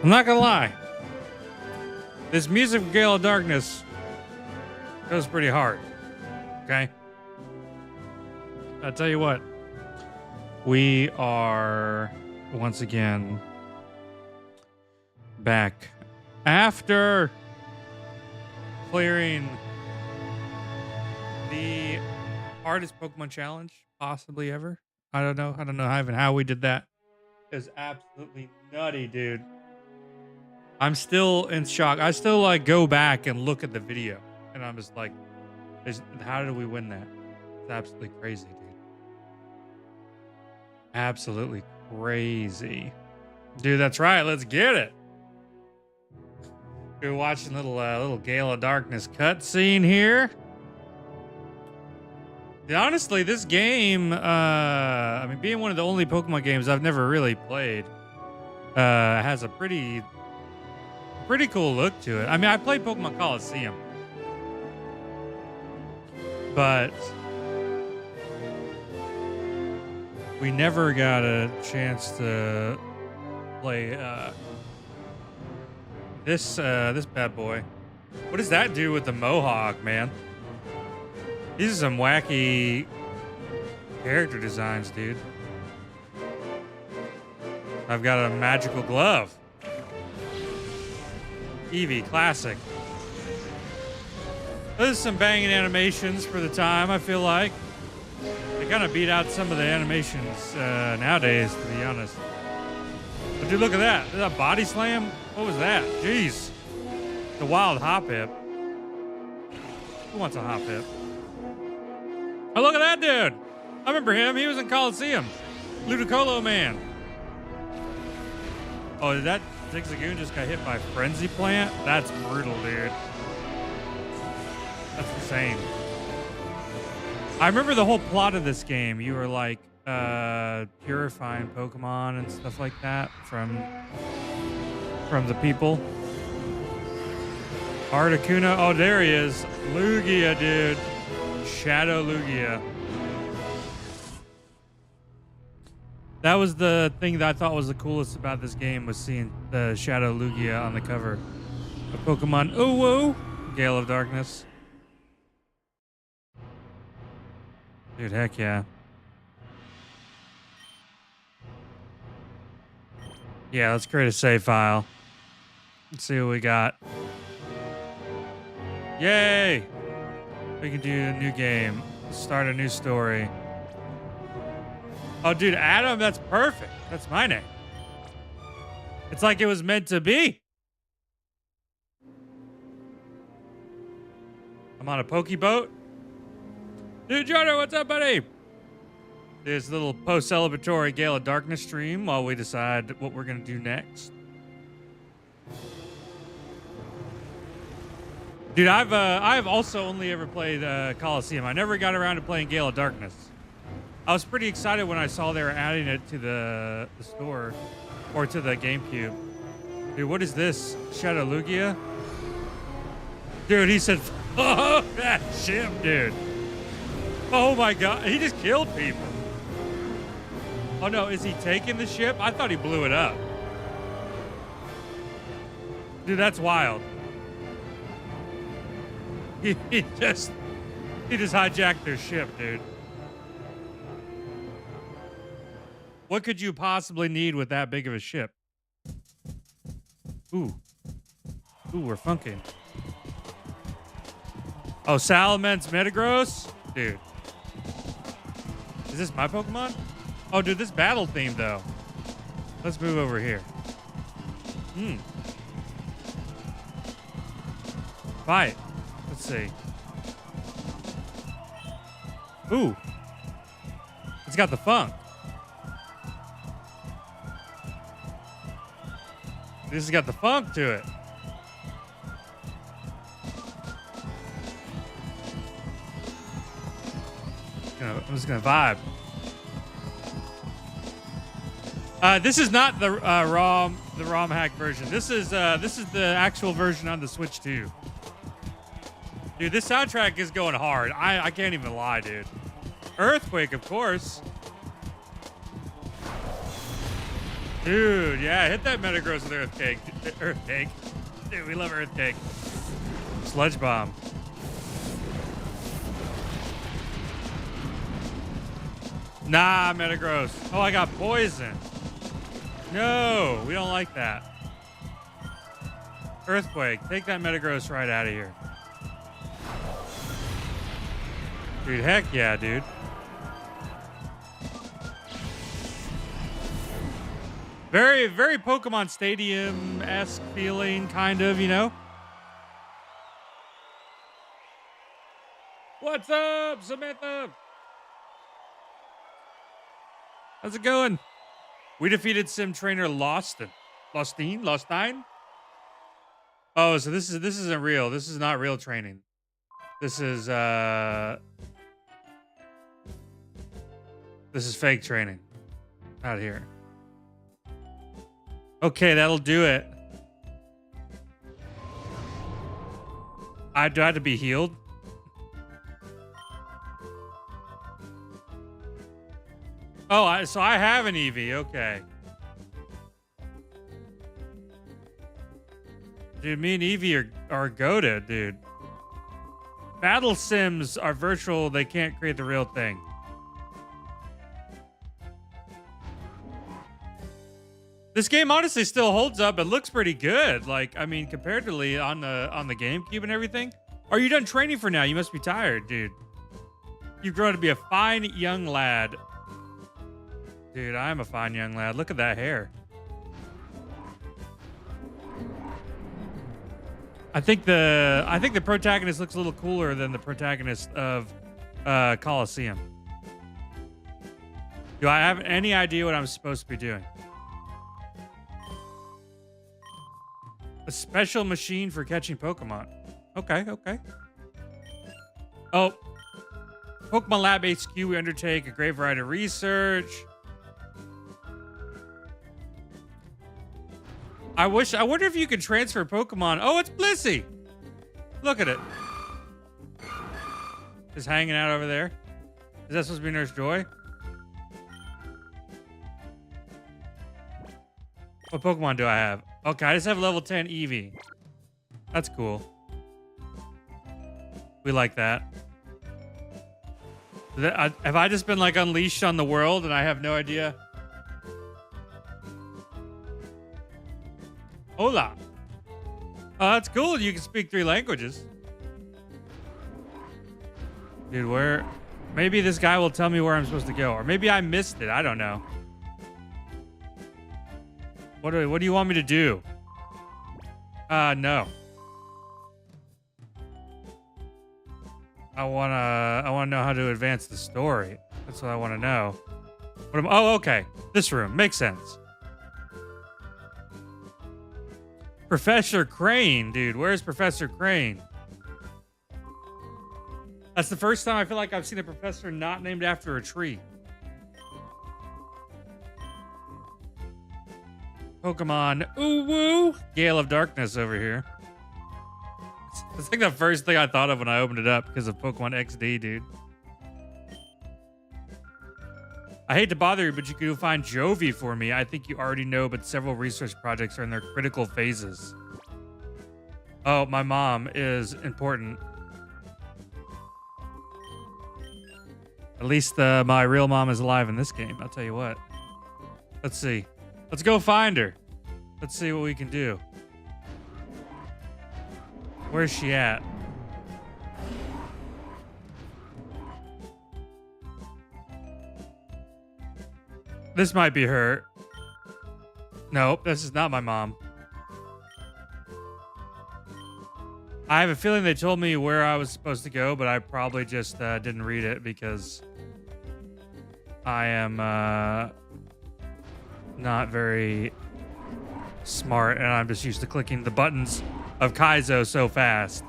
I'm not gonna lie. This music of Gale of Darkness goes pretty hard. Okay? I'll tell you what. We are once again back after clearing the hardest Pokemon challenge possibly ever. I don't know even how we did that. It was absolutely nutty, dude. I'm still in shock. I still like go back and look at the video, and I'm just like, how did we win that? It's absolutely crazy, dude. Absolutely crazy, dude. That's right. Let's get it. We're watching little Gale of Darkness cutscene here. Honestly, this game, I mean, being one of the only Pokemon games I've never really played, has a pretty cool look to it. I mean, I played Pokemon Coliseum, but we never got a chance to play this bad boy. What does that do with the Mohawk, man? These are some wacky character designs, dude. I've got a magical glove. Eevee, classic. There's some banging animations for the time, I feel like. They kind of beat out some of the animations nowadays, to be honest. But dude, look at that. Is that a body slam? What was that? Jeez. The wild Hoppip. Who wants a Hoppip? Oh, look at that dude. I remember him. He was in Coliseum. Ludicolo Man. Oh, did that Zigzagoon just got hit by Frenzy Plant? That's brutal, dude. That's insane. I remember the whole plot of this game. You were like purifying Pokemon and stuff like that from the people. Articuno. Oh, there he is. Lugia, dude. Shadow Lugia. That was the thing that I thought was the coolest about this game, was seeing the Shadow Lugia on the cover of Pokemon Uwu, Gale of Darkness. Dude, heck yeah. Yeah, let's create a save file. Let's see what we got. Yay! We can do a new game. Start a new story. Oh, dude, Adam, that's perfect. That's my name. It's like it was meant to be. I'm on a Pokeboat. Dude, Jordan, what's up, buddy? There's a little post-celebratory Gale of Darkness stream while we decide what we're going to do next. Dude, I've also only ever played Coliseum. I never got around to playing Gale of Darkness. I was pretty excited when I saw they were adding it to the store, or to the GameCube. Dude, what is this? Shadow Lugia? Dude, he said, "Oh, that ship, dude." Oh my God, he just killed people. Oh no, is he taking the ship? I thought he blew it up. Dude, that's wild. He just hijacked their ship, dude. What could you possibly need with that big of a ship? Ooh, we're funking. Oh, Salamence Metagross? Dude. Is this my Pokemon? Oh, dude, this battle theme, though. Let's move over here. Fight. Let's see. Ooh. It's got the funk. This has got the funk to it. I'm just gonna vibe. This is not the ROM hack version. This is the actual version on the Switch 2. Dude, this soundtrack is going hard. I can't even lie, dude. Earthquake, of course. Dude, yeah, hit that Metagross with Earth Cake. Earth Cake. Dude, we love Earth Cake. Sludge Bomb. Nah, Metagross. Oh, I got poison. No, we don't like that. Earthquake. Take that Metagross right out of here. Dude, heck yeah, dude. Very, very Pokemon Stadium-esque feeling, kind of, you know? What's up, Samantha? How's it going? We defeated Sim Trainer Lostine. Lostine? Oh, so this isn't real. This is not real training. This is fake training. Out here. Okay, that'll do it. Do I have to be healed? Oh, so I have an Eevee. Okay. Dude, me and Eevee are goated, dude. Battle sims are virtual. They can't create the real thing. This game honestly still holds up. It looks pretty good. Like, I mean, comparatively on the GameCube and everything. Are you done training for now? You must be tired, dude. You've grown to be a fine young lad. Dude, I am a fine young lad. Look at that hair. I think the protagonist looks a little cooler than the protagonist of Coliseum. Do I have any idea what I'm supposed to be doing? A special machine for catching Pokemon. Okay, okay. Oh. Pokemon Lab HQ, we undertake a great variety of research. I wonder if you could transfer Pokemon. Oh, it's Blissey. Look at it. Just hanging out over there. Is that supposed to be Nurse Joy? What Pokemon do I have? Okay, I just have level 10 Eevee. That's cool. We like that. Have I just been like unleashed on the world and I have no idea? Hola. Oh, that's cool. You can speak 3 languages. Dude, where? Maybe this guy will tell me where I'm supposed to go. Or maybe I missed it. I don't know. What do you want me to do? No. I wanna know how to advance the story. That's what I want to know. Oh, okay. This room makes sense. Professor Crane, dude. Where's Professor Crane? That's the first time I feel like I've seen a professor not named after a tree. Pokemon. Ooh woo. Gale of Darkness over here. It's like the first thing I thought of when I opened it up because of Pokemon XD, dude. I hate to bother you, but you can go find Jovi for me. I think you already know, but several research projects are in their critical phases. Oh, my mom is important. At least my real mom is alive in this game. I'll tell you what. Let's see. Let's go find her. Let's see what we can do. Where's she at? This might be her. Nope, this is not my mom. I have a feeling they told me where I was supposed to go, but I probably just didn't read it because I am not very smart and I'm just used to clicking the buttons of KAIZO so fast.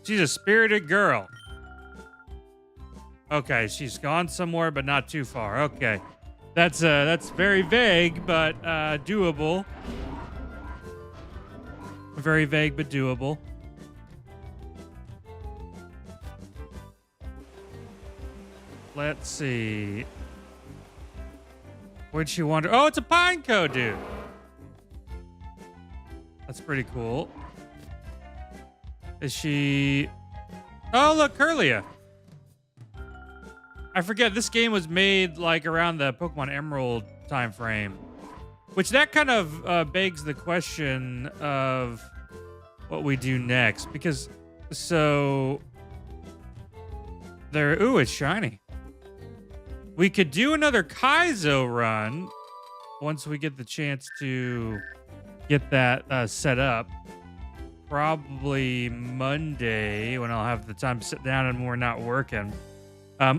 She's a spirited girl. Okay, she's gone somewhere, but not too far. Okay, that's very vague, but doable. Very vague, but doable. Let's see. Where'd she wander? Oh, it's a Pineco, dude. That's pretty cool. Is she... Oh, look, Curlia. I forget, this game was made like around the Pokemon Emerald time frame. Which that kind of begs the question of what we do next. Because, so... There... Ooh, it's shiny. We could do another KAIZO run once we get the chance to get that set up. Probably Monday when I'll have the time to sit down and we're not working.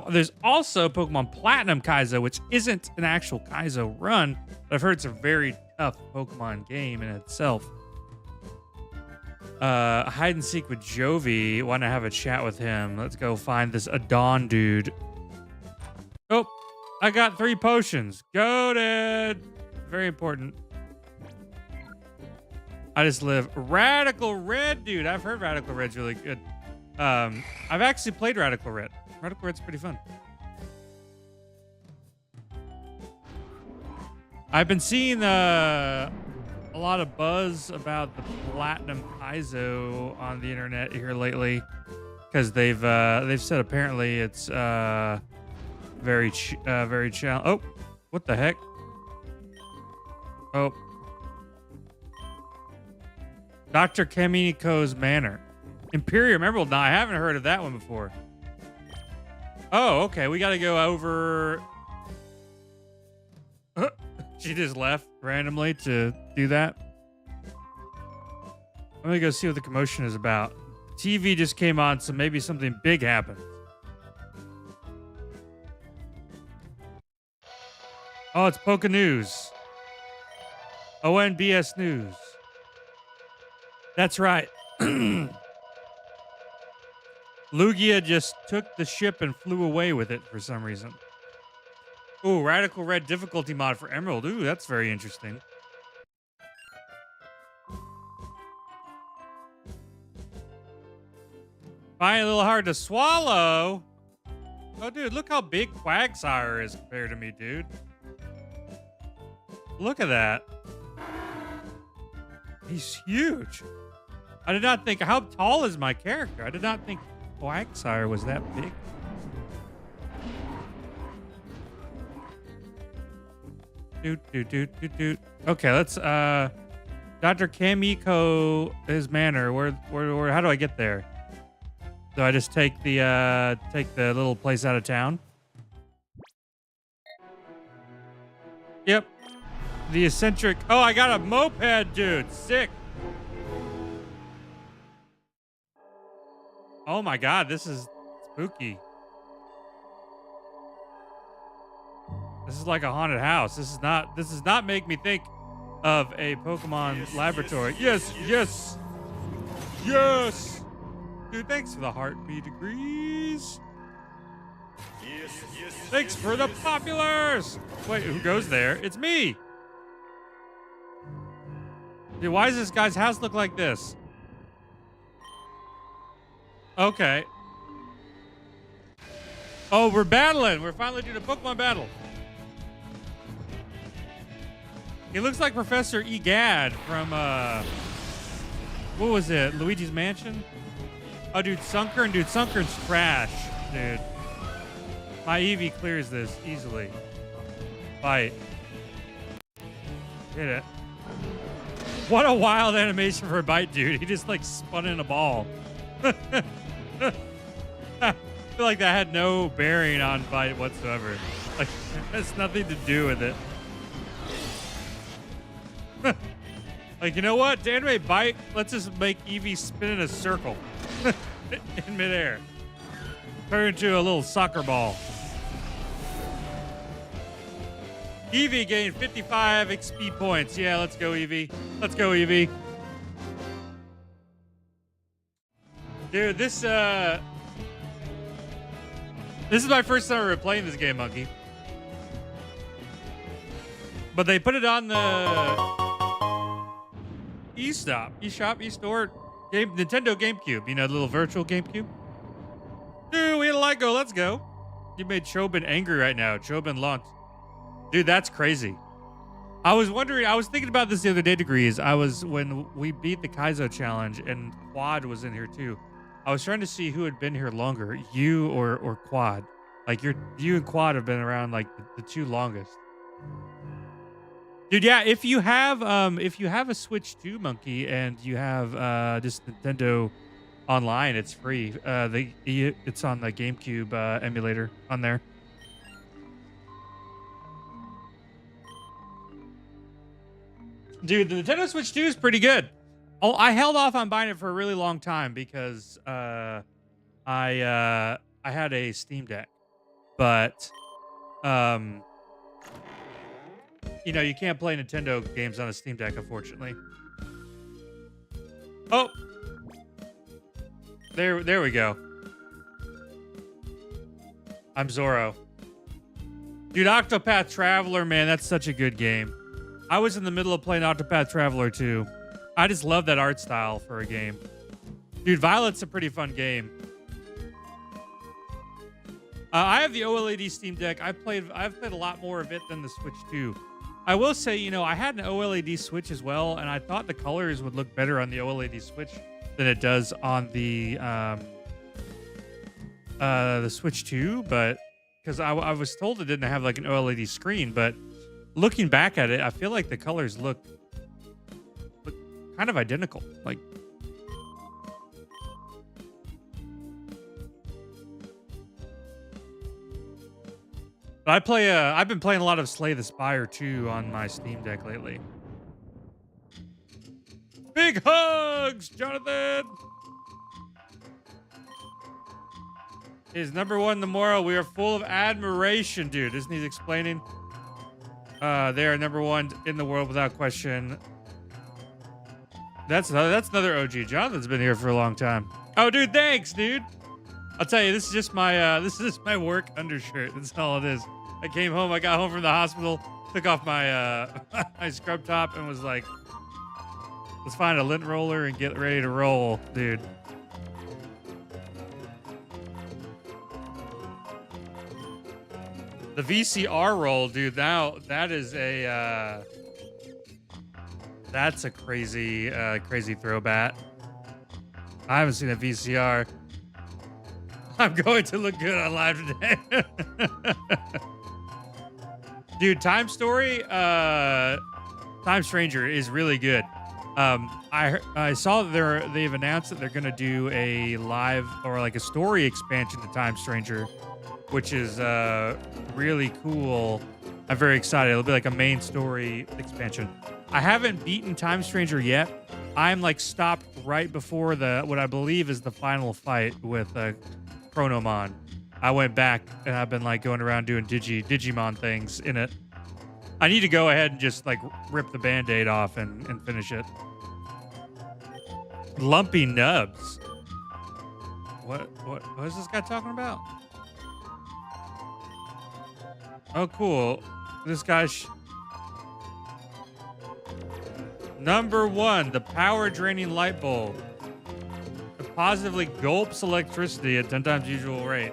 There's also Pokemon Platinum KAIZO, which isn't an actual KAIZO run, but I've heard it's a very tough Pokemon game in itself. Hide and seek with Jovi. Want to have a chat with him. Let's go find this Adon dude. Oh, I got 3 potions. Goated. Very important. I just live. Radical Red, dude. I've heard Radical Red's really good. I've actually played Radical Red. Radical Red's pretty fun. I've been seeing a lot of buzz about the Platinum KAIZO on the internet here lately, because they've said apparently it's very challenging. Oh, what the heck? Oh. Dr. Kaminko's Manor. Imperium Emerald. Now, I haven't heard of that one before. Oh, okay. We got to go over... She just left randomly to do that. I'm going to go see what the commotion is about. TV just came on, so maybe something big happened. Oh, it's Poke News. ONBS News. That's right. Lugia just took the ship and flew away with it for some reason. Ooh, Radical Red difficulty mod for Emerald. Ooh, that's very interesting. Find it a little hard to swallow. Oh, dude, look how big Quagsire is compared to me, dude. Look at that. He's huge. I did not think... How tall is my character? I did not think Quagsire was that big. Okay, let's... Dr. Kaminko, his manor. Where? How do I get there? Do I just take the little place out of town? Yep. The eccentric... Oh, I got a moped, dude. Sick. Oh my god, this is spooky. This is like a haunted house. This does not make me think of a Pokemon laboratory. Yes, yes. Yes. Dude, thanks for the heartbeat degrees. Thanks for the populars. Wait, who goes there? It's me. Dude, why does this guy's house look like this? Okay. Oh, we're battling. We're finally doing a Pokemon battle. He looks like Professor Egad from, what was it? Luigi's Mansion? Oh, dude, Sunkern. Dude, Sunkern's trash, dude. My Eevee clears this easily. Fight. Hit it. What a wild animation for a bite, dude. He just, like, spun in a ball. I feel like that had no bearing on bite whatsoever. Like, it has nothing to do with it. Like, you know what? To animate bite, let's just make Eevee spin in a circle in midair. Turn into a little soccer ball. Eevee gained 55 XP points. Yeah, let's go, Eevee. Let's go, Eevee. Dude, this is my first time ever playing this game, Monkey. But they put it on the eStore game, Nintendo GameCube. You know, the little virtual GameCube. Dude, we had a light go. Let's go. You made Chobin angry right now. Chobin launched. Dude, that's crazy. I was thinking about this the other day, Degrees. When we beat the KAIZO challenge and Quad was in here too. I was trying to see who had been here longer, you or Quad. Like you and Quad have been around like the two longest. Dude, yeah, if you have a Switch 2 Monkey and you have just Nintendo Online, it's free. It's on the GameCube emulator on there. Dude, the Nintendo Switch 2 is pretty good. Oh, I held off on buying it for a really long time because I had a Steam Deck. But you can't play Nintendo games on a Steam Deck, unfortunately. Oh. There we go. I'm Zorro. Dude, Octopath Traveler, man, that's such a good game. I was in the middle of playing Octopath Traveler 2. I just love that art style for a game. Dude, Violet's a pretty fun game. I have the OLED Steam Deck. I've played a lot more of it than the Switch 2. I will say, I had an OLED Switch as well, and I thought the colors would look better on the OLED Switch than it does on the Switch 2, but because I was told it didn't have like an OLED screen, but looking back at it, I feel like the colors look kind of identical. Like, but I've been playing a lot of Slay the Spire 2 on my Steam Deck lately. Big hugs, Jonathan! Is number one tomorrow. We are full of admiration, dude. Isn't he explaining? They are number one in the world without question. That's another OG. Jonathan's been here for a long time. Oh, dude, thanks, dude. I'll tell you, this is just my work undershirt. That's all it is. I came home. I got home from the hospital, took off my my scrub top, and was like, let's find a lint roller and get ready to roll, dude. The VCR roll, dude. Now that is that's a crazy throwback. I haven't seen a VCR. I'm going to look good on live today. Dude, Time Stranger is really good. I saw that they've announced that they're going to do a live or like a story expansion to Time Stranger, which is really cool. I'm very excited. It'll be like a main story expansion. I haven't beaten Time Stranger yet. I'm like stopped right before what I believe is the final fight with Chronomon. I went back and I've been like going around doing Digimon things in it. I need to go ahead and just like rip the band-aid off and finish it. Lumpy nubs. What is this guy talking about? Oh, cool. This guy's number one, the power draining light bulb. It positively gulps electricity at 10 times usual rate.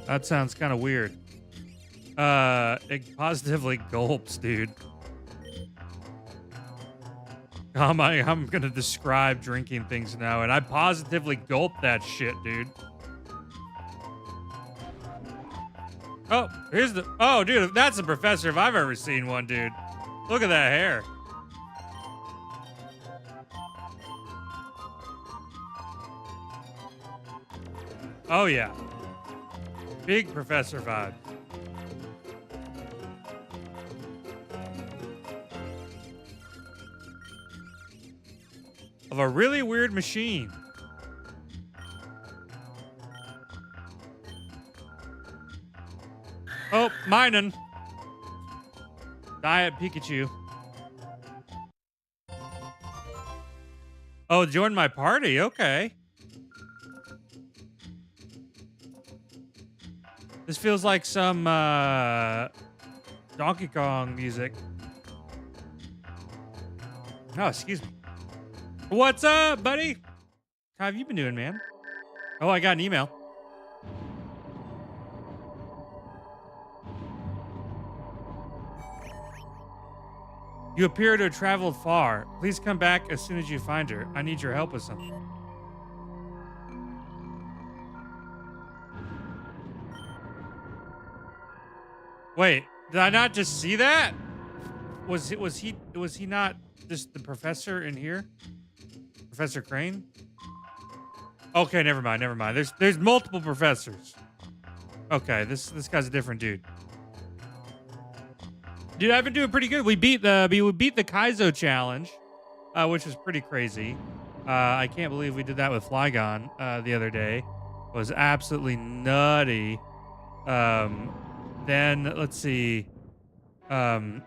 That sounds kind of weird. It positively gulps, dude. I'm gonna describe drinking things now, and I positively gulp that shit, dude. Oh, oh, dude, that's a professor if I've ever seen one, dude. Look at that hair. Oh, yeah. Big professor vibe. Of a really weird machine. Oh, minin'. Diet Pikachu. Oh, join my party. Okay. This feels like some Donkey Kong music. Oh, excuse me. What's up, buddy? How have you been doing, man? Oh, I got an email. You appear to have traveled far. Please come back as soon as you find her. I need your help with something. Wait, did I not just see that? Was he not just the professor in here? Professor Crane? Okay, never mind. There's multiple professors. Okay, this guy's a different dude. Dude, I've been doing pretty good. We beat the KAIZO challenge, which was pretty crazy. I can't believe we did that with Flygon the other day. It was absolutely nutty. Then let's see. Other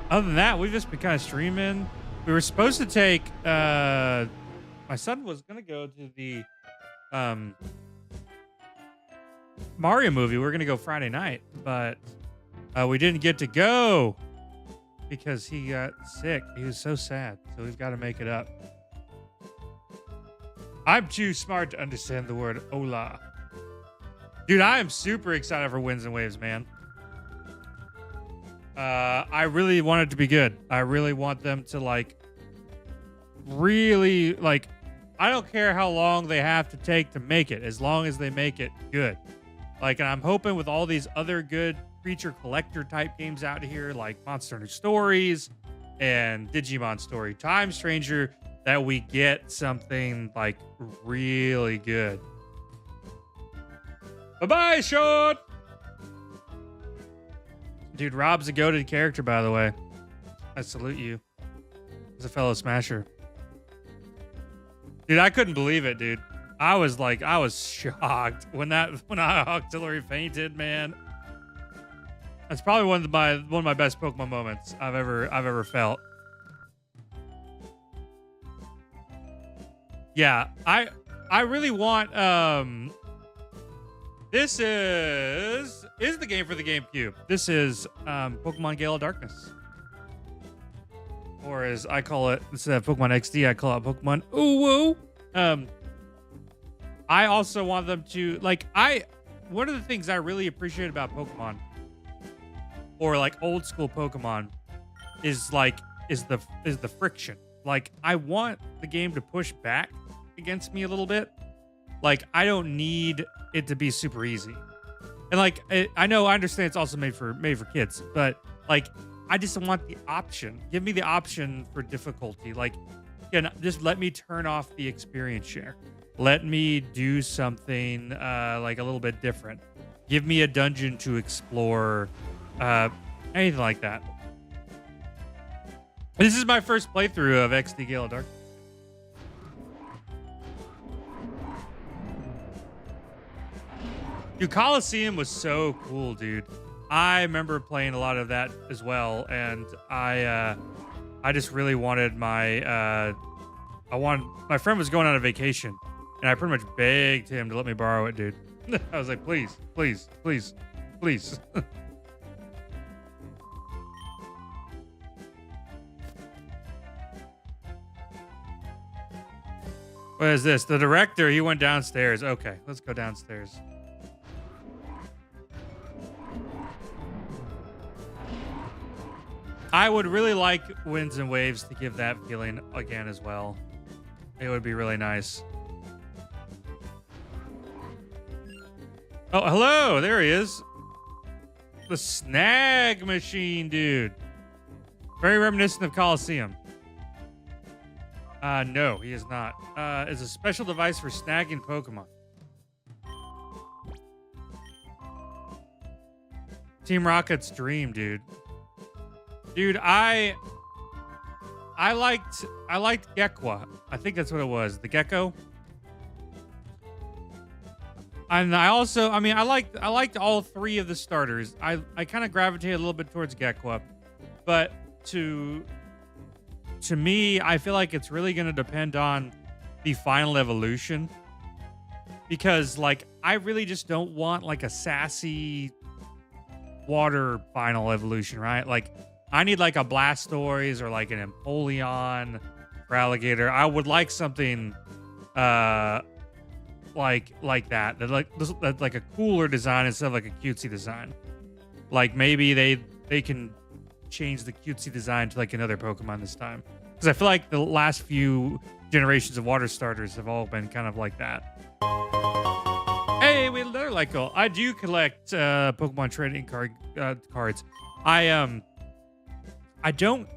than that, we've just been kind of streaming. We were supposed to take. My son was gonna go to the Mario movie. We were gonna go Friday night, but we didn't get to go because he got sick. He was so sad. So we've got to make it up. I'm too smart to understand the word hola. Dude, I am super excited for Winds and Waves, man. I really want it to be good. I really want them to really I don't care how long they have to take to make it, as long as they make it good. And I'm hoping with all these other good creature collector type games out here, like Monster Hunter Stories and Digimon Story Time Stranger, that we get something really good. Bye-bye, Sean! Dude, Rob's a goated character, by the way. I salute you as a fellow Smasher. Dude, I couldn't believe it, dude. I was shocked when Octillery fainted, man. That's probably one of my best Pokemon moments I've ever felt. Yeah, I really want this is the game for the GameCube. This is Pokemon Gale of Darkness. Or as I call it, instead of Pokemon XD, I call it Pokemon Uwu. I also want them to one of the things I really appreciate about Pokemon, or old school Pokemon, is the friction. I want the game to push back against me a little bit. I don't need it to be super easy. And I understand it's also made for kids, but I just want the option. Give me the option for difficulty. Just let me turn off the experience share. Let me do something a little bit different. Give me a dungeon to explore. Anything like that. This is my first playthrough of XD Gale of Darkness. Dude, Coliseum was so cool, dude. I remember playing a lot of that as well, and I just really wanted my my friend was going on a vacation, and I pretty much begged him to let me borrow it, dude. I was like, please, please, please, please. What is this? The director, he went downstairs. Okay, let's go downstairs. I would really like Winds and Waves to give that feeling again as well. It would be really nice. Oh, hello. There he is. The snag machine, dude. Very reminiscent of Coliseum. No, he is not. It's a special device for snagging Pokemon. Team Rocket's dream, dude. Dude, I liked Gekwa. I think that's what it was. The gecko. And I also, I liked all three of the starters. I kind of gravitated a little bit towards Gekwa, but to me, I feel like it's really going to depend on the final evolution, because I really just don't want a sassy water final evolution, right? I need a Blastoise or an Empoleon for Alligator. I would like something like that. That's a cooler design instead of a cutesy design. Maybe they can change the cutesy design to like another Pokemon this time. Because I feel like the last few generations of water starters have all been kind of like that. Hey, we another like goal. I do collect Pokemon trading cards. I don't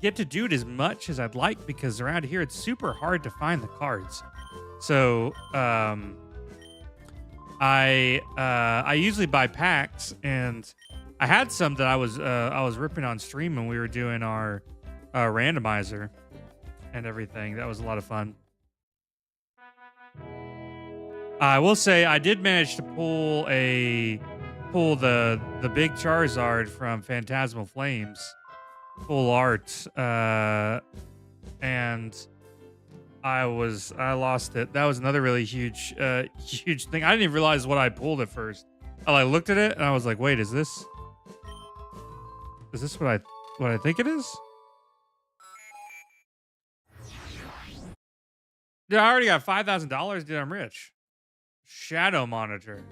get to do it as much as I'd like because around here it's super hard to find the cards. So I usually buy packs, and I had some that I was ripping on stream when we were doing our randomizer and everything. That was a lot of fun. I will say I did manage to pull the big Charizard from Phantasmal Flames, full art, and I lost it. That was another really huge thing. I didn't even realize what I pulled at first. I looked at it and I was like, wait, is this what I think it is? Dude, I already got $5,000. Dude, I'm rich. Shadow Monitor.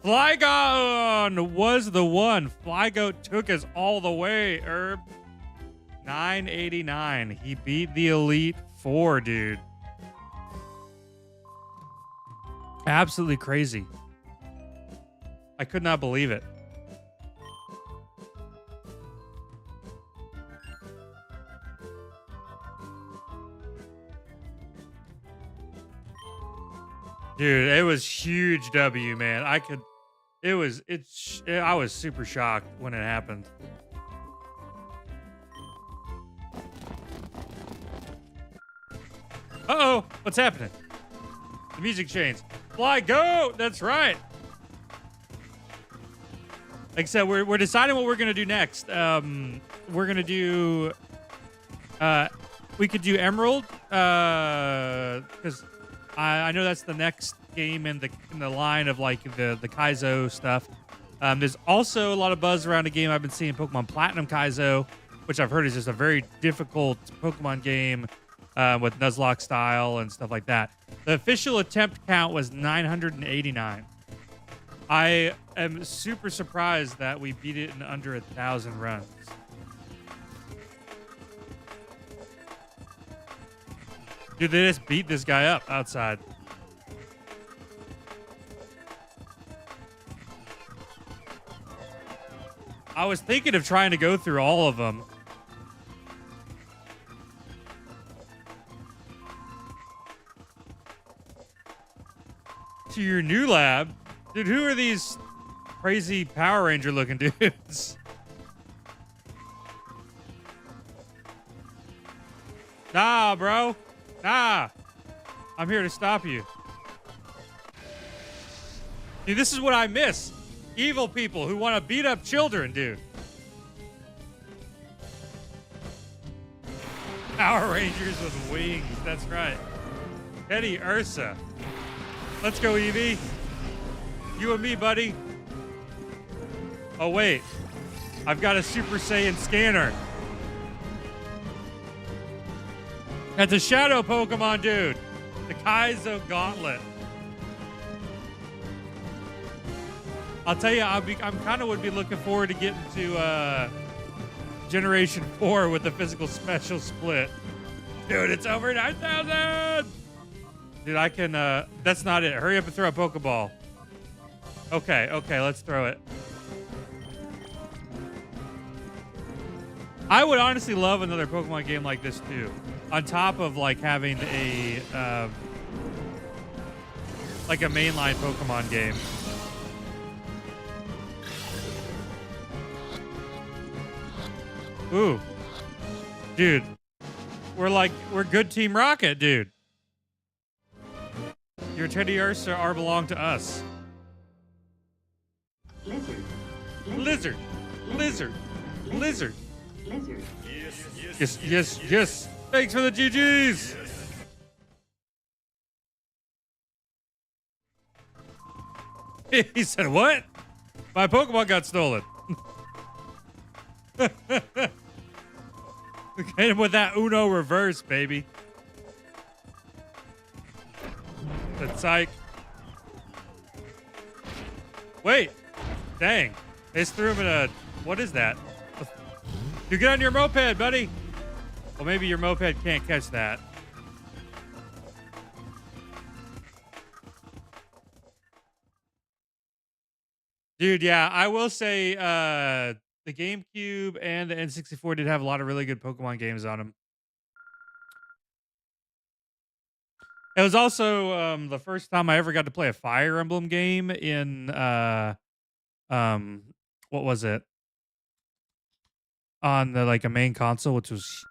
Flygon was the one. Flygoat took us all the way, Herb. 989. He beat the Elite Four, dude. Absolutely crazy. I could not believe it. Dude, it was huge W, man. I was super shocked when it happened. Uh-oh, what's happening? The music changed. Fly, go! That's right. Like I said, we're deciding what we're gonna do next. We're gonna do we could do Emerald, because I know that's the next game in the line of like the KAIZO stuff. There's also a lot of buzz around a game I've been seeing, Pokemon Platinum KAIZO, which I've heard is just a very difficult Pokemon game with Nuzlocke style and stuff like that. The official attempt count was 989. I am super surprised that we beat it in under 1,000 runs. Dude, they just beat this guy up outside. I was thinking of trying to go through all of them. To your new lab? Dude, who are these crazy Power Ranger looking dudes? Nah, bro. Nah. I'm here to stop you. Dude, this is what I miss. Evil people who want to beat up children, dude. Power Rangers with wings. That's right. Teddy Ursa. Let's go, Eevee. You and me, buddy. Oh, wait. I've got a Super Saiyan scanner. That's a shadow Pokemon, dude. The KAIZO Gauntlet. I'll tell you, I'm kind of would be looking forward to getting to Generation 4 with the physical special split. Dude, it's over 9,000! Dude, I can, that's not it. Hurry up and throw a Pokeball. Okay, let's throw it. I would honestly love another Pokemon game like this, too. On top of, like, having a mainline Pokemon game. Ooh. Dude. We're good Team Rocket, dude. Your Teddy Ursa are belong to us. Lizard. Lizard. Lizard. Lizard. Lizard. Yes. Thanks for the GGs. He said, what? My Pokemon got stolen. Hit him with that Uno reverse, baby. That's psych. Wait. Dang. They just threw him in a... What is that? Dude, get on your moped, buddy. Well, maybe your moped can't catch that. Dude, yeah, I will say the GameCube and the N64 did have a lot of really good Pokemon games on them. It was also the first time I ever got to play a Fire Emblem game in um what was it? On the like a main console, which is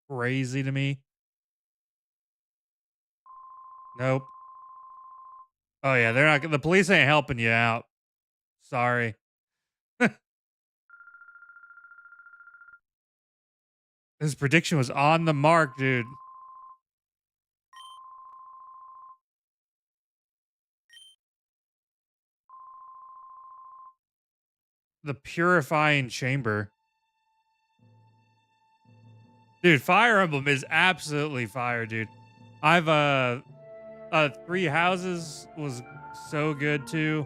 crazy to me. Nope. Oh yeah, they're not. The police ain't helping you out. Sorry. His prediction was on the mark, dude. The Purifying Chamber. Dude, Fire Emblem is absolutely fire, dude. I've 3 Houses was so good too.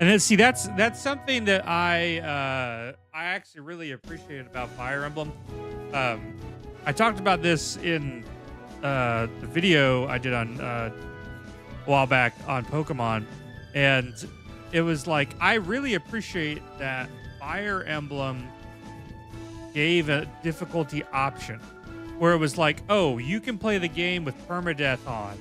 And then see that's something that I actually really appreciated about Fire Emblem. I talked about this in the video I did on a while back on Pokemon, and it was like I really appreciate that Fire Emblem gave a difficulty option where it was like, oh, you can play the game with permadeath on,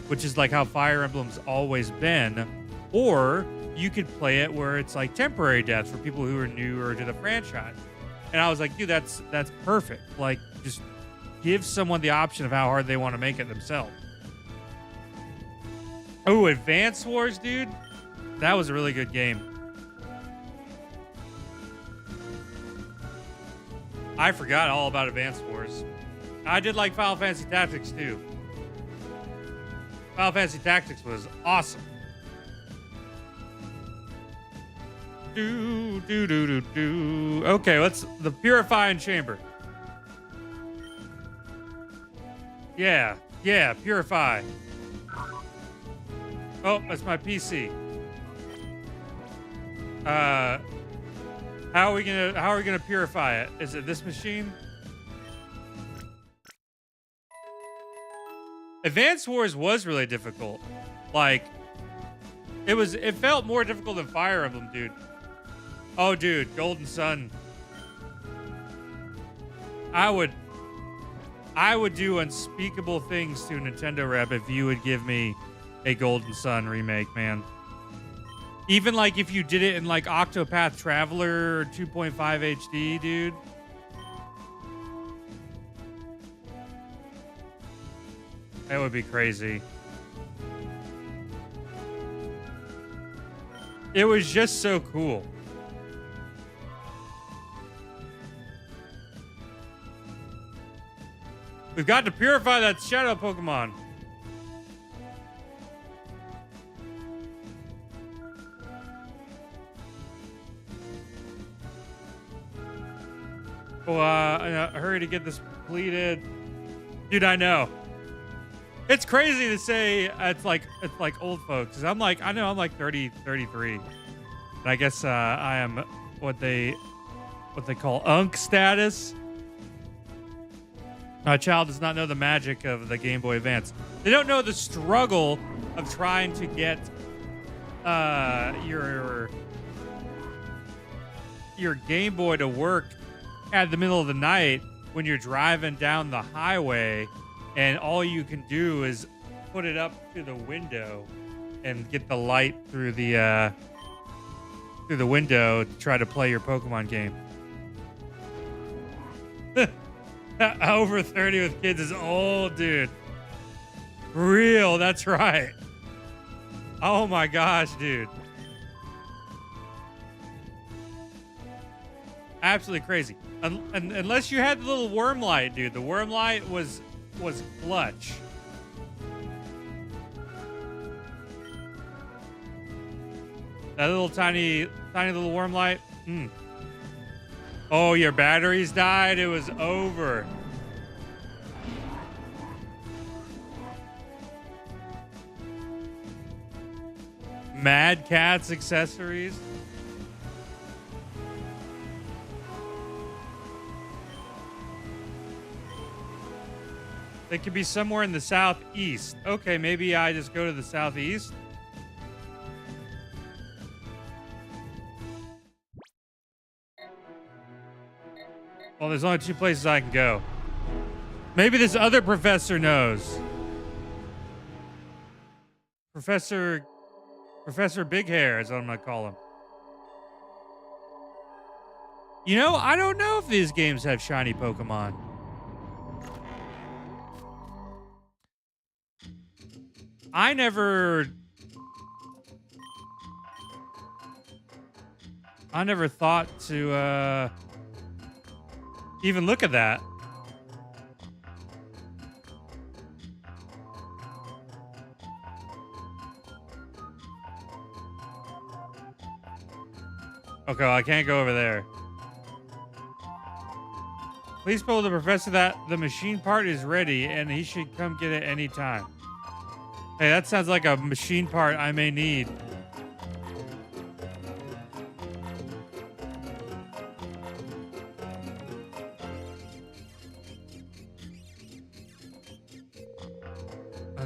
which is like how Fire Emblem's always been, or you could play it where it's like temporary death for people who are newer to the franchise. And I was like, dude, that's perfect. Like, just give someone the option of how hard they want to make it themselves. Oh, Advance Wars, dude. That was a really good game. I forgot all about Advance Wars. I did like Final Fantasy Tactics too. Final Fantasy Tactics was awesome. Okay, let's the Purifying Chamber. Yeah, Purify. Oh, that's my PC. How are we gonna purify it? Is it this machine? Advance Wars was really difficult. Like, it felt more difficult than Fire Emblem, dude. Oh, dude, Golden Sun. I would do unspeakable things to Nintendo Rep if you would give me a Golden Sun remake, man. Even like if you did it in like Octopath Traveler 2.5 HD, dude. That would be crazy. It was just so cool. We've got to purify that shadow Pokemon. Well, hurry to get this completed. Dude, I know. It's crazy to say it's like old folks. 'Cause I'm like 30, 33. And I guess I am what they call unk status. My child does not know the magic of the Game Boy Advance. They don't know the struggle of trying to get your Game Boy to work at the middle of the night when you're driving down the highway and all you can do is put it up to the window and get the light through the window to try to play your Pokemon game. Over 30 with kids is old, dude. Real, that's right. Oh my gosh, dude. Absolutely crazy. Unless you had the little worm light, dude. The worm light was clutch. That little tiny little worm light. Oh, your batteries died. It was over. Mad Catz accessories. They could be somewhere in the southeast. Okay, maybe I just go to the southeast. Well, there's only 2 places I can go. Maybe this other professor knows. Professor Big Hair is what I'm gonna call him. You know, I don't know if these games have shiny Pokemon. I never thought to even look at that. Okay, well, I can't go over there. Please tell the professor that the machine part is ready and he should come get it any time. Hey, that sounds like a machine part I may need.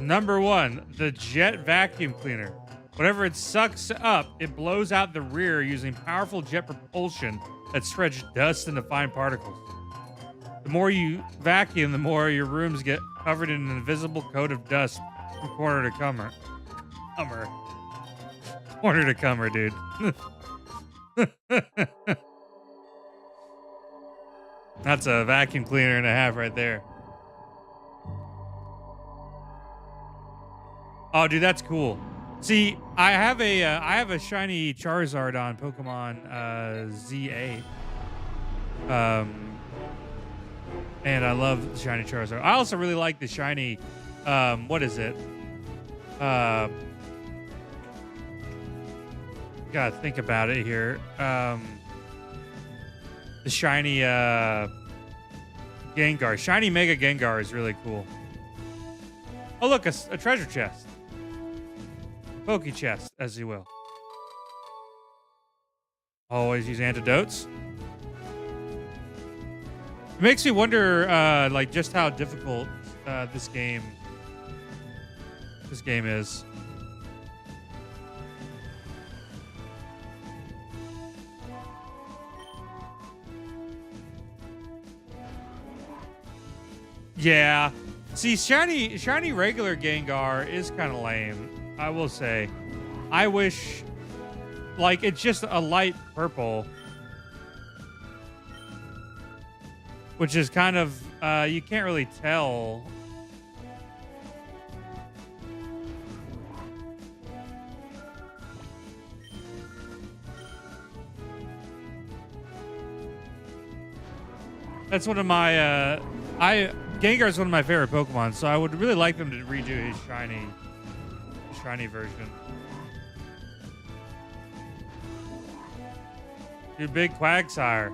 Number 1, the jet vacuum cleaner. Whatever it sucks up, it blows out the rear using powerful jet propulsion that spreads dust into fine particles. The more you vacuum, the more your rooms get covered in an invisible coat of dust from corner to corner. Corner to corner, dude. That's a vacuum cleaner and a half right there. Oh, dude, that's cool. See, I have a shiny Charizard on Pokemon ZA. And I love the shiny Charizard. I also really like the shiny what is it? Gotta think about it here. The shiny Gengar. Shiny Mega Gengar is really cool. Oh, look, a treasure chest. Poke chest, as you will. Always use antidotes. It makes me wonder, like, just how difficult this game is. Yeah. See, shiny regular Gengar is kind of lame, I will say. I wish, like, it's just a light purple, which is kind of, you can't really tell. That's one of my, Gengar is one of my favorite Pokemon, so I would really like them to redo his shiny version. Dude, big Quagsire.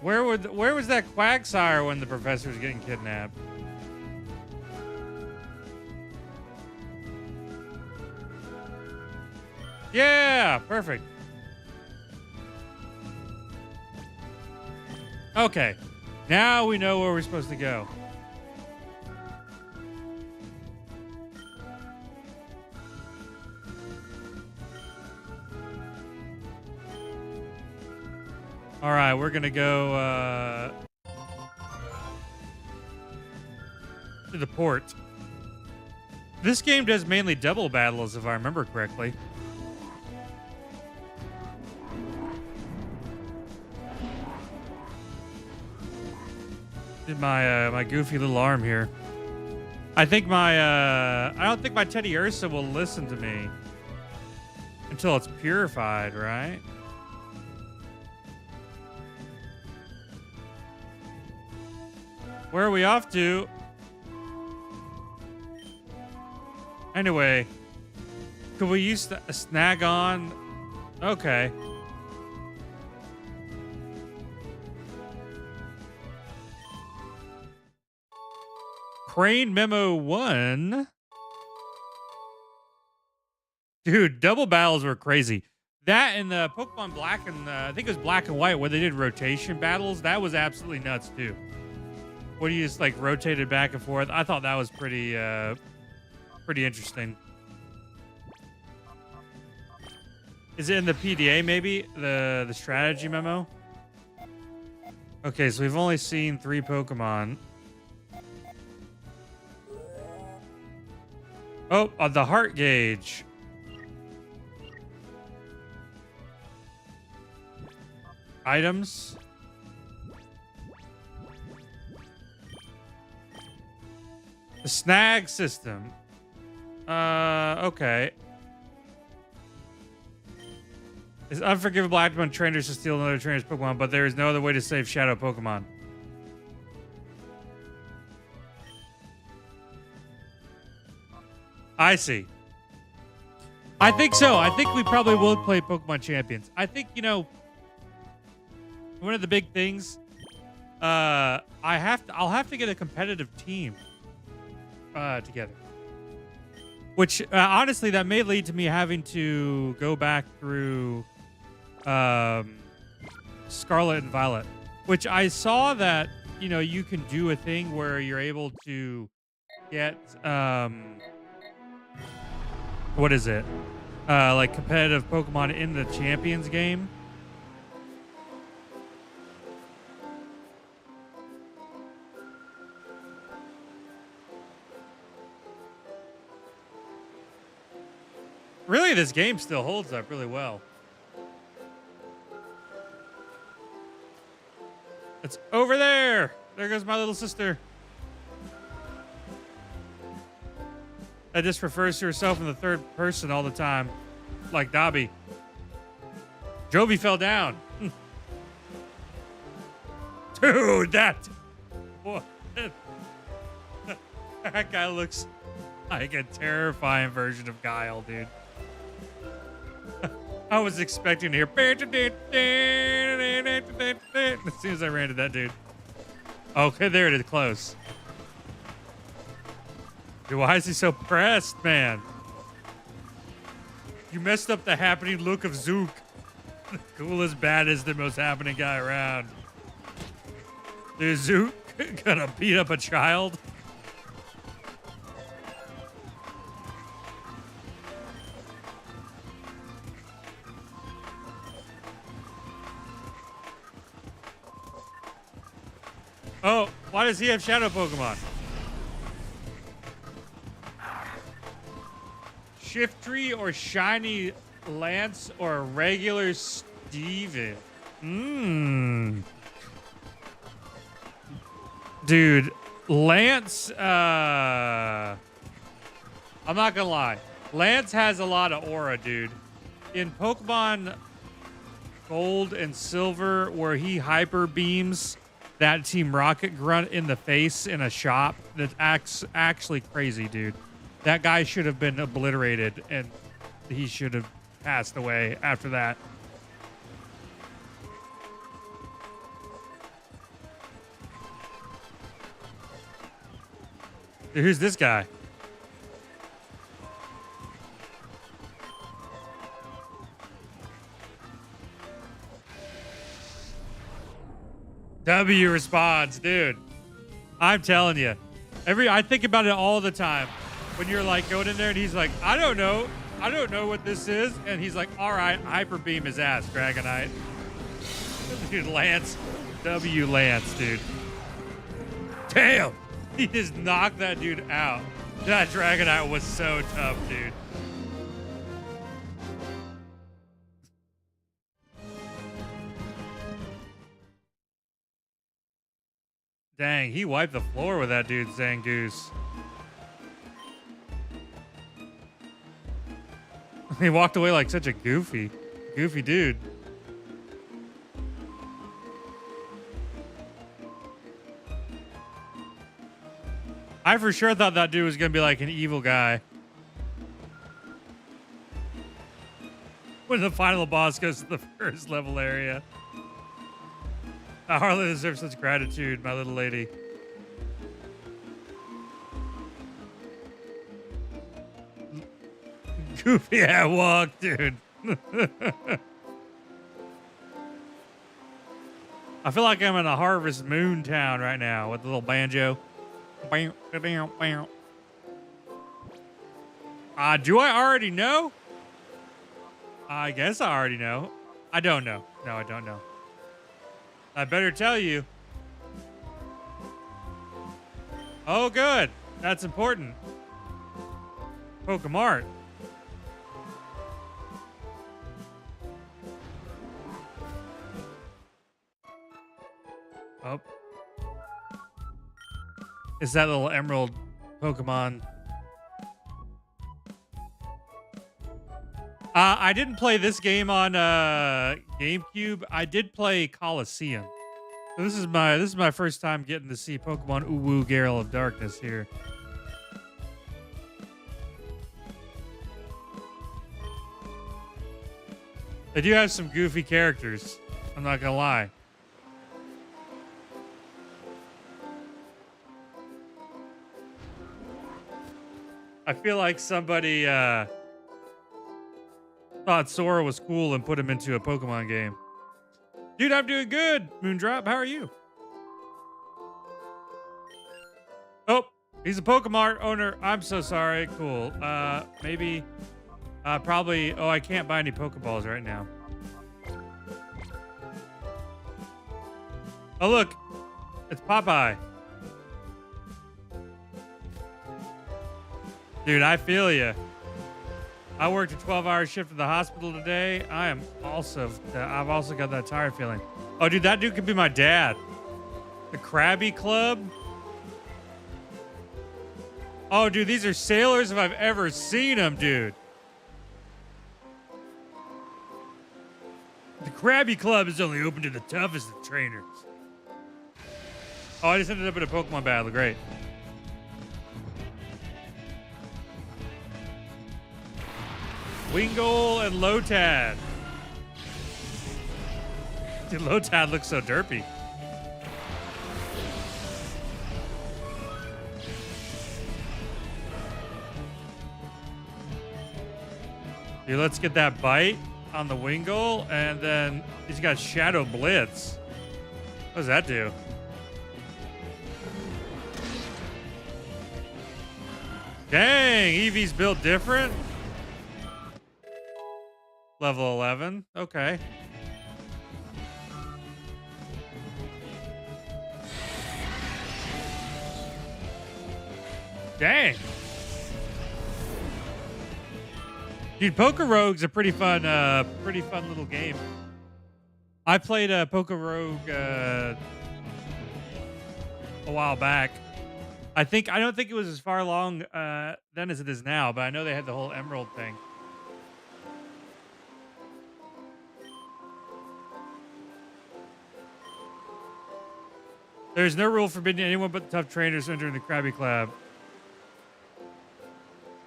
Where was that Quagsire when the professor was getting kidnapped? Yeah, perfect. Okay, now we know where we're supposed to go. All right, we're gonna go to the port. This game does mainly double battles, if I remember correctly. Did my goofy little arm here. I think I don't think my Teddy Ursa will listen to me until it's purified, right? Where are we off to? Anyway, could we use a snag on? Okay. Crane Memo 1. Dude, double battles were crazy. That and the Pokemon Black and I think it was Black and White where they did rotation battles. That was absolutely nuts too. when you just like rotated back and forth. I thought that was pretty interesting. Is it in the PDA maybe? The strategy memo? Okay, so we've only seen 3 Pokemon. Oh, the heart gauge. Items. The snag system. Okay. It's unforgivable act when trainers to steal another trainer's Pokemon, but there is no other way to save Shadow Pokemon. I see. I think so. I think we probably will play Pokemon Champions. I think, you know, one of the big things, I'll have to get a competitive team together. Which, honestly, that may lead to me having to go back through Scarlet and Violet. Which I saw that, you know, you can do a thing where you're able to get, what is it? Like competitive Pokemon in the Champions game. Really, this game still holds up really well. It's over there. There goes my little sister. That just refers to herself in the third person all the time. Like Dobby. Jovi fell down. Dude, that... What? That guy looks like a terrifying version of Gale, dude. I was expecting to hear as soon as I ran to that dude. Okay, there it is, close. Dude, why is he so pressed, man? You messed up the happening look of Zook. The coolest, baddest, the most happening guy around. Dude, Zook gonna beat up a child? Oh, why does he have shadow Pokemon? Shiftry or Shiny Lance or regular Steven? Dude, Lance, I'm not gonna lie. Lance has a lot of aura, dude. In Pokemon Gold and Silver, where he hyper beams that Team Rocket grunt in the face in a shop, that's actually crazy, dude. That guy should have been obliterated, and he should have passed away after that. Dude, who's this guy? W responds, dude. I'm telling you. I think about it all the time. When you're like going in there and he's like, I don't know what this is. And he's like, all right, hyper beam his ass, Dragonite. Dude, Lance. W Lance, dude. Damn. He just knocked that dude out. That Dragonite was so tough, dude. Dang, he wiped the floor with that dude, Zangoose. He walked away like such a goofy dude. I for sure thought that dude was going to be like an evil guy. When the final boss goes to the first level area. I hardly deserve such gratitude, my little lady. Goofy at walk, dude. I feel like I'm in a Harvest Moon town right now with the little banjo. Do I already know? I guess I already know. I don't know. No, I don't know. I better tell you. Oh, good. That's important. Pokemon. Oh. Is that little emerald Pokemon? I didn't play this game on GameCube. I did play Coliseum. So this is my first time getting to see Pokemon Uwu Gale of Darkness here. They do have some goofy characters. I'm not gonna lie. I feel like somebody thought Sora was cool and put him into a Pokemon game. Dude, I'm doing good. Moondrop, how are you? Oh, he's a Pokemon owner. I'm so sorry. Cool. Maybe, probably. Oh, I can't buy any Pokeballs right now. Oh, look, it's Popeye. Dude, I feel you. I worked a 12-hour shift at the hospital today. I've also got that tired feeling. Oh, dude, that dude could be my dad. The Krabby Club. Oh, dude, these are sailors if I've ever seen them, dude. The Krabby Club is only open to the toughest of trainers. Oh, I just ended up in a Pokemon battle. Great. Wingull and Lotad. Dude, Lotad looks so derpy. Dude, let's get that bite on the Wingull, and then he's got Shadow Blitz. What does that do? Dang, Eevee's built different. Level 11. Okay. Dang. Dude, Poker Rogue's a pretty fun little game. I played Poker Rogue a while back. I don't think it was as far along then as it is now, but I know they had the whole Emerald thing. There's no rule forbidding anyone but the tough trainers entering the Krabby Club.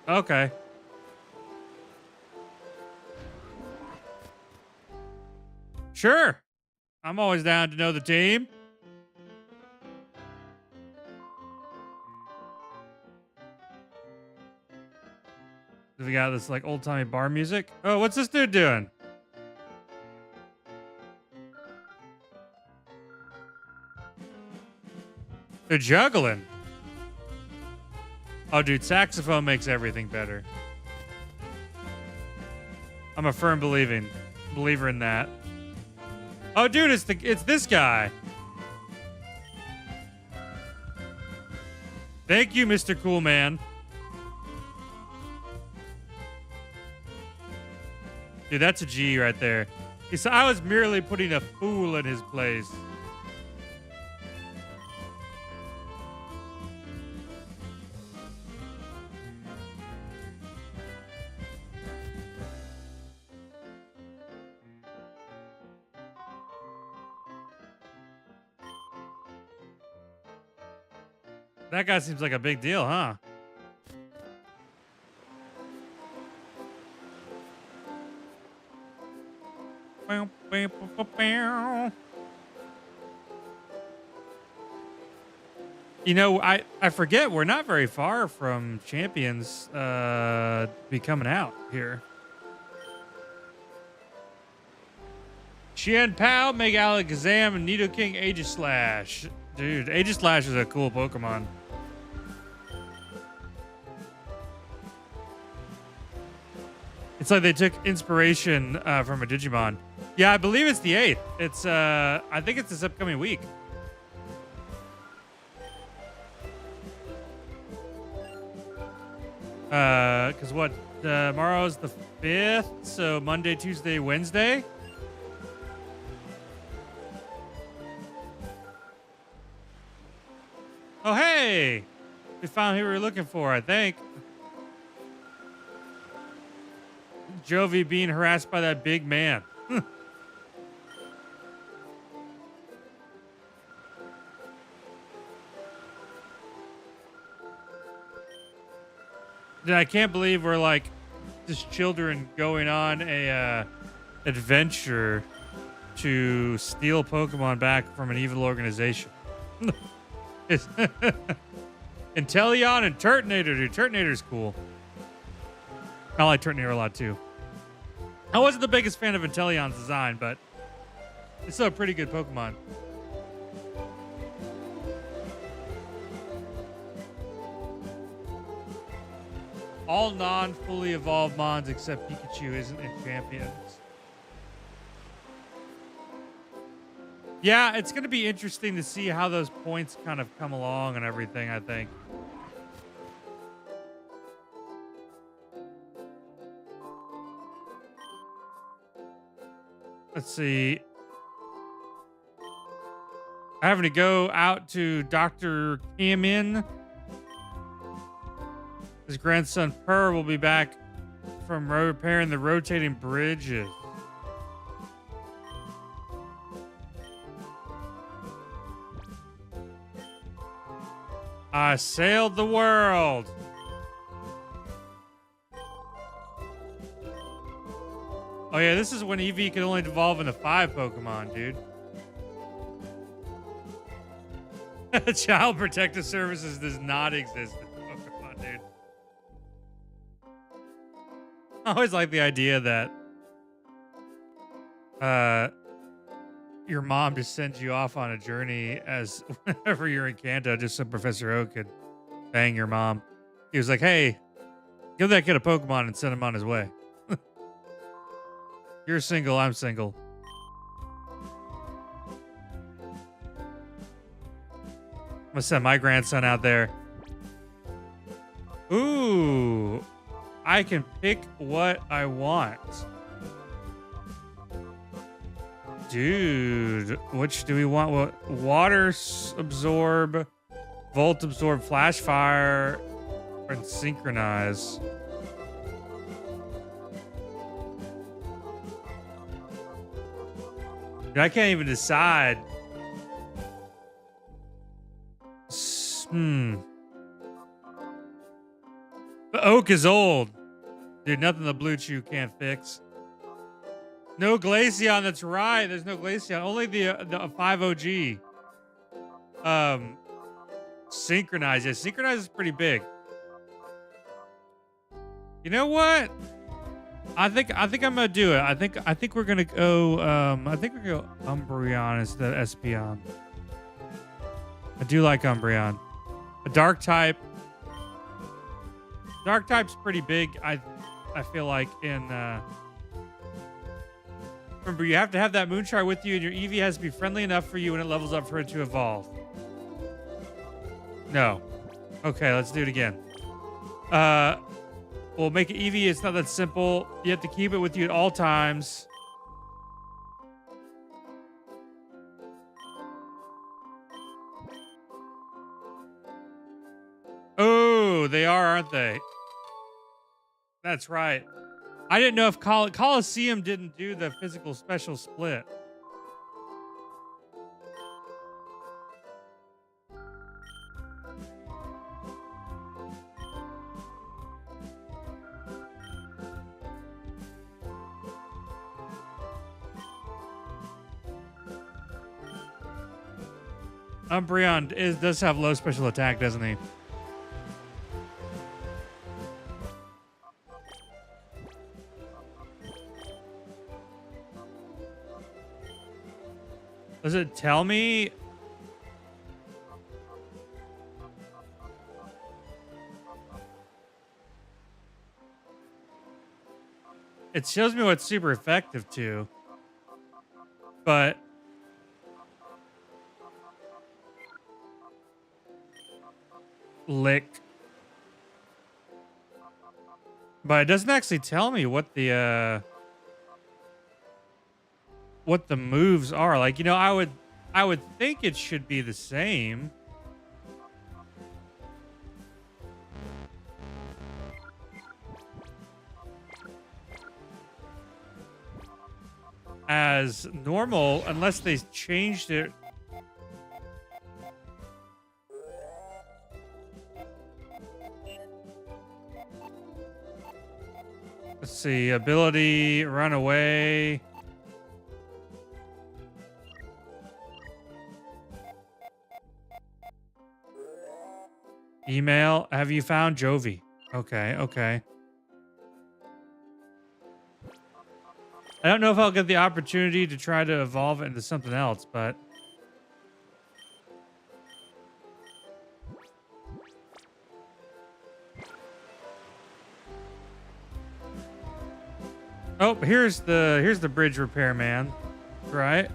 Okay. Sure. I'm always down to know the team. We got this like old-timey bar music. Oh, what's this dude doing? They're juggling. Oh, dude, saxophone makes everything better. I'm a firm believer in that. Oh, dude, it's this guy. Thank you, Mr. Cool Man. Dude, that's a G right there. He said I was merely putting a fool in his place. That guy seems like a big deal, huh? You know, I forget we're not very far from Champions be coming out here. Chien Pao, Mega Alakazam, and Nidoking Aegislash. Dude, Aegislash is a cool Pokemon. It's like they took inspiration from a Digimon. Yeah, I believe it's the 8th. It's I think it's this upcoming week. Because what? Tomorrow's the 5th, so Monday, Tuesday, Wednesday. Oh, hey! We found who we were looking for, I think. Jovi being harassed by that big man. Dude, I can't believe we're like just children going on a adventure to steal Pokemon back from an evil organization. Inteleon and Turtonator, dude. Turtonator's cool. I like Turtonator a lot too. I wasn't the biggest fan of Inteleon's design, but it's still a pretty good Pokemon. All non-fully evolved Mons except Pikachu isn't in Champions. Yeah, it's going to be interesting to see how those points kind of come along and everything, I think. Let's see. Having to go out to Dr. Kamin. His grandson Purr will be back from repairing the rotating bridges. I sailed the world. Oh yeah, this is when Eevee can only evolve into 5 Pokemon, dude. Child Protective Services does not exist in Pokemon, dude. I always like the idea that your mom just sends you off on a journey as whenever you're in Kanto, just so Professor Oak could bang your mom. He was like, hey, give that kid a Pokemon and send him on his way. You're single, I'm single. I'm gonna send my grandson out there. Ooh, I can pick what I want. Dude, which do we want? What? Water absorb, volt absorb, flash fire, and synchronize. Dude, I can't even decide. The Oak is old. Dude, nothing the Blue Chew can't fix. No Glaceon, that's right. There's no Glaceon. Only the 5 OG. Synchronize. Yeah, Synchronize is pretty big. You know what? I think I'm gonna do it. I think we're gonna go I think we're gonna go Umbreon instead of Espeon. I do like Umbreon. A dark type. Dark type's pretty big, I feel like in remember, you have to have that Moonchar with you, and your Eevee has to be friendly enough for you when it levels up for it to evolve. No. Okay, let's do it again. We'll make it Eevee. It's not that simple. You have to keep it with you at all times. Oh, they are, aren't they? That's right. I didn't know if Coliseum didn't do the physical special split. Umbreon does have low special attack, doesn't he? Does it tell me? It shows me what's super effective too. But lick. But it doesn't actually tell me what the moves are. Like, you know, I would think it should be the same. As normal, unless they changed it. Let's see, ability, run away. Email, have you found Jovi? Okay, okay. I don't know if I'll get the opportunity to try to evolve it into something else, but... Oh, here's the bridge repair man, right?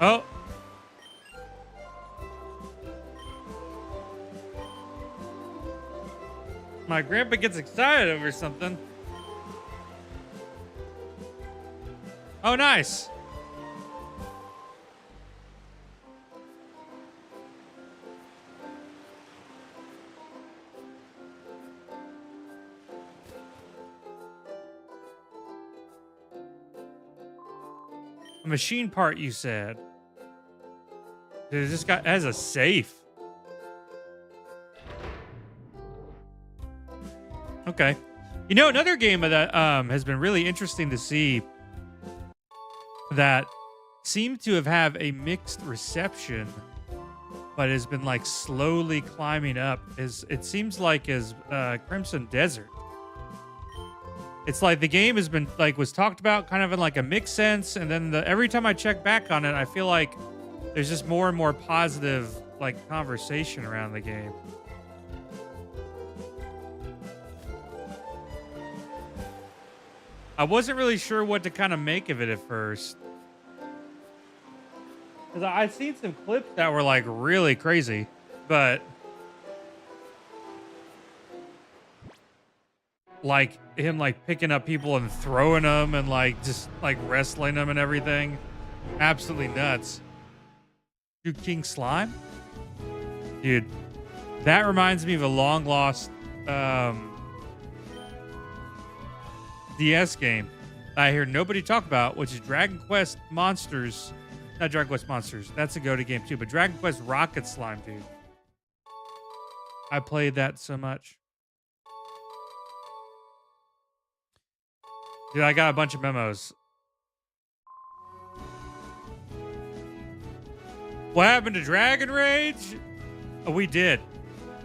Oh. My grandpa gets excited over something. Oh, nice. A machine part, you said. Dude, this guy has a safe. Okay. You know, another game that has been really interesting to see that seemed to have a mixed reception, but has been like slowly climbing up is, it seems like, is Crimson Desert. It's like the game has been like, was talked about kind of in like a mixed sense, and then every time I check back on it, I feel like there's just more and more positive like conversation around the game. I wasn't really sure what to kind of make of it at first, because I'd seen some clips that were like really crazy, but like him like picking up people and throwing them and like just like wrestling them and everything, absolutely nuts. Dude, King Slime, dude, that reminds me of a long lost DS game I hear nobody talk about, which is Dragon Quest Monsters. Not Dragon Quest Monsters, that's a go-to game too, but Dragon Quest Rocket Slime, dude. I played that so much. Dude, I got a bunch of memos. What happened to Dragon Rage? Oh, we did.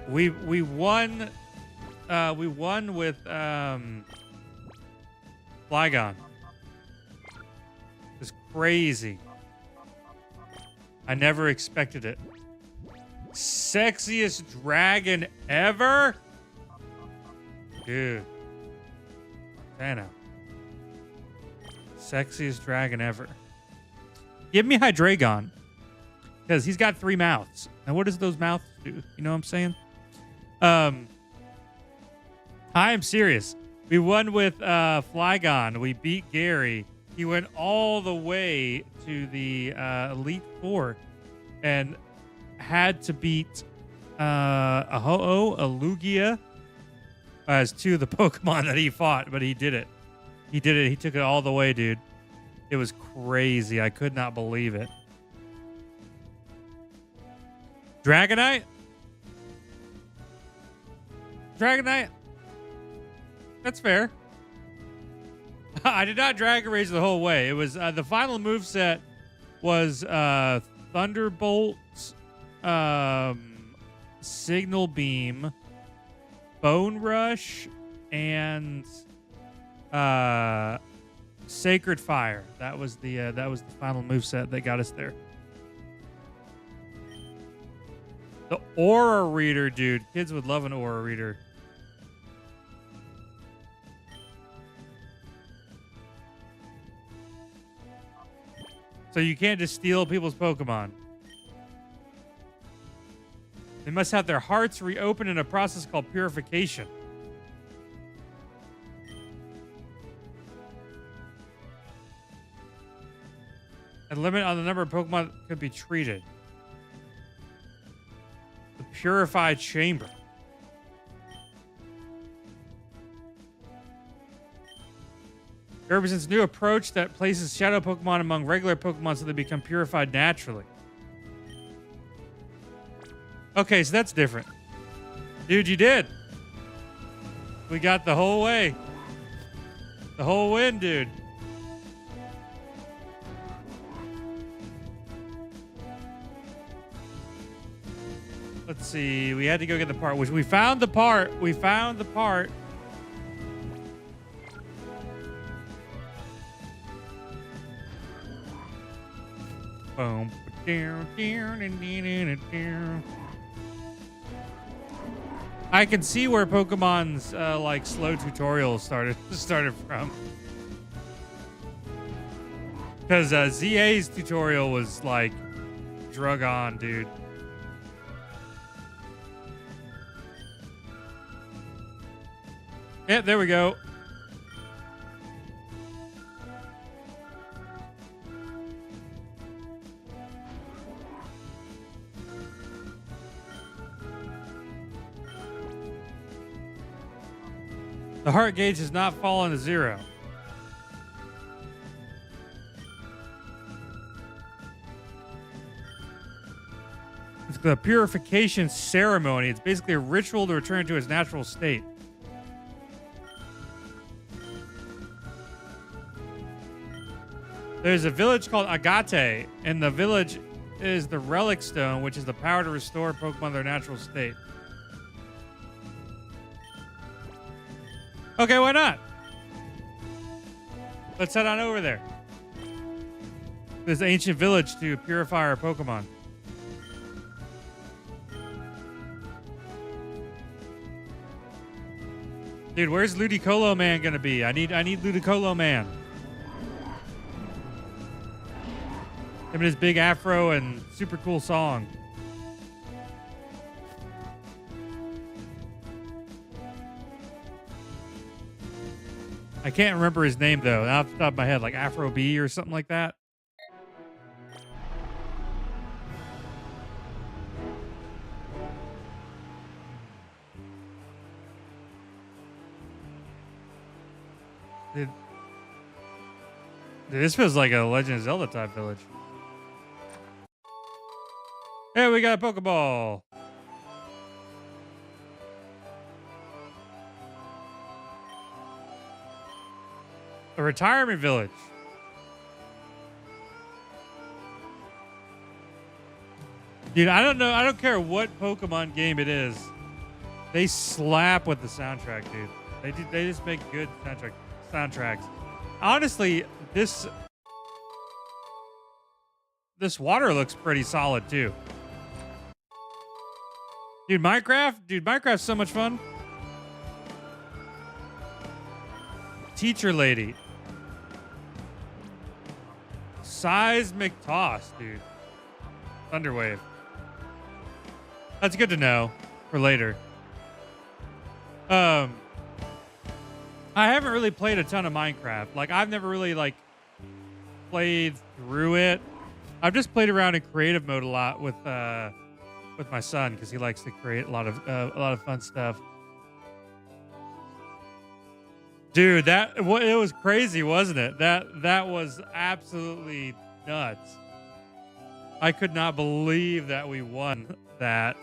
We won. We won with Flygon. It's crazy. I never expected it. Sexiest dragon ever? Dude. Anna. Sexiest dragon ever. Give me Hydreigon. Because he's got 3 mouths. And what does those mouths do? You know what I'm saying? I am serious. We won with Flygon. We beat Gary. He went all the way to the Elite Four and had to beat a Ho-Oh, a Lugia, as 2 of the Pokemon that he fought, but he did it. He did it. He took it all the way, dude. It was crazy. I could not believe it. Dragonite? Dragonite? That's fair. I did not Dragon Rage the whole way. It was the final moveset was Thunderbolt, Signal Beam, Bone Rush, and Sacred Fire. That was the final moveset that got us there. The Aura Reader, dude. Kids would love an Aura Reader. So you can't just steal people's Pokemon. They must have their hearts reopened in a process called Purification. A limit on the number of Pokemon that could be treated. The Purified Chamber. It represents a new approach that places shadow Pokemon among regular Pokemon so they become purified naturally. Okay, so that's different. Dude, you did. We got the whole way. The whole win, dude. Let's see. We had to go get the part, which we found the part. We found the part. Boom. I can see where Pokemon's like slow tutorials started from. Because ZA's tutorial was like drug on, dude. Yeah, there we go. The heart gauge has not fallen to 0. It's the Purification Ceremony. It's basically a ritual to return to its natural state. There's a village called Agate, and the village is the Relic Stone, which is the power to restore Pokemon to their natural state. Okay, why not? Let's head on over there. This ancient village to purify our Pokemon. Dude, where's Ludicolo Man gonna be? I need Ludicolo Man. Him and his big afro and super cool song. I can't remember his name though, off the top of my head, like Afro B or something like that. Dude, this feels like a Legend of Zelda type village. Hey, we got a Pokeball. A retirement village. Dude, I don't know. I don't care what Pokemon game it is. They slap with the soundtrack, dude. They just make good soundtracks. Honestly, this water looks pretty solid too. Dude, Minecraft's so much fun. Teacher lady. Seismic toss, dude. Thunderwave. That's good to know for later. I haven't really played a ton of Minecraft. Like, I've never really like played through it. I've just played around in creative mode a lot with my son because he likes to create a lot of fun stuff. Dude, it was crazy, wasn't it? That was absolutely nuts. I could not believe that we won that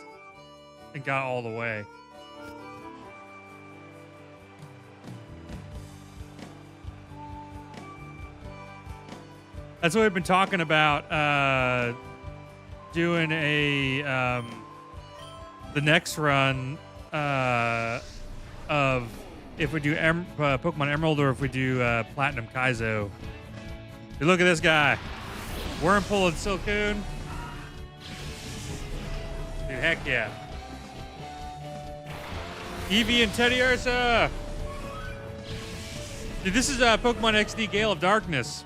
and got all the way. That's what we've been talking about doing a the next run of if we do Pokemon Emerald or if we do Platinum KAIZO. Hey, look at this guy. Wurmple and Silcoon. Dude, heck yeah. Eevee and Teddy Ursa. Dude, this is Pokemon XD Gale of Darkness.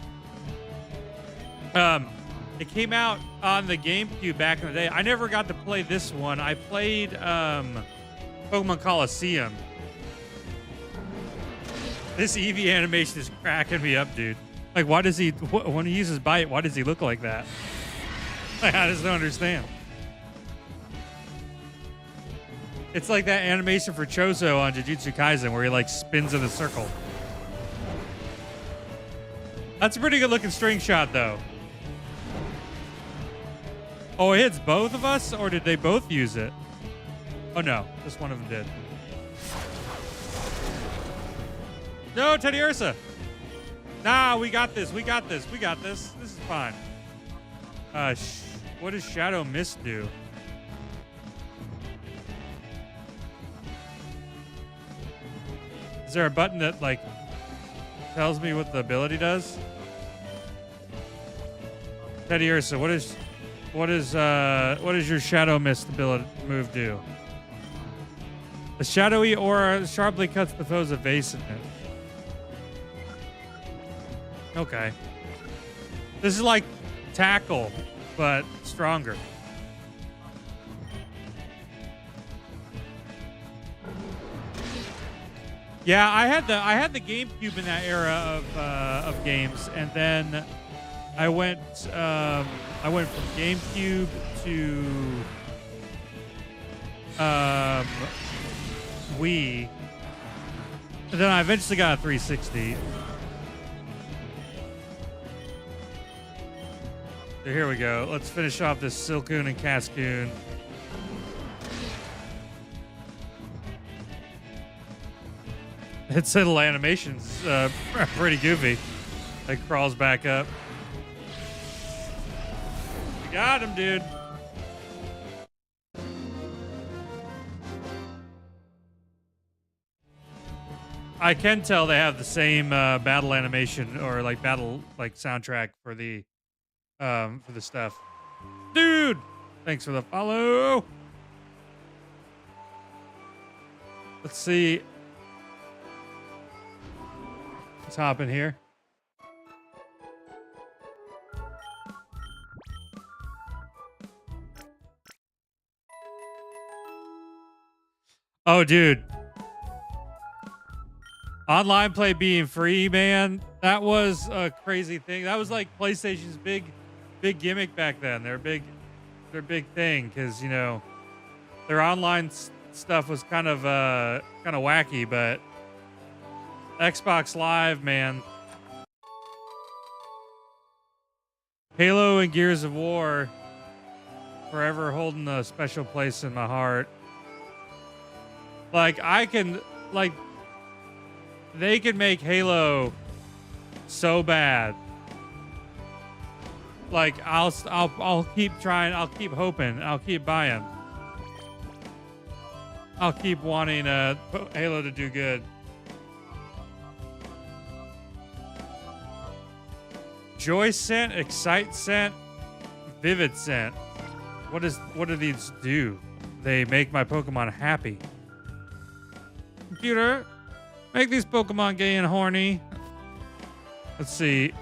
It came out on the GameCube back in the day. I never got to play this one. I played Pokemon Coliseum. This Eevee animation is cracking me up, dude. Like, why does he, when he uses Bite, why does he look like that? Like, I just don't understand. It's like that animation for Chozo on Jujutsu Kaisen where he, like, spins in a circle. That's a pretty good looking string shot, though. Oh, it hits both of us, or did they both use it? Oh, no. Just one of them did. No, Teddy Ursa. Nah, we got this. We got this. We got this. This is fine. What does Shadow Mist do? Is there a button that, like, tells me what the ability does? Teddy Ursa, what does your Shadow Mist ability move do? A shadowy aura sharply cuts the foe's evasiveness. Okay. This is like Tackle, but stronger. Yeah, I had the GameCube in that era of games, and then I went from GameCube to Wii. And then I eventually got a 360. So here we go. Let's finish off this Silcoon and Cascoon. Its little animation's pretty goofy. It crawls back up. You got him, dude. I can tell they have the same battle animation or like battle soundtrack for the stuff. Dude, thanks for the follow. Let's see. Let's hop in here. Oh, dude. Online play being free, man. That was a crazy thing. That was like PlayStation's big gimmick back then. Their big thing, because you know their online stuff was kind of wacky, but Xbox Live, man. Halo and Gears of War forever holding a special place in my heart. Like they can make Halo so bad. Like I'll keep trying, I'll keep hoping, I'll keep buying. I'll keep wanting Halo to do good. Joy Scent, Excite Scent, Vivid Scent. What do these do? They make my Pokemon happy. Computer, make these Pokemon gay and horny. Let's see.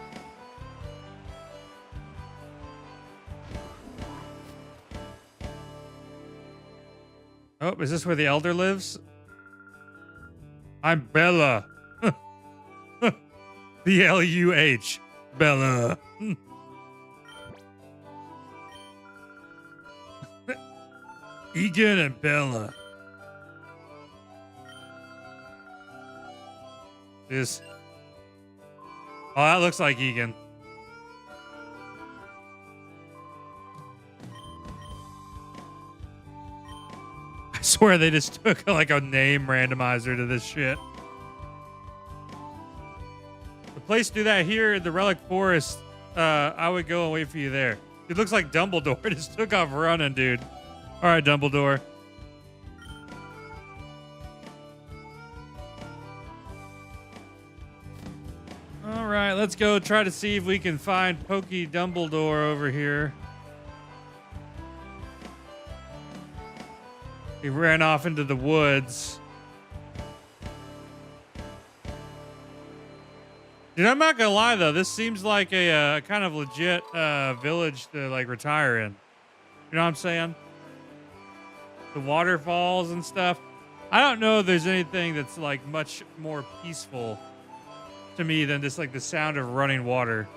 Oh, is this where the Elder lives? I'm Bella. B-L-U-H. Bella. Egan and Bella. This. Oh, that looks like Egan. I swear they just took like a name randomizer to this shit. The place to do that here in the Relic Forest, I would go and wait for you there. It looks like Dumbledore just took off running, dude. All right, Dumbledore. All right, let's go try to see if we can find Pokey Dumbledore over here. He ran off into the woods. Dude, I'm not gonna lie though. This seems like a kind of legit village to like retire in. You know what I'm saying? The waterfalls and stuff. I don't know if there's anything that's like much more peaceful to me than just like the sound of running water.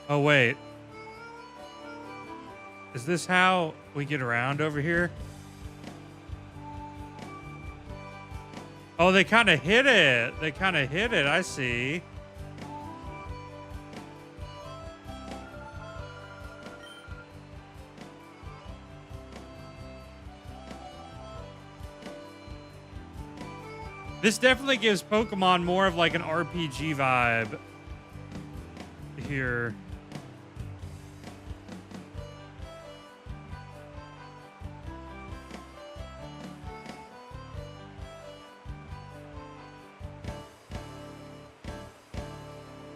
Oh wait. Is this how we get around over here? Oh, they kind of hit it. They kind of hit it. I see. This definitely gives Pokemon more of like an RPG vibe here.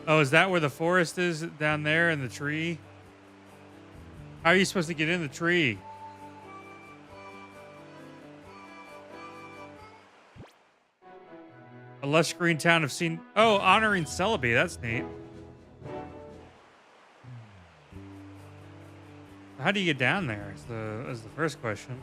Oh, is that where the forest is down there in the tree? How are you supposed to get in the tree? A lush green town of scene. Oh, honoring Celebi. That's neat. How do you get down there? Is the first question.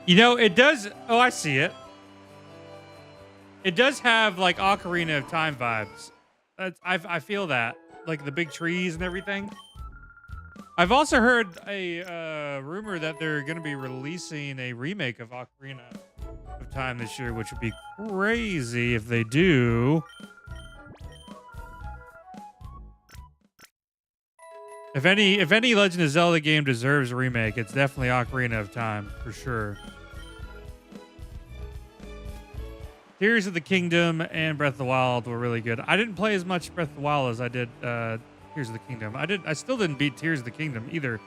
You know, it does. Oh, I see it. It does have like Ocarina of Time vibes. I feel that, like the big trees and everything. I've also heard a rumor that they're going to be releasing a remake of Ocarina of Time this year, which would be crazy if they do. If any Legend of Zelda game deserves a remake, it's definitely Ocarina of Time for sure. Tears of the Kingdom and Breath of the Wild were really good. I didn't play as much Breath of the Wild as I did Tears of the Kingdom. I still didn't beat Tears of the Kingdom either.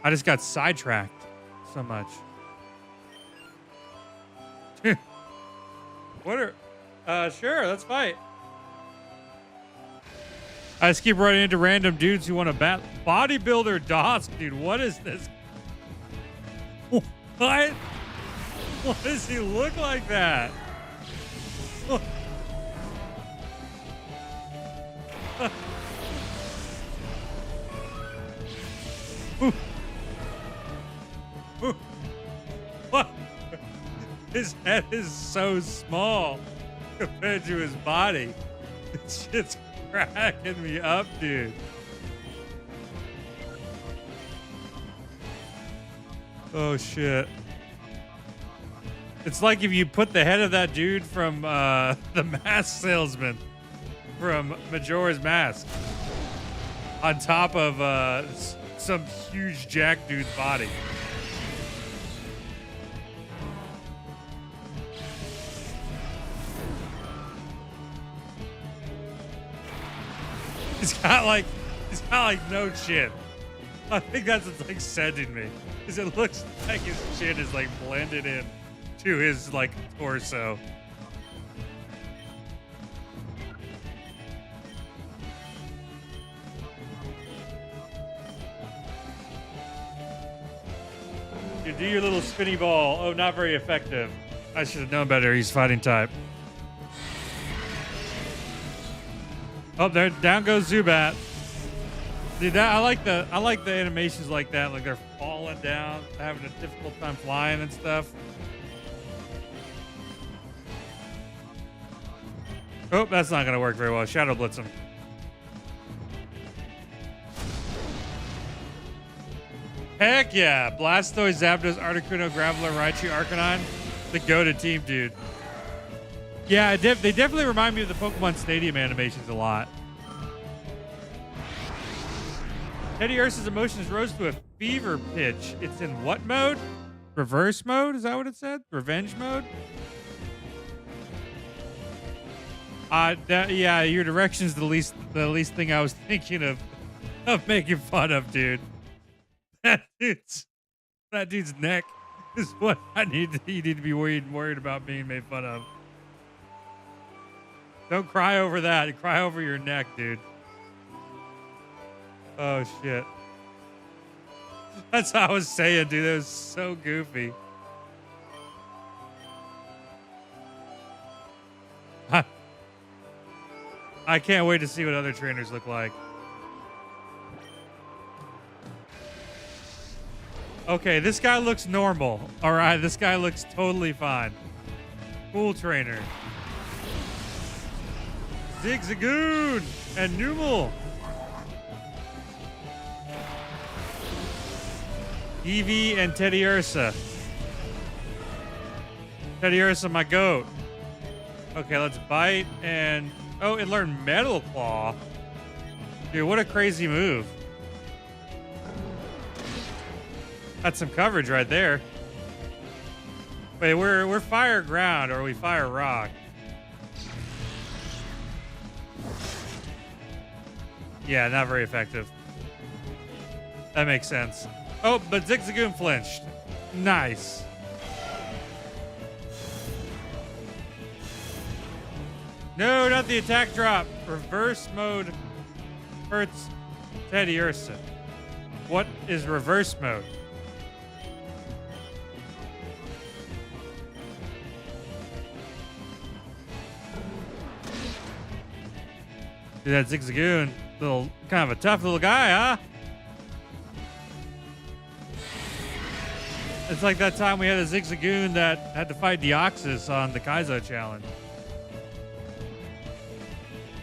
I just got sidetracked so much. What are... sure, let's fight. I just keep running into random dudes who want to bat... Bodybuilder Dosk, dude. What is this? What? Why does he look like that? What? His head is so small compared to his body. It's just cracking me up, dude. Oh, shit. It's like if you put the head of that dude from the mask salesman from Majora's Mask on top of some huge jack dude's body. He's got like no chin. I think that's what's like sending me, because it looks like his chin is like blended in to his like torso. You do your little spinny ball. Oh, not very effective. I should have known better. He's fighting type. Oh, there, down goes Zubat. Dude, I like the animations like that. Like they're falling down, having a difficult time flying and stuff. Oh, that's not gonna work very well. Shadow Blitz him. Heck yeah! Blastoise, Zapdos, Articuno, Graveler, Raichu, Arcanine. The go-to team, dude. Yeah, they definitely remind me of the Pokemon Stadium animations a lot. Teddy Ursa's emotions rose to a fever pitch. It's in what mode? Reverse mode? Is that what it said? Revenge mode? Yeah, your direction's the least thing I was thinking of making fun of, dude. That dude's neck is what you need to be worried about being made fun of. Don't cry over that. Cry over your neck, dude. Oh shit. That's what I was saying, dude. That was so goofy. I can't wait to see what other trainers look like. Okay, this guy looks normal. All right, this guy looks totally fine. Cool trainer. Zigzagoon and Numel. Eevee and Teddy Ursa. Teddy Ursa, my goat. Okay, let's bite and... Oh, it learned Metal Claw. Dude, what a crazy move. That's some coverage right there. Wait, we're fire ground or we fire rock? Yeah, not very effective. That makes sense. Oh, but Zigzagoon flinched. Nice. No, not the attack drop. Reverse mode hurts Teddy Ursa. What is reverse mode? Dude, that Zigzagoon, kind of a tough little guy, huh? It's like that time we had a Zigzagoon that had to fight Deoxys on the KAIZO challenge.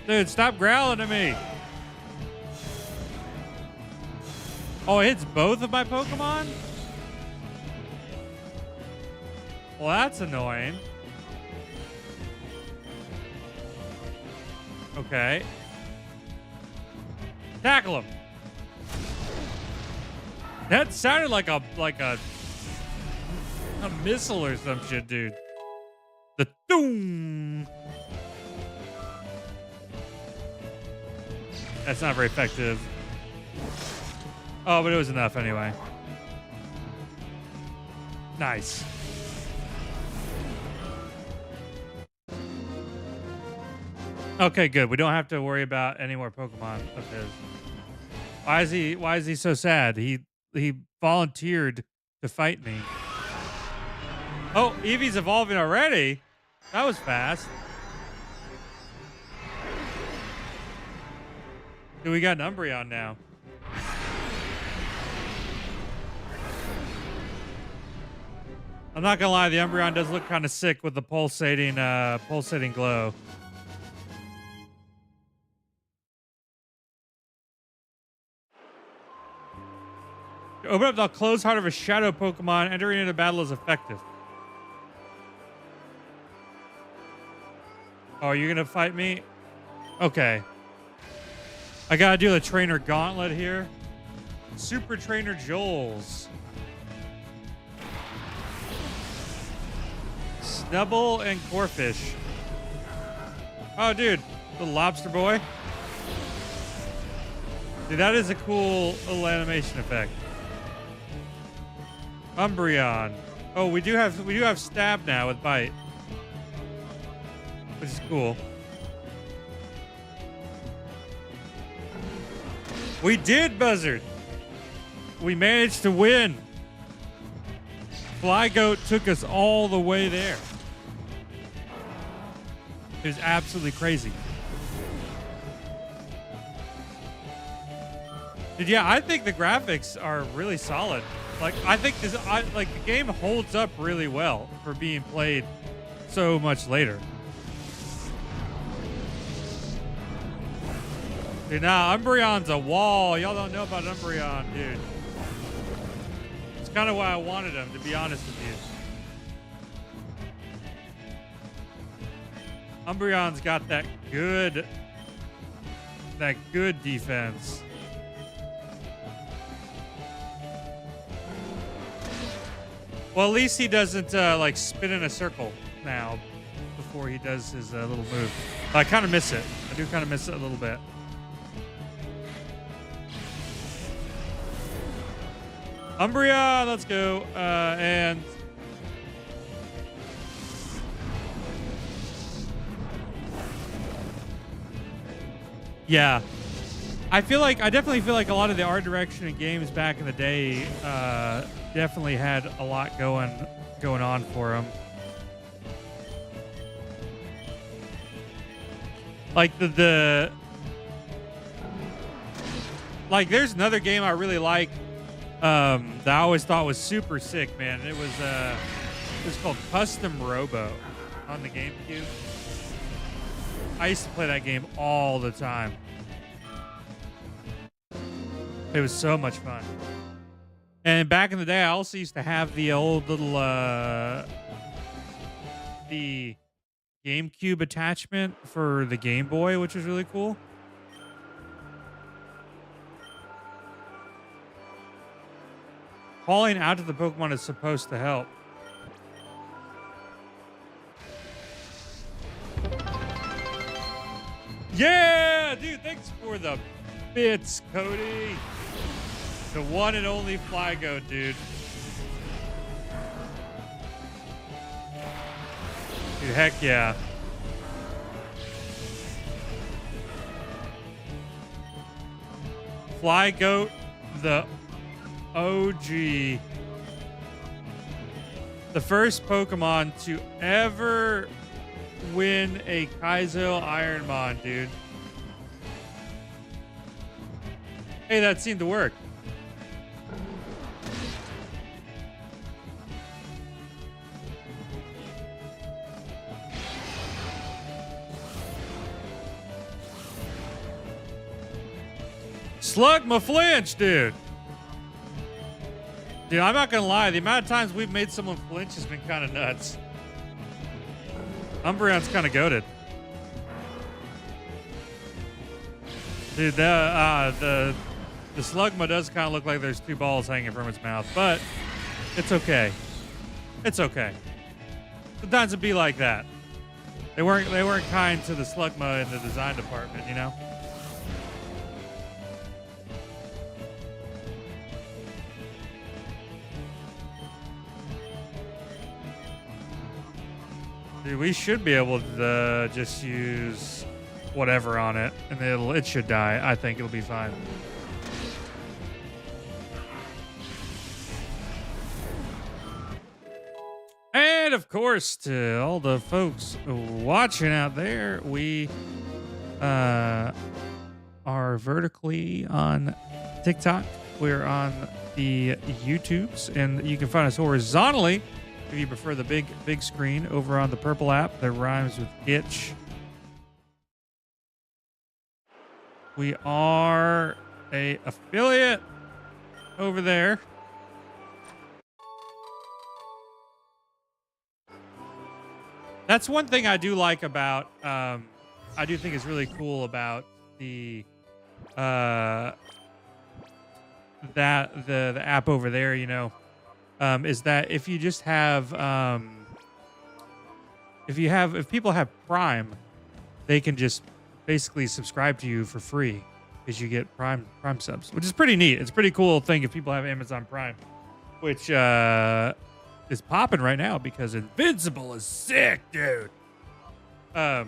Dude, stop growling at me. Oh, it hits both of my Pokemon? Well, that's annoying. Okay. Tackle him. That sounded like a missile or some shit, dude. The doom. That's not very effective. Oh, but it was enough anyway. Nice. Okay, good. We don't have to worry about any more Pokemon of his. Why is he so sad? He volunteered to fight me. Oh, Eevee's evolving already? That was fast. Dude, we got an Umbreon now. I'm not gonna lie, the Umbreon does look kind of sick with the pulsating glow. Open up the closed heart of a shadow Pokemon. Entering into battle is effective. Oh, you're gonna fight me? Okay. I gotta do the trainer gauntlet here. Super Trainer Joel's. Snubble and Corfish. Oh, dude. The lobster boy. Dude, that is a cool little animation effect. Umbreon. Oh, we do have stab now with bite, which is cool. We did, Buzzard. We managed to win. Flygoat took us all the way there. It was absolutely crazy. Dude, yeah, I think the graphics are really solid. Like, I think the game holds up really well for being played so much later. Dude, nah, Umbreon's a wall. Y'all don't know about Umbreon, dude. It's kind of why I wanted him, to be honest with you. Umbreon's got that good defense. Well, at least he doesn't like spin in a circle now before he does his little move. I kind of miss it. I do kind of miss it a little bit. Umbreon, let's go. And yeah, I definitely feel like a lot of the art direction in games back in the day definitely had a lot going on for them. Like like there's another game I really like that I always thought was super sick, man. It was called Custom Robo on the GameCube. I used to play that game all the time. It was so much fun. And back in the day, I also used to have the old little the GameCube attachment for the Game Boy, which was really cool. Calling out to the Pokemon is supposed to help. Yeah, dude, thanks for the bits, Cody. The one and only Flygo, dude. Dude, heck yeah. Flygoat, the OG. The first Pokemon to ever win a KAIZO Ironmon, dude. Hey, that seemed to work. Slug my flinch, dude. Dude, I'm not gonna lie. The amount of times we've made someone flinch has been kind of nuts. Umbreon's kind of goated. Dude, the Slugma does kind of look like there's two balls hanging from its mouth, but it's okay. It's okay. Sometimes it'd be like that. They weren't kind to the Slugma in the design department, you know? Dude, we should be able to just use whatever on it, and it should die. I think it'll be fine. And of course, to all the folks watching out there, we are vertically on TikTok. We're on the YouTubes, and you can find us horizontally if you prefer the big screen over on the purple app that rhymes with itch. We are a affiliate over there. That's one thing I do like about I do think is really cool about the the app over there, you know, is that if you just have if people have Prime, they can just basically subscribe to you for free because you get Prime subs, which is pretty neat. It's a pretty cool thing if people have Amazon Prime, which is popping right now because Invincible is sick, dude. Yeah,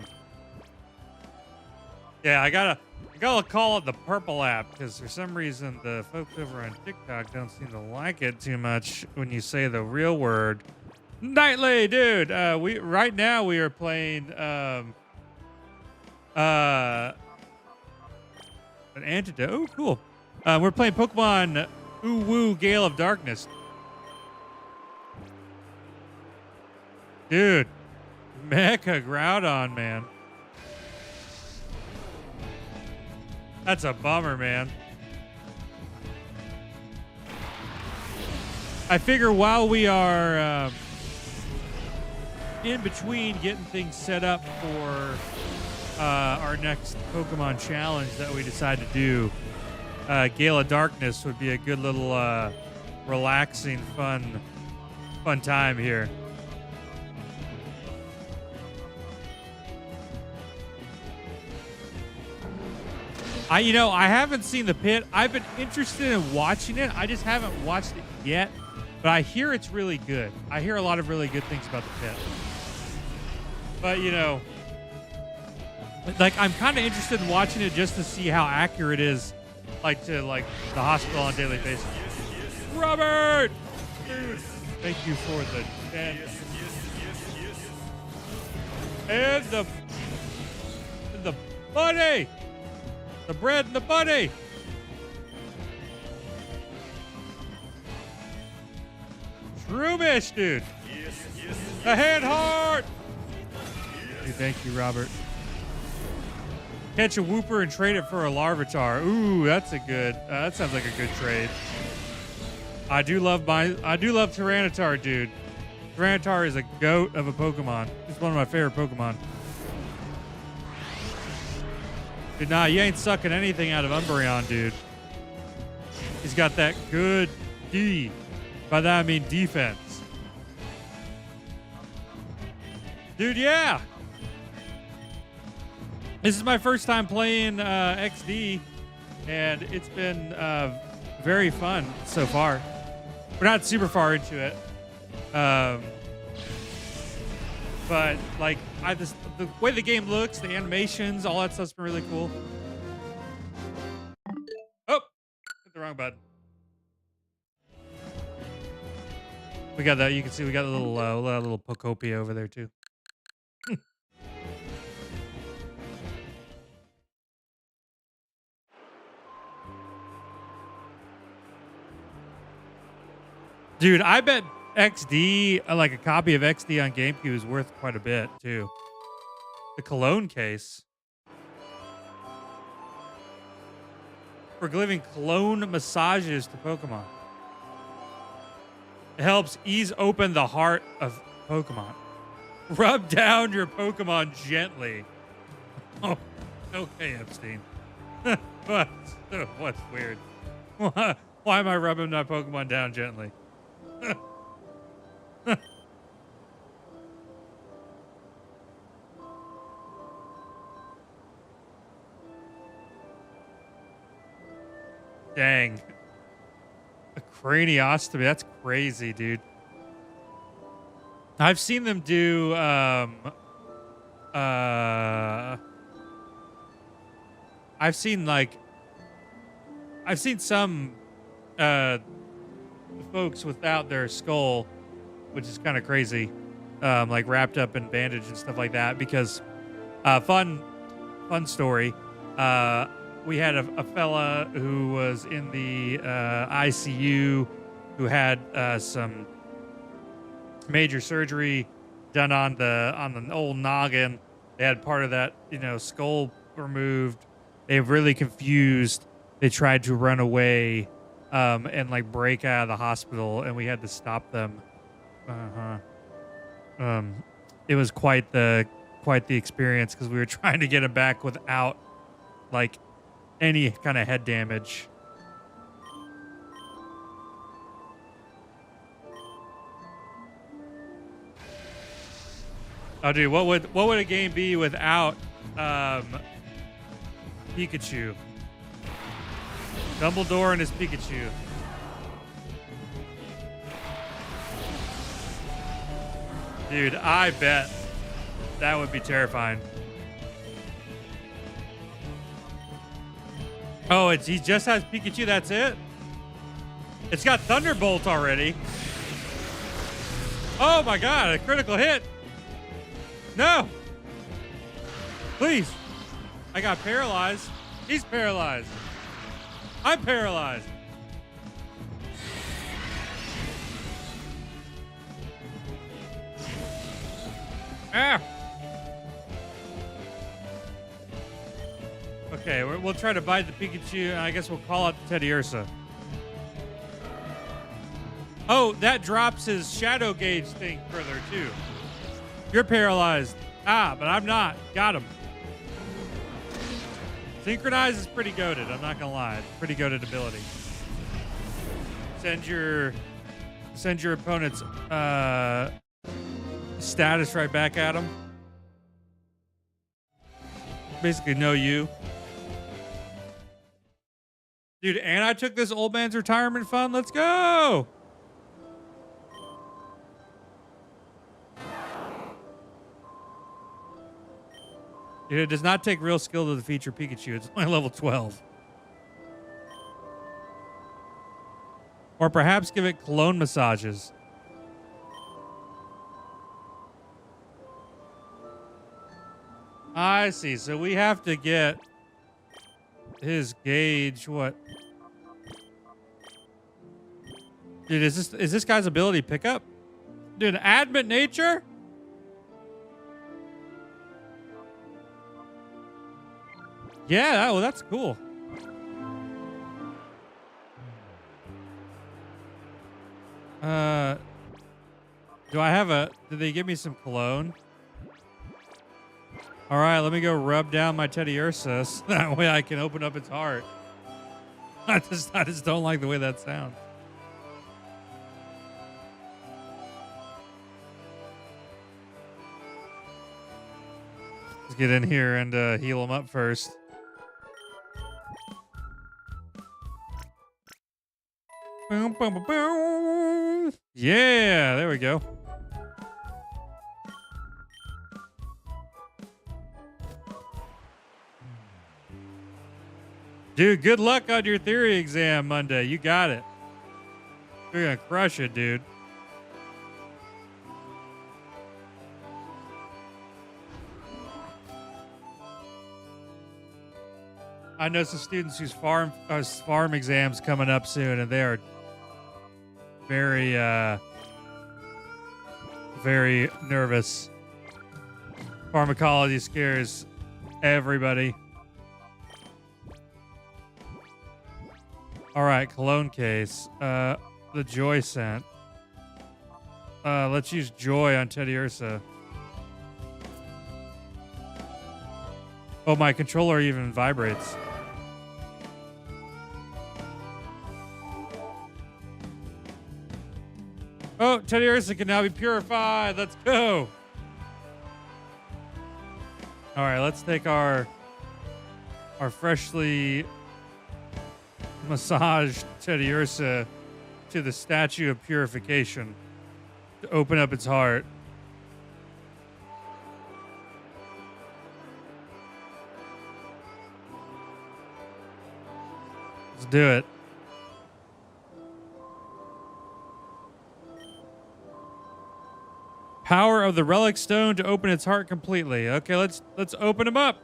I gotta call it the purple app because for some reason the folks over on TikTok don't seem to like it too much when you say the real word. Nightly, dude. Right now we are playing an antidote. Oh, cool. We're playing Pokemon Uwu Gale of Darkness. Dude, Mecha Groudon, man. That's a bummer, man. I figure while we are in between getting things set up for our next Pokemon challenge that we decide to do, Gale of Darkness would be a good little relaxing, fun fun time here. I haven't seen the pit. I've been interested in watching it. I just haven't watched it yet, but I hear it's really good. I hear a lot of really good things about the pit. But like I'm kind of interested in watching it just to see how accurate it is, like to the hospital on a daily basis. Robert, dude, thank you for the 10. And the bunny. The bread and the bunny. Shroomish, dude. The hand heart. Hey, thank you, Robert. Catch a whooper and trade it for a larvitar. Ooh, that's a good. That sounds like a good trade. I do love Tyranitar, dude. Tyranitar is a goat of a Pokemon. It's one of my favorite Pokemon. Dude, nah, you ain't sucking anything out of Umbreon, dude. He's got that good D. By that I mean defense. Dude, yeah. This is my first time playing XD, and it's been very fun so far. We're not super far into it. But like the way the game looks, the animations, all that stuff's been really cool. Oh, hit the wrong button. We got that. You can see we got a little Pokopia over there too. Dude, I bet XD, like a copy of XD on GameCube is worth quite a bit too. The cologne case. For giving cologne massages to Pokemon. It helps ease open the heart of Pokemon. Rub down your Pokemon gently. Oh, okay, Epstein. What's weird? Why am I rubbing my Pokemon down gently? Dang. A craniostomy. That's crazy, dude. I've seen them do I've seen some folks without their skull, which is kind of crazy, like wrapped up in bandage and stuff like that, because fun story, we had a fella who was in the ICU who had some major surgery done on the old noggin. They had part of that skull removed. They were really confused. They tried to run away and like break out of the hospital, and we had to stop them. It was quite the experience, because we were trying to get him back without like any kind of head damage. Oh, dude, what would a game be without Pikachu? Dumbledore and his Pikachu. Dude, I bet that would be terrifying. Oh, he just has Pikachu, that's it? It's got Thunderbolt already. Oh my god, a critical hit. No. Please. I got paralyzed. He's paralyzed. I'm paralyzed. Ah. Okay, we'll try to bite the Pikachu, and I guess we'll call out the Teddiursa. Oh, that drops his shadow gauge thing further, too. You're paralyzed. Ah, but I'm not. Got him. Synchronize is pretty goated. I'm not going to lie. It's pretty goated ability. Send your send your opponent's status right back at them. Basically, know you. Dude, and I took this old man's retirement fund. Let's go. Dude, it does not take real skill to defeat your Pikachu. It's only level 12. Or perhaps give it cologne massages. I see. So we have to get his gauge. What? Dude, is this guy's ability pickup? Dude, admit nature? Yeah, oh, that's cool. Do I have did they give me some cologne? All right, let me go rub down my Teddy Ursa so that way I can open up its heart. I just don't like the way that sounds. Let's get in here and heal him up first. Boom, boom, boom, boom. Yeah, there we go. Dude, good luck on your theory exam Monday. You got it. You're gonna crush it, dude. I know some students whose farm exams coming up soon, and they are very, very nervous. Pharmacology scares everybody. All right, cologne case. The joy scent. Let's use joy on Teddy Ursa. Oh, my controller even vibrates. Oh, Teddy Ursa can now be purified. Let's go. All right, let's take our freshly massaged Teddy Ursa to the statue of purification to open up its heart. Let's do it. Power of the relic stone to open its heart completely. Okay, let's open him up.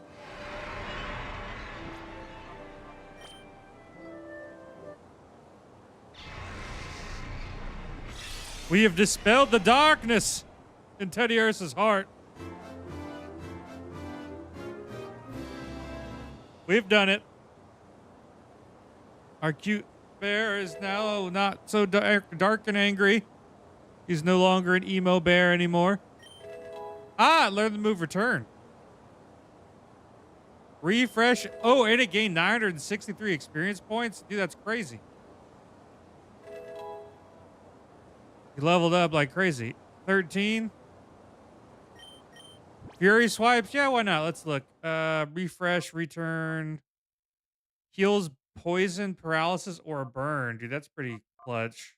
We have dispelled the darkness in Teddy Ursa's heart. We've done it. Our cute bear is now not so dark and angry. He's no longer an emo bear anymore. Ah, learn the move return. Refresh. Oh, and it gained 963 experience points. Dude, that's crazy. He leveled up like crazy. 13. Fury swipes. Yeah, why not? Let's look. Refresh, return. Heals poison, paralysis, or burn. Dude, that's pretty clutch.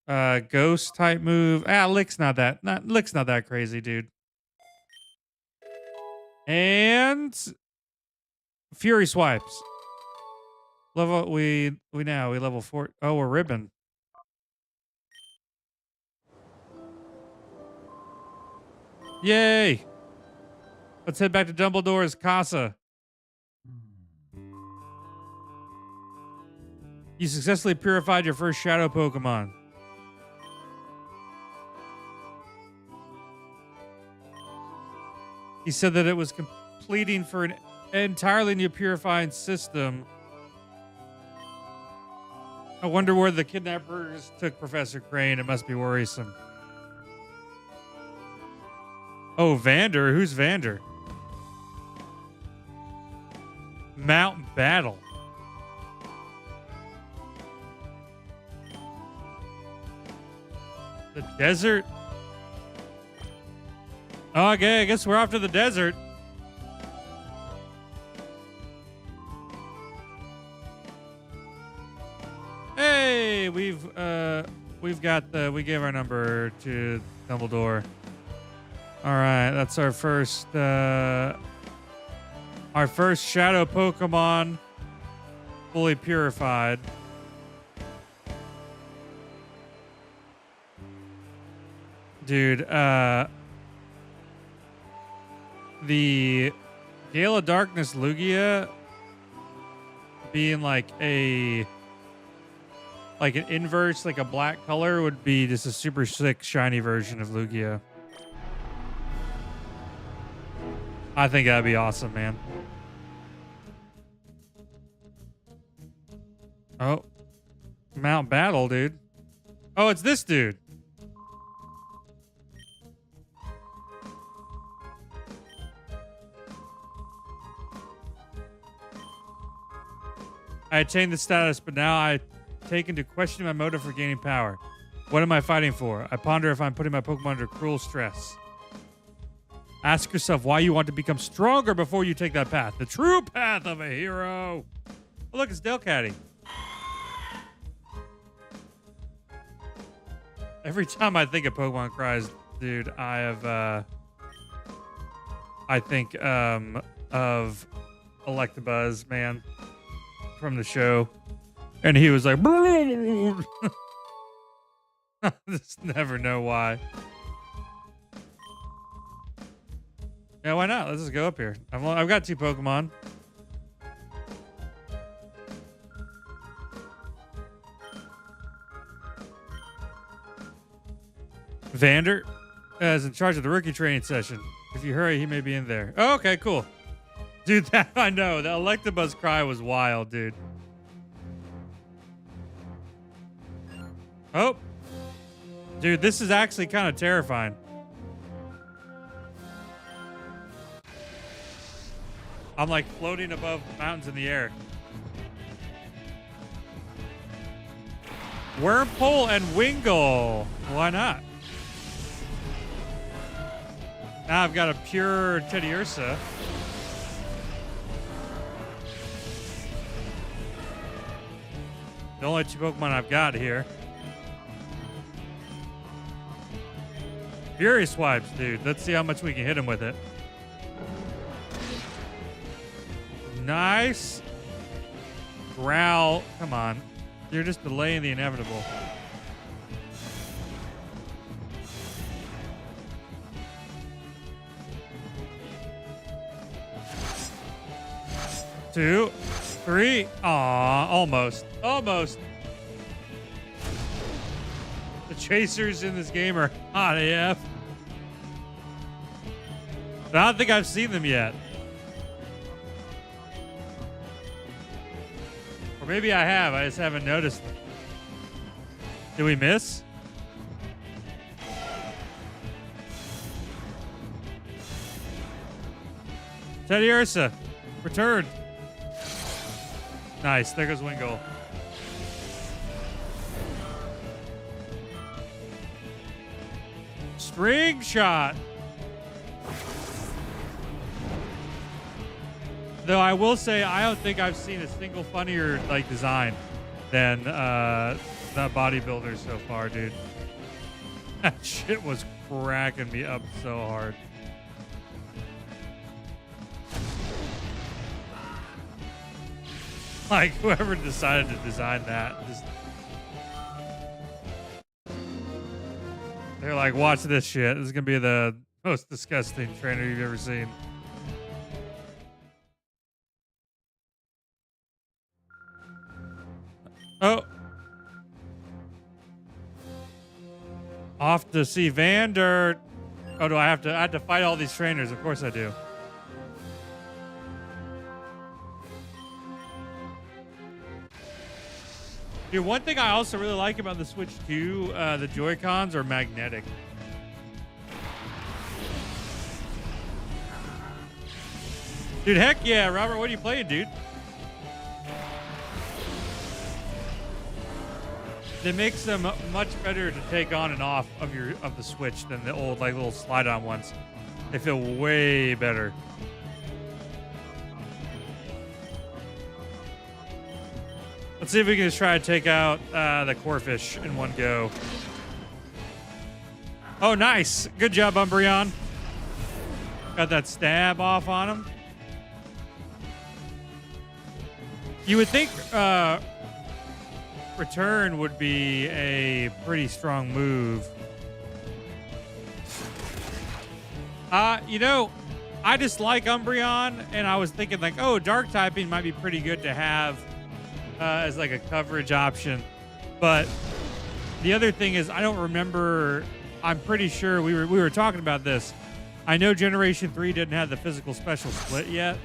Ghost type move. Lick's not that crazy, dude. And Fury swipes. We level 4. Oh, we're ribbon. Yay! Let's head back to Dumbledore's casa. You successfully purified your first shadow Pokemon. He said that it was completing for an entirely new purifying system. I wonder where the kidnappers took Professor Crane. It must be worrisome. Oh, Vander. Who's Vander? Mount Battle. The desert? Okay, I guess we're off to the desert. Hey, we gave our number to Dumbledore. All right, that's our first shadow Pokemon fully purified. Dude, the Gale of Darkness Lugia being like an inverse, like a black color, would be just a super sick shiny version of Lugia. I think that'd be awesome, man. Oh, Mount Battle, dude. Oh, it's this dude. I attained the status, but now I taken to question my motive for gaining power. What am I fighting for? I ponder if I'm putting my Pokemon under cruel stress. Ask yourself why you want to become stronger before you take that path. The true path of a hero. Oh, look, it's Delcatty. Every time I think of Pokemon Cries, dude, I think of Electabuzz, man, from the show. And he was like, just never know why. Yeah, why not? Let's just go up here. I've got 2 Pokemon. Vander is in charge of the rookie training session. If you hurry, he may be in there. Oh, okay, cool. Dude, that I know. The Electabuzz cry was wild, dude. Oh. Dude, this is actually kind of terrifying. I'm like floating above mountains in the air. Wormpole and Wingull. Why not? Now I've got a pure Teddiursa. The only 2 Pokemon I've got here. Fury Swipes, dude. Let's see how much we can hit him with it. Nice. Growl. Come on. You're just delaying the inevitable. Two, 3. Aw, almost. Almost. The chasers in this game are hot AF. But I don't think I've seen them yet. Or maybe I have. I just haven't noticed them. Did we miss? Teddiursa, returned. Nice. There goes Wingull. String shot. Though I will say, I don't think I've seen a single funnier like design than that bodybuilder so far, dude. That shit was cracking me up so hard. Like, whoever decided to design that, just... They're like, watch this shit. This is going to be the most disgusting trainer you've ever seen. Oh. Off to see Vander. Oh, do I have to fight all these trainers? Of course I do. Dude, one thing I also really like about the Switch 2, the Joy-Cons are magnetic. Dude, heck yeah. Robert, what are you playing, dude? that makes them much better to take on and off of the Switch than the old like little slide-on ones. They feel way better. Let's see if we can just try to take out the core fish in one go. Oh, nice. Good job, Umbreon. Got that stab off on him. You would think return would be a pretty strong move. You know, I just like Umbreon, and I was thinking like, oh, dark typing might be pretty good to have as like a coverage option. But the other thing is, I don't remember. I'm pretty sure we were talking about this. I know Generation 3 didn't have the physical special split yet,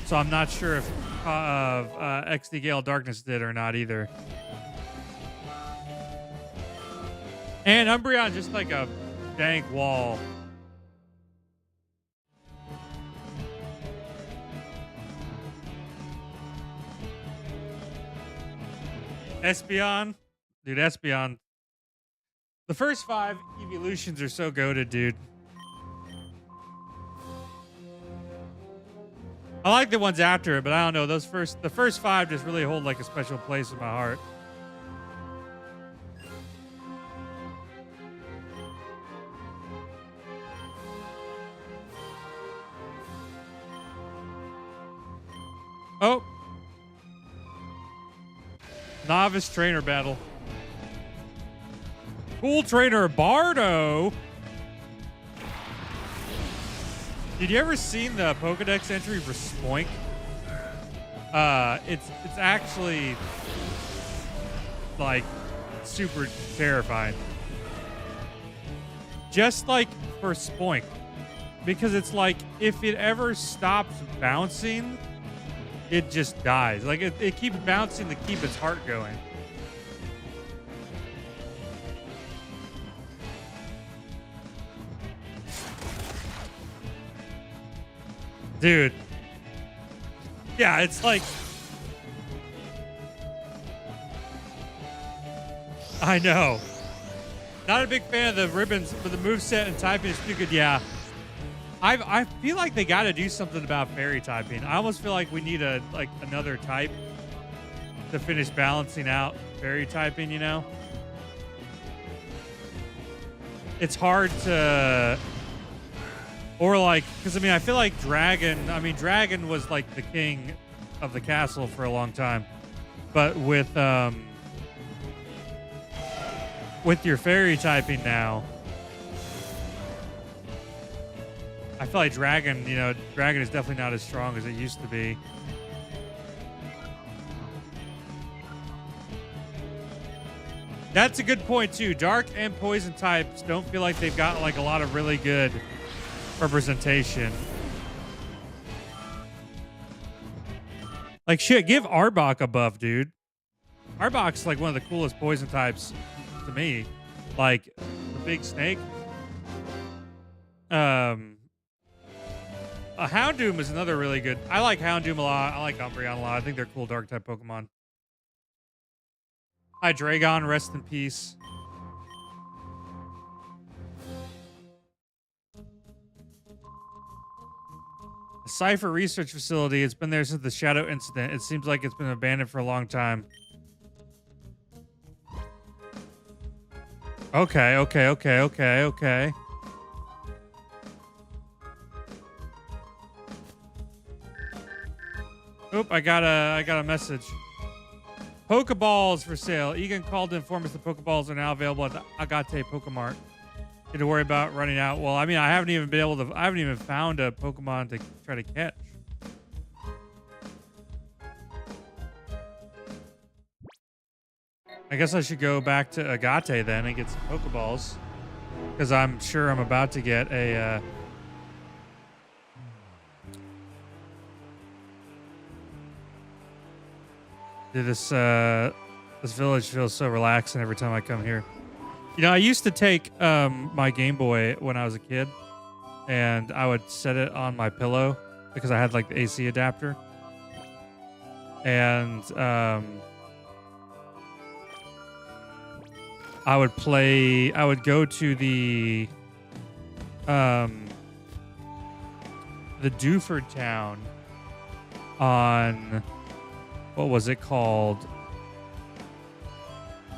so I'm not sure if XD Gale Darkness did or not either. And Umbreon just like a dank wall. Espeon. Dude, Espeon. The first 5 evolutions are so goated, dude. I like the ones after it, but I don't know. The first 5 just really hold like a special place in my heart. Oh. Novice trainer battle. Cool trainer Bardo. Did you ever seen the Pokedex entry for Spoink? It's actually like super terrifying. Just like for Spoink, because it's like if it ever stops bouncing, it just dies. Like it keeps bouncing to keep its heart going. Dude. Yeah, it's like... I know. Not a big fan of the ribbons, but the moveset and typing is too good. Yeah. I feel like they got to do something about fairy typing. I almost feel like we need another type to finish balancing out fairy typing, you know? It's hard to... Or like, because I mean, I feel like Dragon was like the king of the castle for a long time. But with your fairy typing now, I feel like Dragon is definitely not as strong as it used to be. That's a good point too. Dark and poison types don't feel like they've got like a lot of really good representation. Like shit, give Arbok a buff, dude. Arbok's like one of the coolest poison types to me. Like the big snake. A Houndoom is another really good. I like Houndoom a lot. I like Umbreon a lot. I think they're cool dark type Pokemon. Hi, Dragon. Rest in peace. Cypher Research Facility. It's been there since the Shadow Incident. It seems like it's been abandoned for a long time. Okay. Oop, I got a message. Pokeballs for sale. Egan called to inform us the Pokeballs are now available at the Agate Pokemart. Need to worry about running out. Well, I mean, I haven't even found a Pokemon to try to catch. I guess I should go back to Agate then and get some Pokeballs, because I'm sure I'm about to get a dude, this village feels so relaxing every time I come here. You know, I used to take my Game Boy when I was a kid, and I would set it on my pillow because I had like the AC adapter. And I would go to the Dewford town on, what was it called?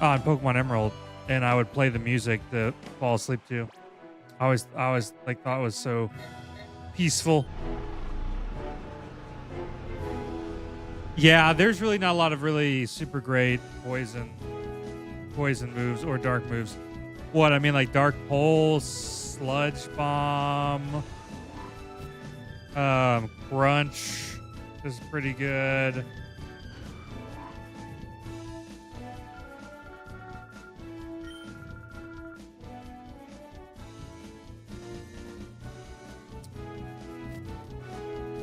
On Pokemon Emerald, and I would play the music to fall asleep to. I always like thought it was so peaceful. Yeah, there's really not a lot of really super great poison moves or dark moves. What I mean, like Dark Pulse, Sludge Bomb, Crunch is pretty good.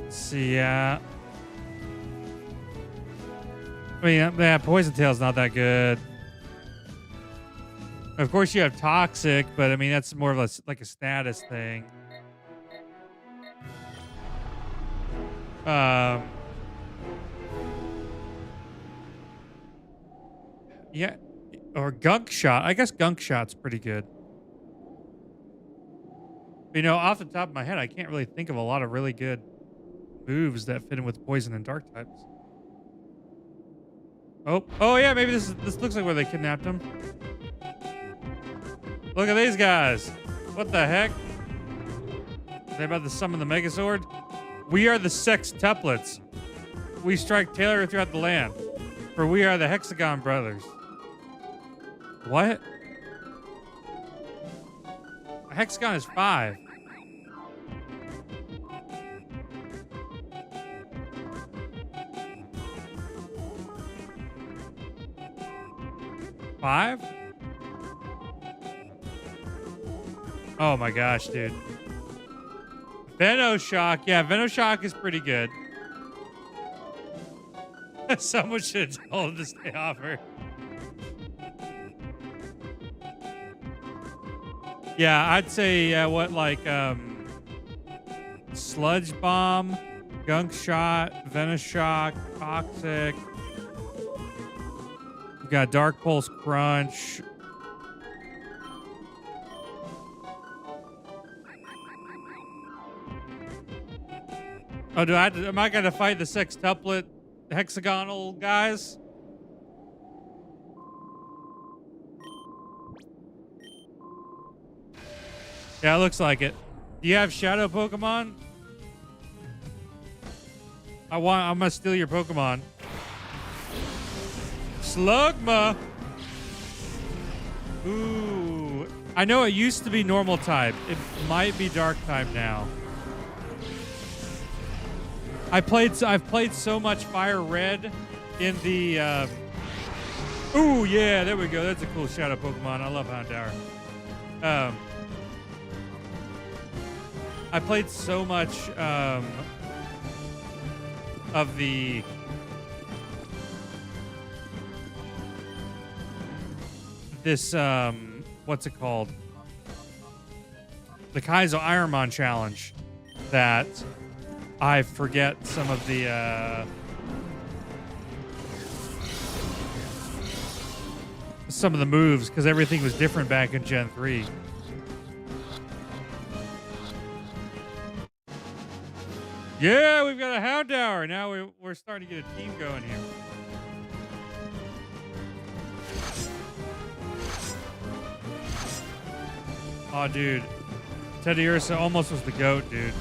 See, yeah. I mean, yeah, Poison Tail's not that good. Of course, you have Toxic, but I mean, that's more of like a status thing. Yeah, or Gunk Shot. I guess Gunk Shot's pretty good. You know, off the top of my head, I can't really think of a lot of really good moves that fit in with poison and dark types. Oh yeah, maybe this looks like where they kidnapped him. Look at these guys. What the heck? Are they about to summon the Megazord? We are the sextuplets. We strike terror throughout the land, for we are the Hexagon brothers. What? A hexagon is 5. Five? Oh my gosh, dude. Venoshock. Yeah, Venoshock is pretty good. Someone should have told him to stay off her. Yeah, I'd say what, like Sludge Bomb, Gunk Shot, Venoshock, Toxic. We got Dark Pulse, Crunch. Oh, am I gonna fight the sextuplet hexagonal guys? Yeah, it looks like it. Do you have shadow Pokemon? I'm gonna steal your Pokemon. Slugma. Ooh. I know it used to be normal type. It might be dark type now. I've played so much Fire Red in the ooh, yeah, there we go. That's a cool shadow Pokemon. I love Houndour. I played so much of the what's it called? The KAIZO Ironmon challenge that I forget some of the moves because everything was different back in Gen 3. Yeah, we've got a Houndour. Now we're starting to get a team going here. Oh, dude. Teddy Ursa almost was the GOAT, dude.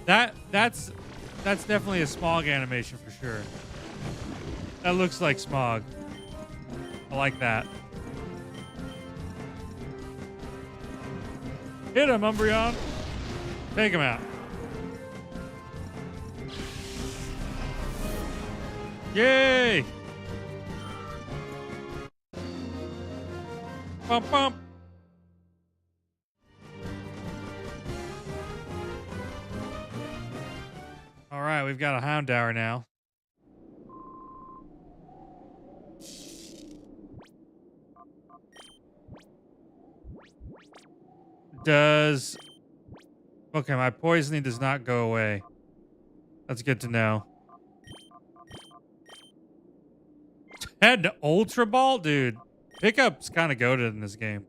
That's definitely a Smog animation for sure. That looks like Smog. I like that. Hit him, Umbreon. Take him out. Yay! Bump, bump. All right, we've got a Houndour now. Okay, my poisoning does not go away. That's good to know. Head to Ultra Ball? Dude, pickup's kind of goated in this game.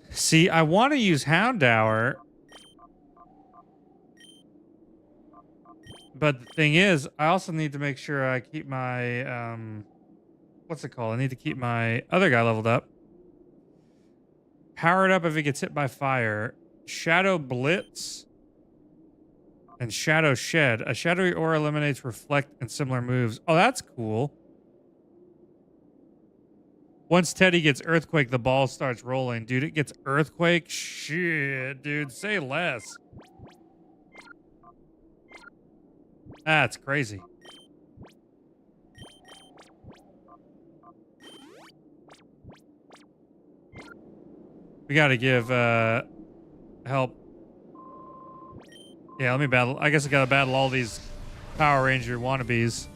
See, I want to use Houndour. But the thing is, I also need to make sure I keep my, what's it called? I need to keep my other guy leveled up. Powered up if he gets hit by fire. Shadow Blitz. And Shadow Shed. A shadowy aura eliminates Reflect and similar moves. Oh, that's cool. Once Teddy gets Earthquake, the ball starts rolling. Dude, it gets Earthquake? Shit, dude. Say less. That's crazy. We gotta give help. Yeah, let me battle. I guess I gotta battle all these Power Ranger wannabes.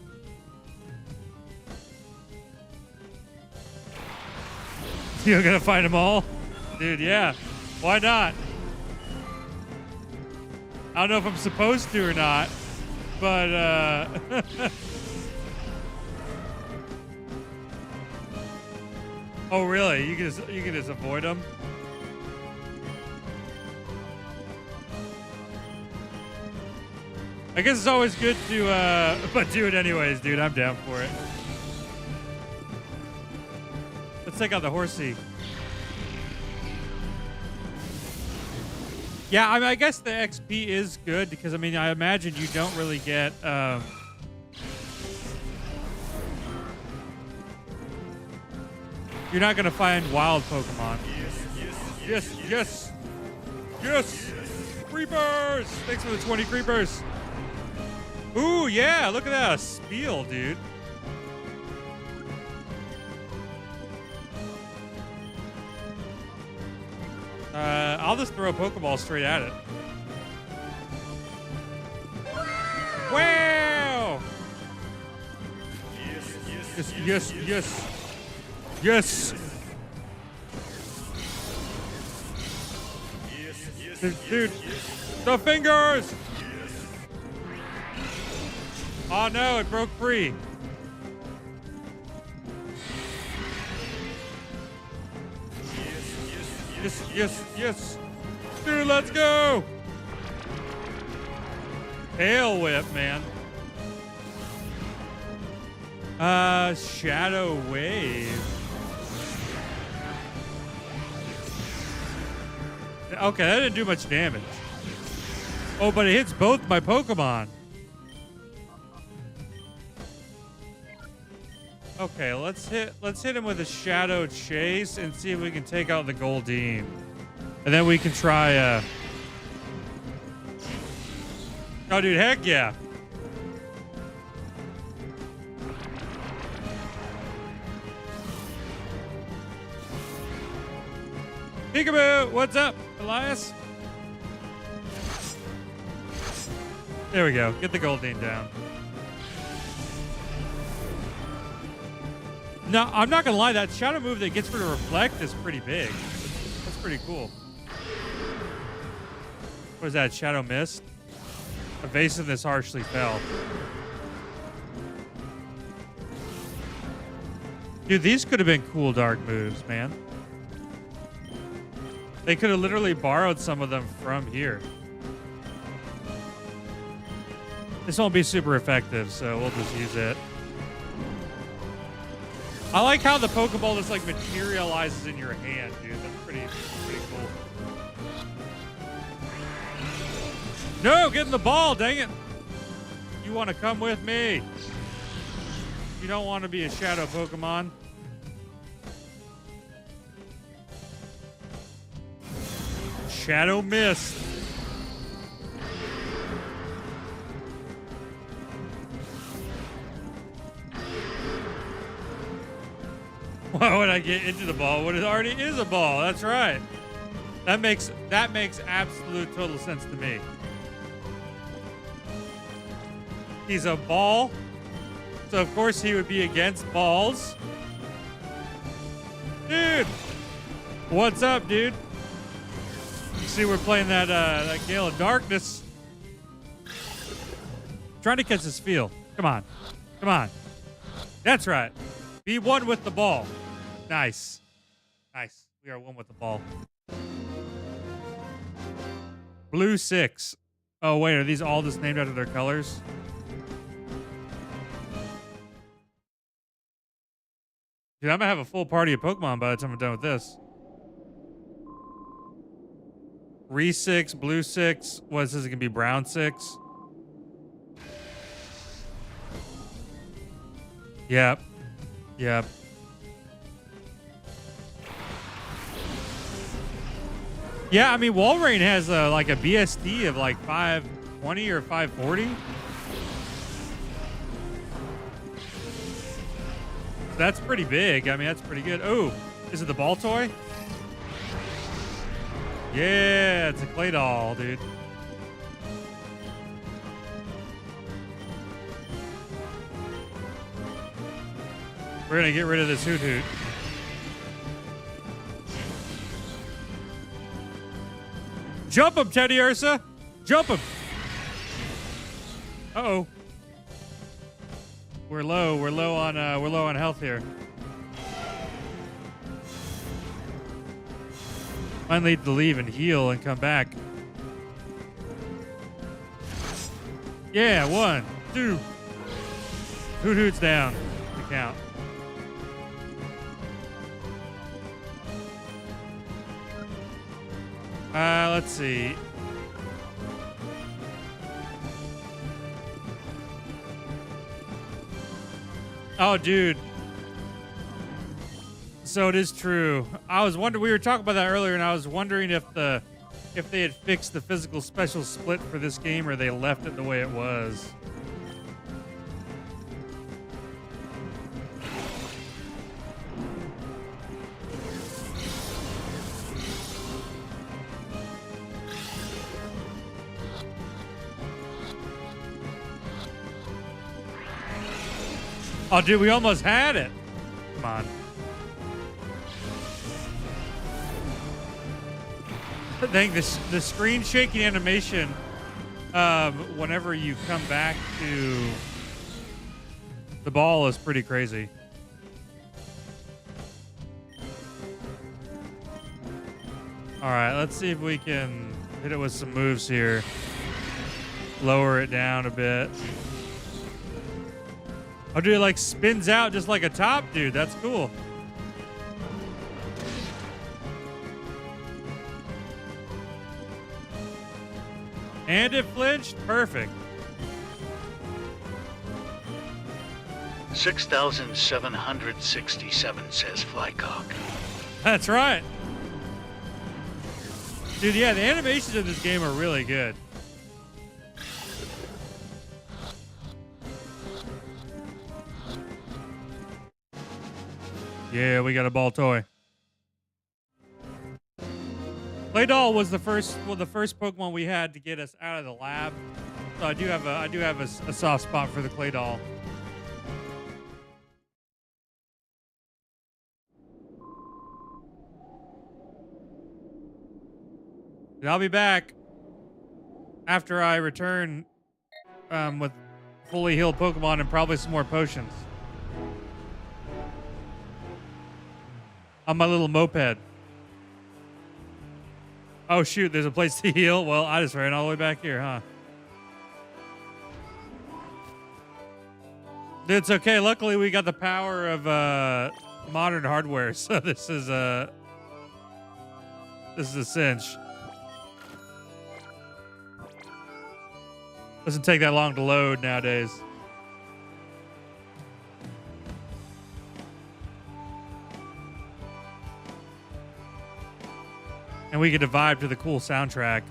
You're gonna fight them all? Dude, yeah. Why not? I don't know if I'm supposed to or not, but oh really? You can just avoid them? I guess it's always good to but do it anyways, dude. I'm down for it. Let's take out the horsey. Yeah, I mean, I guess the XP is good because, I mean, I imagine you don't really get, you're not going to find wild Pokemon. Yes! Creepers! Thanks for the 20 creepers. Ooh, yeah, look at that. A Spiel, dude. I'll just throw a Pokeball straight at it. Wow! Yes! Dude, the fingers! Oh no, it broke free. Yes. Dude, let's go. Tail whip, man. Shadow wave. Okay, that didn't do much damage. Oh, but it hits both my Pokemon. Okay, let's hit him with a Shadow Chase and see if we can take out the Goldeen. And then we can try oh dude, heck yeah. Peekaboo! What's up, Elias? There we go. Get the Goldeen down. No, I'm not gonna lie, that shadow move that gets rid of Reflect is pretty big. That's pretty cool. What is that, Shadow Mist? Evasiveness harshly fell. Dude, these could have been cool dark moves, man. They could have literally borrowed some of them from here. This won't be super effective, so we'll just use it. I like how the Pokeball just like materializes in your hand, dude. That's pretty cool. No, get in the ball, dang it. You want to come with me. You don't want to be a shadow Pokemon. Shadow Mist. Why would I get into the ball when it already is a ball? That's right. That makes absolute total sense to me. He's a ball, so of course he would be against balls. Dude! What's up, dude? See, we're playing that Gale of Darkness. Trying to catch this feel. Come on. Come on. That's right. Be one with the ball. Nice. Nice. We are one with the ball. Blue 6. Oh, wait. Are these all just named after their colors? Dude, I'm going to have a full party of Pokemon by the time I'm done with this. Re 6, blue 6. What is this? It can be brown 6. Yep. Yep. Yeah, I mean, Walrein has like a BSD of like 520 or 540. That's pretty big. I mean, that's pretty good. Oh, is it the ball toy? Yeah, it's a clay doll, dude. We're gonna get rid of this Hoot Hoot. Jump him, Teddy Ursa! Jump him! Uh-oh. We're low on health here. Might need to leave and heal and come back. Yeah, 1, 2. Hoot Hoot's down. The count. Let's see. Oh, dude. So it is true. I was wondering, we were talking about that earlier, and I was wondering if they had fixed the physical special split for this game or they left it the way it was. Oh, dude, we almost had it. Come on. I think the screen shaking animation whenever you come back to the ball is pretty crazy. All right, let's see if we can hit it with some moves here. Lower it down a bit. Oh, dude, it like spins out just like a top, dude. That's cool. And it flinched. Perfect. 6,767, says Flycock. That's right. Dude, yeah, the animations of this game are really good. Yeah, we got a ball toy. Claydol was the first Pokemon we had to get us out of the lab. So I do have a soft spot for the Claydol. And I'll be back after I return with fully healed Pokemon and probably some more potions. On my little moped. Oh, shoot, there's a place to heal? Well, I just ran all the way back here, huh? It's okay. Luckily, we got the power of modern hardware, so this is a cinch. Doesn't take that long to load nowadays. And we get to vibe to the cool soundtrack.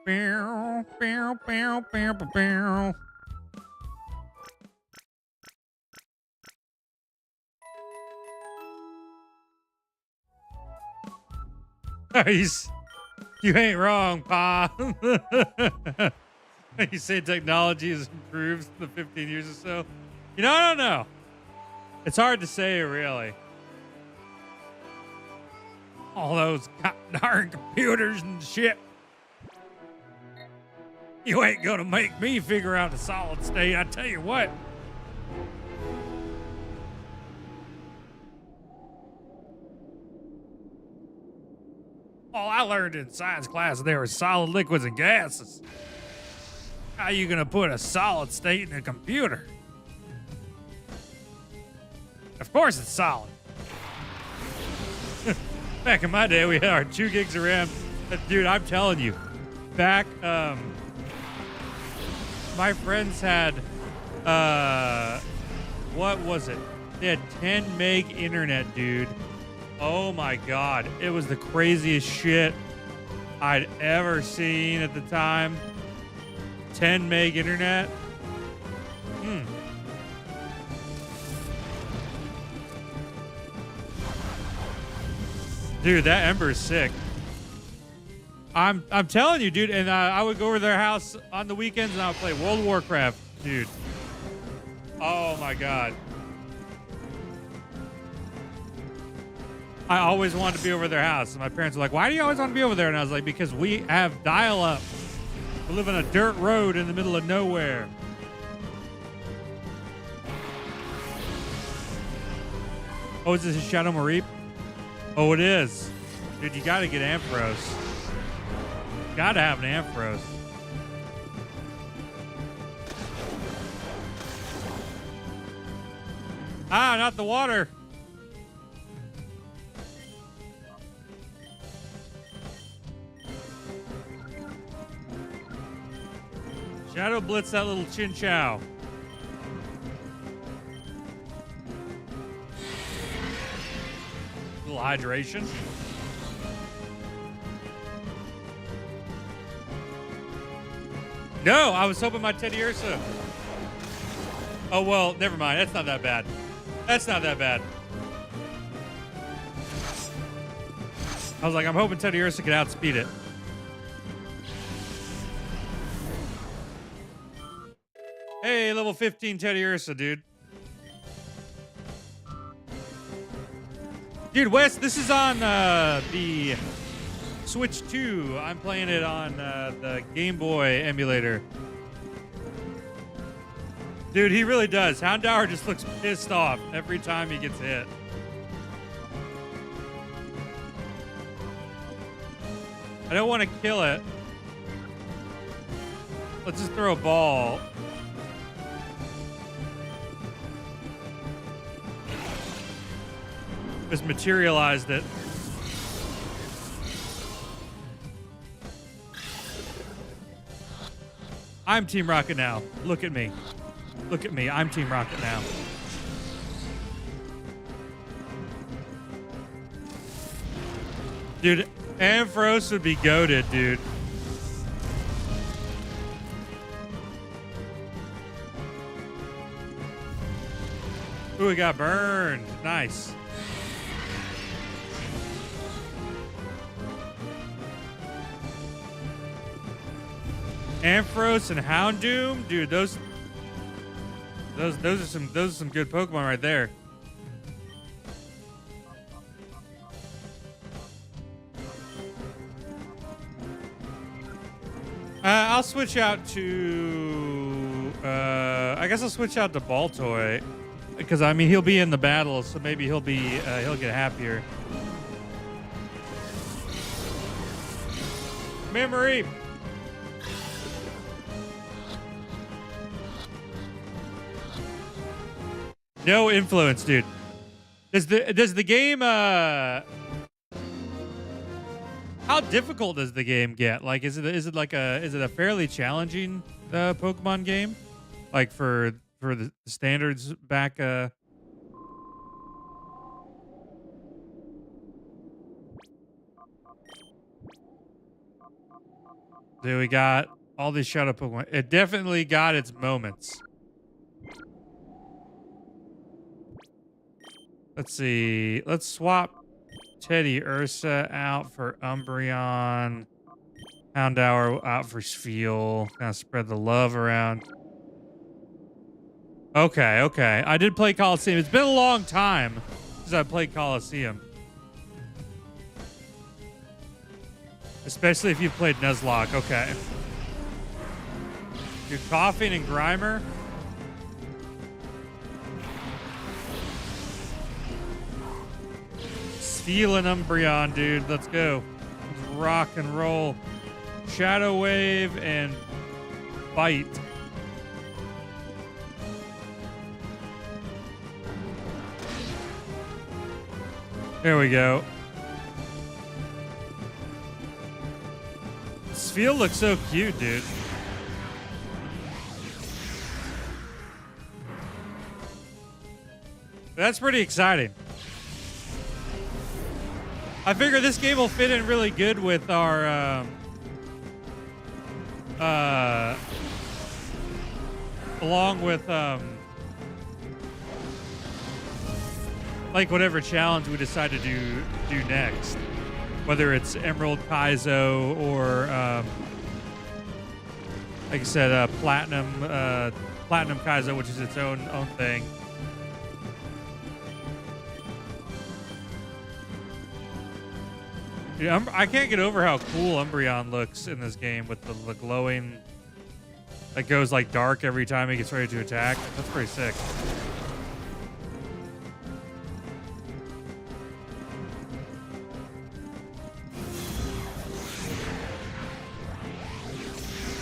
Bow, bow, bow, bow, bow, bow. You ain't wrong, Pa. You say technology has improved in the 15 years or so. You know, I don't know. It's hard to say, really. All those darn computers and shit. You ain't gonna make me figure out the solid state, I tell you what. All I learned in science class, there were solid liquids and gases. How you gonna put a solid state in a computer? Of course it's solid. Back in my day, we had our 2 gigs of RAM. Dude, I'm telling you, back, my friends had, what was it? They had 10 meg internet, dude. Oh my God. It was the craziest shit I'd ever seen at the time. 10 meg internet. Dude, that Ember's sick. I'm telling you, dude. And I would go over to their house on the weekends and I would play World of Warcraft, dude. Oh my God. I always wanted to be over their house. And my parents were like, why do you always want to be over there? And I was like, because we have dial-up. We live on a dirt road in the middle of nowhere. Oh, is this a Shadow Mareep? Oh, it is. Dude, you gotta get Ampharos. Gotta have an Ampharos. Ah, not the water. Shadow Blitz that little Chin Chow. Little hydration. No, I was hoping my Teddy Ursa. Oh, well, never mind. That's not that bad. That's not that bad. I was like, I'm hoping Teddy Ursa could outspeed it. Hey, level 15 Teddy Ursa, dude. Dude, Wes, this is on the Switch 2. I'm playing it on the Game Boy emulator. Dude, he really does. Houndour just looks pissed off every time he gets hit. I don't want to kill it. Let's just throw a ball. Just materialized it. I'm Team Rocket now. Look at me. Look at me. I'm Team Rocket now. Dude, Ampharos would be goated, dude. Ooh, we got burned. Nice. Ampharos and Houndoom, dude, those are some good Pokemon right there. I'll switch out to I guess I'll switch out to Baltoy because I mean he'll be in the battle, so maybe he'll get happier. Memory. No influence, dude. Does the game how difficult does the game get? Like is it a fairly challenging Pokemon game? Like for the standards back Dude, we got all these Shadow Pokemon. It definitely got its moments. Let's see. Let's swap Teddy Ursa out for Umbreon. Houndour out for Spheal. Kind of spread the love around. Okay, okay. I did play Coliseum. It's been a long time since I played Coliseum. Especially if you've played Nuzlocke. Okay. You're coughing and Grimer. Stealing Umbreon, dude. Let's go. Let's rock and roll. Shadow Wave and Bite. There we go. This field looks so cute, dude. That's pretty exciting. I figure this game will fit in really good with our along with like whatever challenge we decide to do next, whether it's Emerald KAIZO or like I said, Platinum KAIZO, which is its own thing. Dude, I can't get over how cool Umbreon looks in this game with the glowing that goes like dark every time he gets ready to attack. That's pretty sick.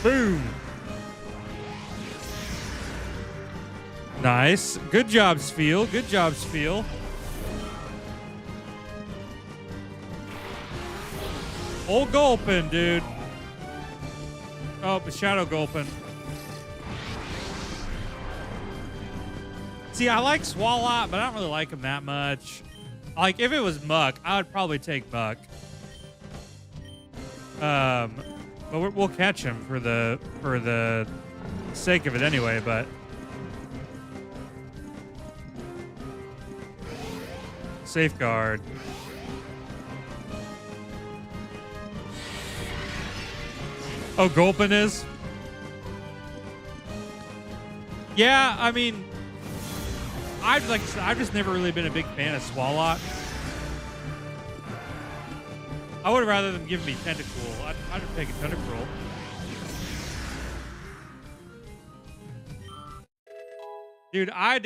Boom. Nice. Good job, Spiel. Good job, Spiel. Old Gulpin, dude. Oh, the Shadow Gulpin. See, I like Swalot, but I don't really like him that much. Like, if it was Muck, I would probably take Muck. But we'll catch him for the sake of it anyway, but... Safeguard. Oh, Gulpin is? Yeah, I mean, I've just never really been a big fan of Swalot. I would rather them give me Tentacool. I'd take a Tentacruel. Dude, I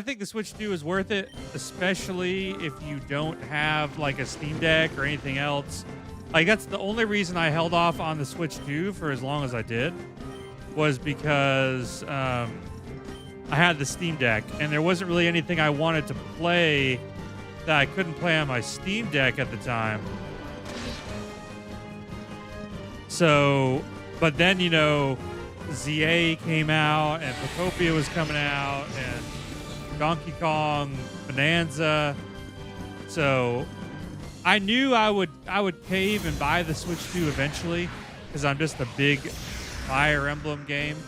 think the Switch 2 is worth it, especially if you don't have like a Steam Deck or anything else. Like, that's the only reason I held off on the Switch 2 for as long as I did, was because I had the Steam Deck, and there wasn't really anything I wanted to play that I couldn't play on my Steam Deck at the time. So, but then, you know, ZA came out, and Pocopia was coming out, and Donkey Kong Bonanza. So... I knew I would cave and buy the Switch 2 eventually, because I'm just a big Fire Emblem game.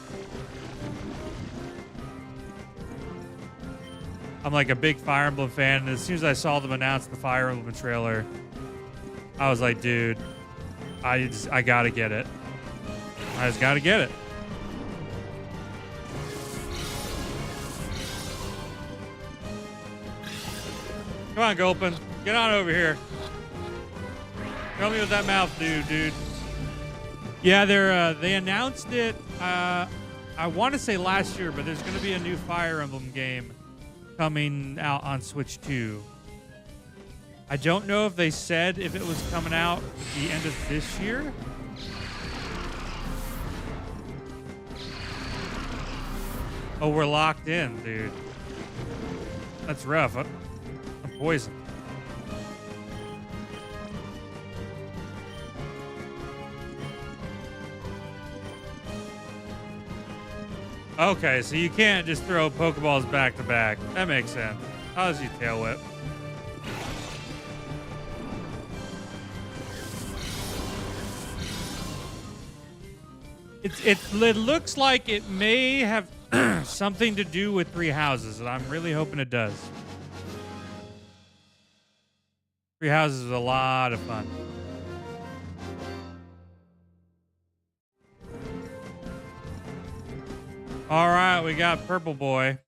I'm like a big Fire Emblem fan, and as soon as I saw them announce the Fire Emblem trailer, I was like, dude, I gotta get it. I just gotta get it. Come on, Gulpin. Get on over here. Tell me what that mouth do, dude. Yeah, they announced it, I want to say last year, but there's going to be a new Fire Emblem game coming out on Switch 2. I don't know if they said if it was coming out at the end of this year. Oh, we're locked in, dude. That's rough. I'm poisoned. Okay, so you can't just throw Pokeballs back to back. That makes sense. How does you Tail Whip? It looks like it may have something to do with Three Houses, and I'm really hoping it does. Three Houses is a lot of fun. All right, we got Purple Boy.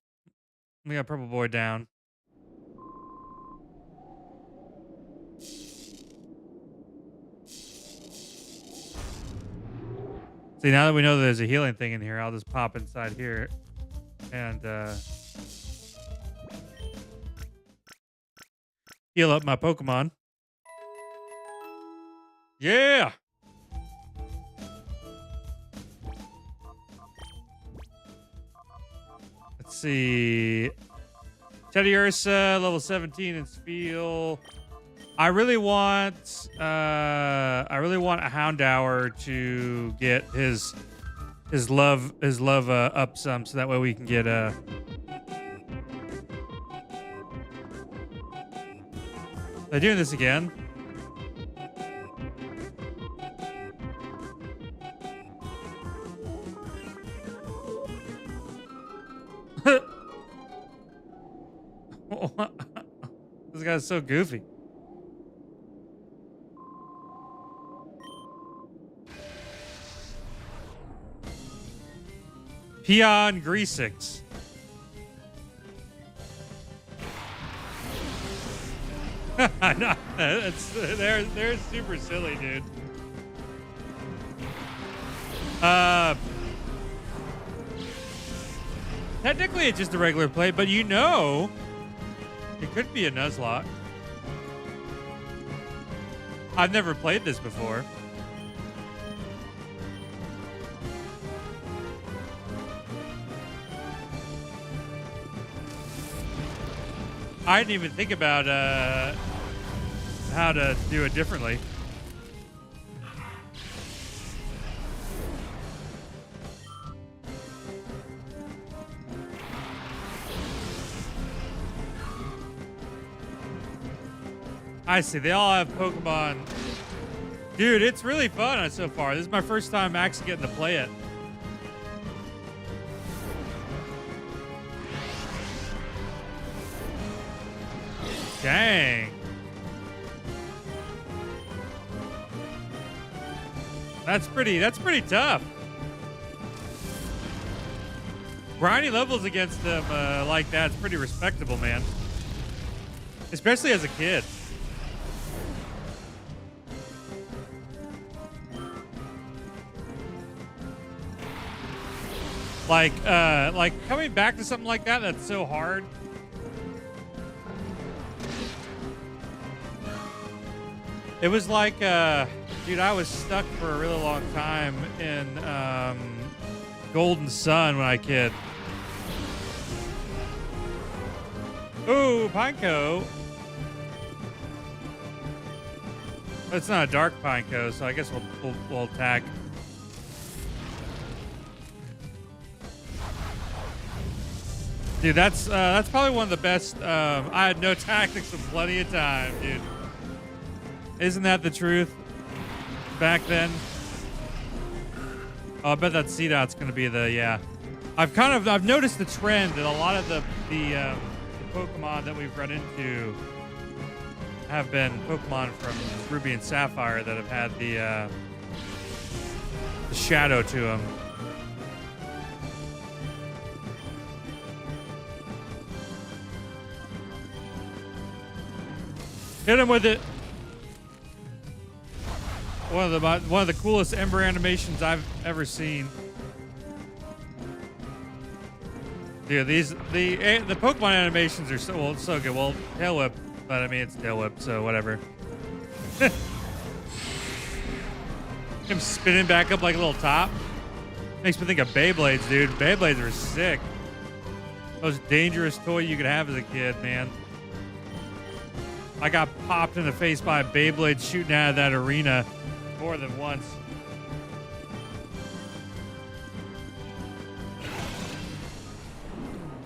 We got Purple Boy down. See, now that we know there's a healing thing in here, I'll just pop inside here and heal up my Pokemon. Yeah! Let's see. Teddy Ursa, level 17 in Spiel. I really want a Houndour to get his love up some, so that way we can get They're doing this again. This guy's so goofy. Peon Greasix. I know. They're super silly, dude. Technically, it's just a regular plate, but you know, it could be a Nuzlocke. I've never played this before. I didn't even think about how to do it differently. I see. They all have Pokemon. Dude, it's really fun so far. This is my first time actually getting to play it. Dang. That's pretty tough. Grinding levels against them like that's pretty respectable, man. Especially as a kid. Like coming back to something like that that's so hard. It was like, dude, I was stuck for a really long time in Golden Sun when I was a kid. Ooh, Pineco. It's not a dark Pineco, so I guess we'll attack. Dude, that's probably one of the best. I had no tactics in plenty of time, dude. Isn't that the truth? Back then. Oh, I bet that C-Dot's gonna be the I've noticed the trend that a lot of the Pokemon that we've run into have been Pokemon from Ruby and Sapphire that have had the shadow to them. Hit him with it. One of the coolest Ember animations I've ever seen. Dude, the Pokemon animations are so good. Well, Tail Whip, but I mean it's Tail Whip, so whatever. Him spinning back up like a little top makes me think of Beyblades, dude. Beyblades are sick. Most dangerous toy you could have as a kid, man. I got popped in the face by a Beyblade shooting out of that arena more than once.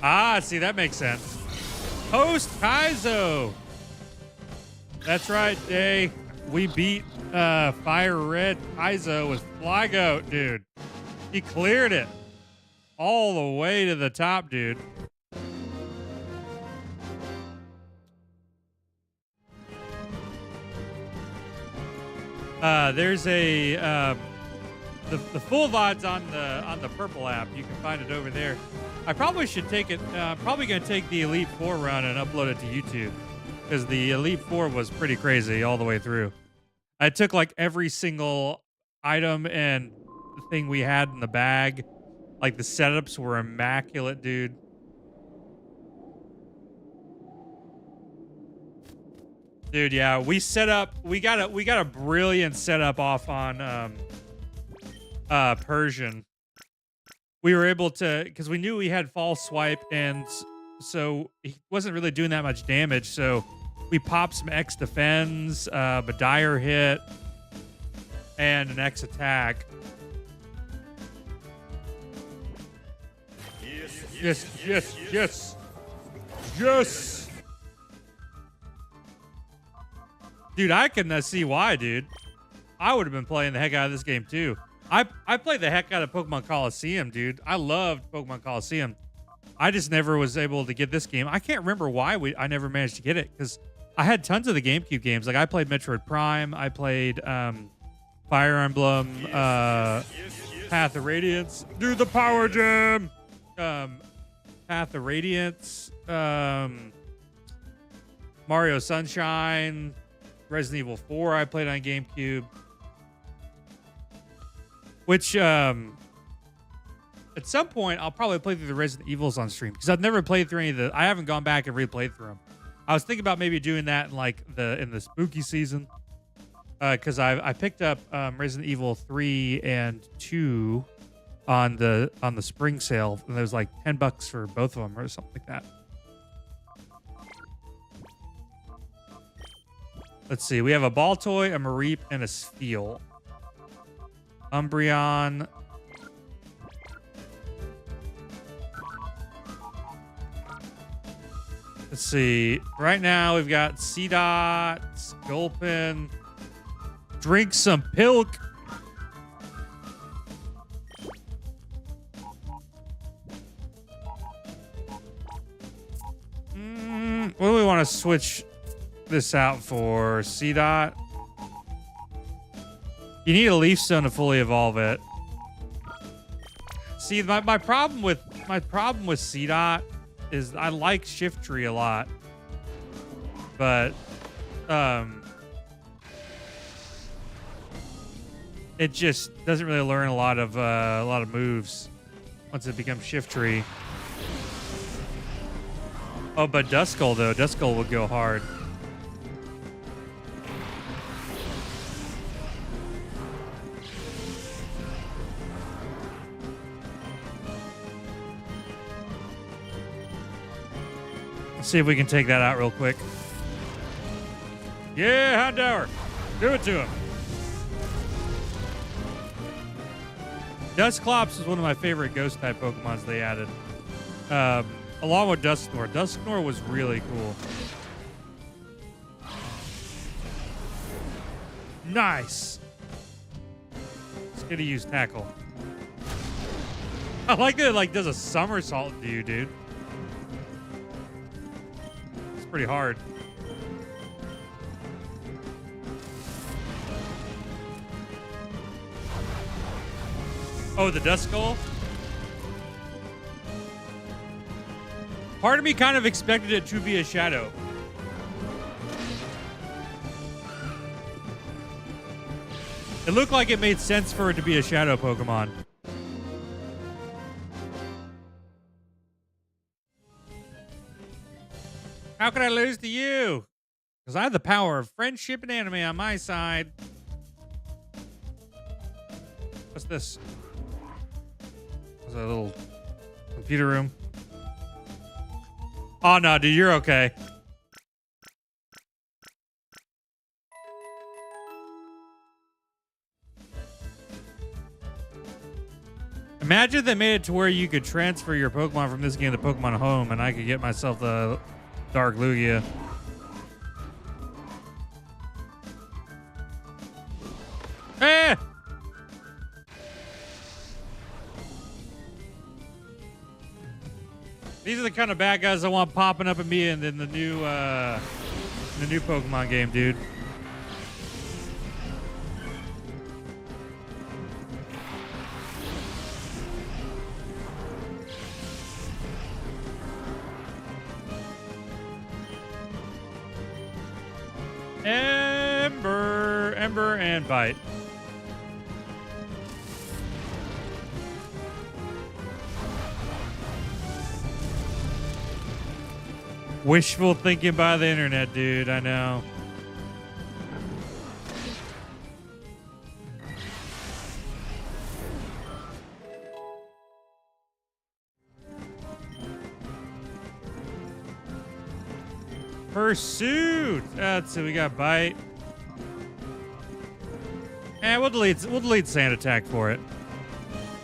Ah, see, that makes sense. Host KAIZO. That's right, Day. We beat Fire Red KAIZO with Flygoat, dude. He cleared it all the way to the top, dude. There's a the full VOD's on the Purple app. You can find it over there. I probably should take it. Probably gonna take the Elite 4 run and upload it to YouTube because the Elite 4 was pretty crazy all the way through. I took like every single item and the thing we had in the bag. Like the setups were immaculate, dude. Dude, yeah, we got a brilliant setup off on Persian. We were able to, because we knew we had false swipe, and so he wasn't really doing that much damage, so we popped some X defense, a dire hit, and an X attack. Yes, yes, yes, yes. Dude, I can see why, dude. I would have been playing the heck out of this game, too. I played the heck out of Pokemon Coliseum, dude. I loved Pokemon Coliseum. I just never was able to get this game. I can't remember why I never managed to get it, because I had tons of the GameCube games. Like, I played Metroid Prime. I played Fire Emblem, Path of Radiance. Dude, the Power Gem! Path of Radiance. Mario Sunshine. Resident Evil 4 I played on GameCube. Which, at some point, I'll probably play through the Resident Evils on stream. Because I've never played through any of the... I haven't gone back and replayed through them. I was thinking about maybe doing that in, like, in the spooky season. Because I picked up Resident Evil 3 and 2 on the spring sale. And there was, like, $10 for both of them or something like that. Let's see. We have a Baltoy, a Mareep, and a Spheal. Umbreon. Let's see. Right now, we've got C-Dot, Sculpin. Drink some Pilk. What do we want to switch this out for? C-Dot. You need a Leaf Stone to fully evolve it. See, my problem with C-Dot is I like Shift Tree a lot, but it just doesn't really learn a lot of moves once it becomes Shift Tree. Oh, but Duskull though, Duskull will go hard. Let's see if we can take that out real quick. Yeah, Houndour. Do it to him. Dusclops is one of my favorite ghost type Pokemons they added. Along with Dusknoir. Dusknoir was really cool. Nice. It's good to use Tackle. I like that it like does a somersault to you, dude. Pretty hard. Oh, the Duskull? Part of me kind of expected it to be a shadow. It looked like it made sense for it to be a shadow Pokemon. How could I lose to you? Because I have the power of friendship and anime on my side. What's this? There's a little computer room. Oh, no, dude, you're okay. Imagine they made it to where you could transfer your Pokemon from this game to Pokemon Home, and I could get myself the Dark Lugia. Eh! These are the kind of bad guys I want popping up at me in the new Pokemon game, dude. Remember and bite. Wishful thinking by the internet, dude. I know. Pursuit. That's it. We got bite. And we'll delete sand attack for it.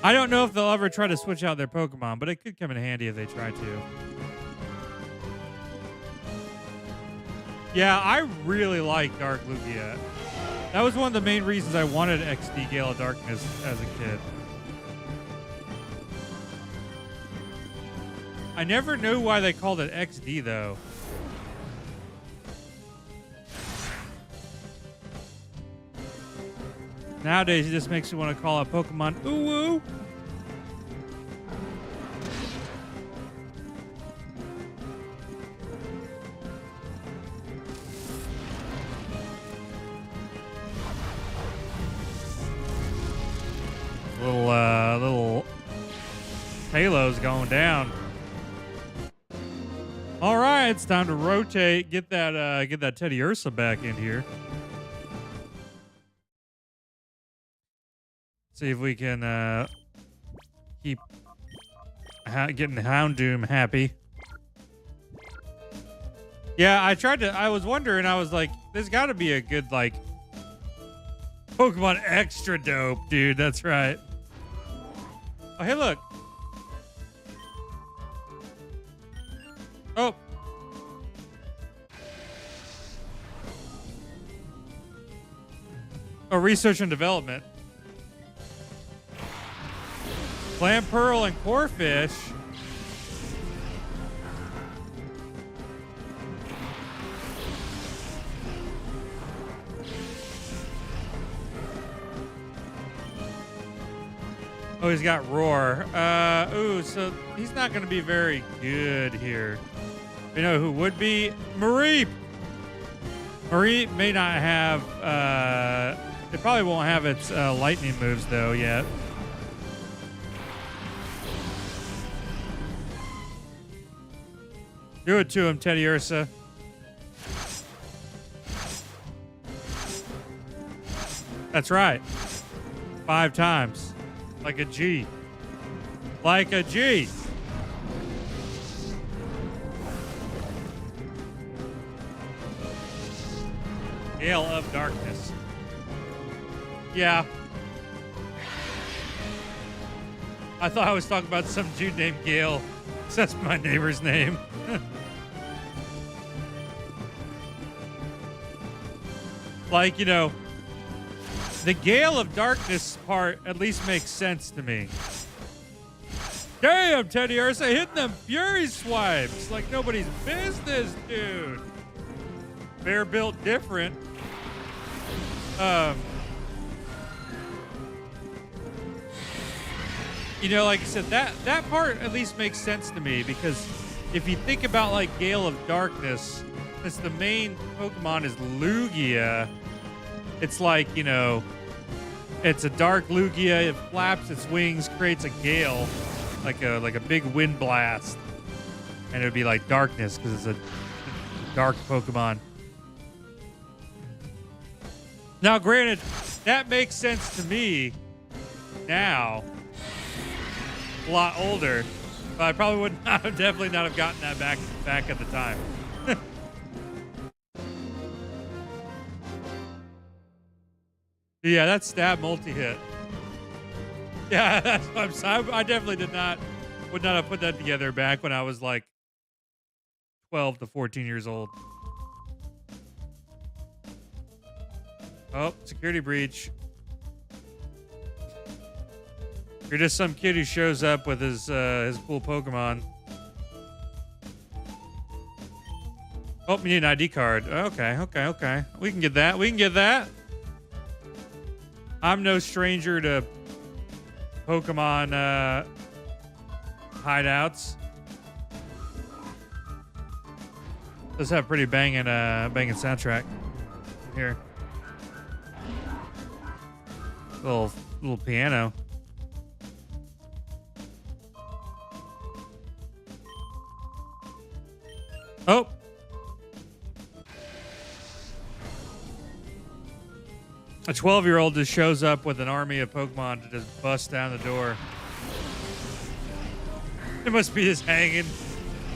I don't know if they'll ever try to switch out their Pokemon, but it could come in handy if they try to. Yeah, I really like Dark Lugia. That was one of the main reasons I wanted XD Gale of Darkness as a kid. I never knew why they called it XD though. Nowadays, it just makes me want to call a Pokemon Uwu. Little Halo's going down. All right, it's time to rotate. Get that Teddy Ursa back in here. See if we can keep getting Houndoom happy. Yeah, I was wondering, I was like, there's got to be a good, like, Pokemon extra dope, dude. That's right. Oh, hey, look. Oh. Oh, research and development. Plant Pearl and Corefish. Oh, he's got Roar. Ooh, so he's not going to be very good here. You know who would be? Mareep. Mareep may not have... it probably won't have its lightning moves, though, yet. Do it to him, Teddy Ursa. That's right. 5 times. Like a G. Like a G. Gale of Darkness. Yeah. I thought I was talking about some dude named Gale. That's my neighbor's name. Like, you know, the Gale of Darkness part at least makes sense to me. Damn, Teddy Ursa hitting them Fury swipes like nobody's business, dude. Bear built different. You know, like I said, that part at least makes sense to me, because if you think about like Gale of Darkness, since the main Pokemon is Lugia, it's like, you know, it's a dark Lugia, it flaps its wings, creates a gale, like a big wind blast. And it would be like darkness because it's a dark Pokemon. Now, granted, that makes sense to me now. A lot older, but I probably would not have, definitely not have gotten that back at the time. Yeah, that's stab multi-hit. Yeah, that's what I'm saying. I definitely would not have put that together back when I was like 12 to 14 years old. Oh, security breach. You're just some kid who shows up with his cool Pokemon. Oh, we need an ID card. Okay. We can get that. I'm no stranger to Pokemon hideouts. Does have pretty banging soundtrack here. Little piano. Oh. A 12-year-old just shows up with an army of Pokemon to just bust down the door. It must be just hanging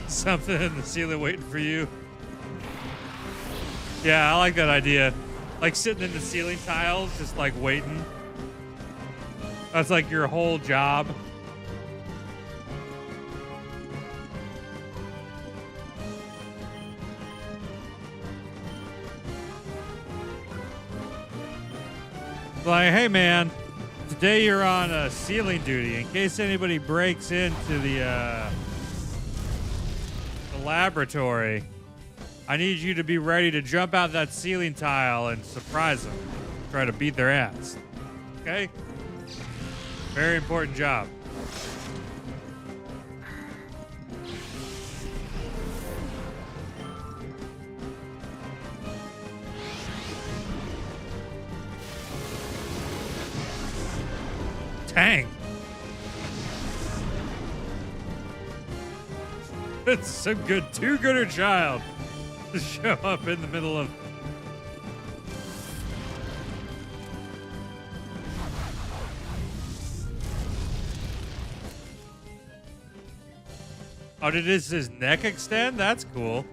something in the ceiling waiting for you. Yeah, I like that idea. Like sitting in the ceiling tiles, just like waiting. That's like your whole job. Like, hey man, today you're on ceiling duty. In case anybody breaks into the laboratory, I need you to be ready to jump out that ceiling tile and surprise them. Try to beat their ass. Okay? Very important job. Dang. It's some good do-gooder child to show up in the middle of... Oh, did his neck extend? That's cool.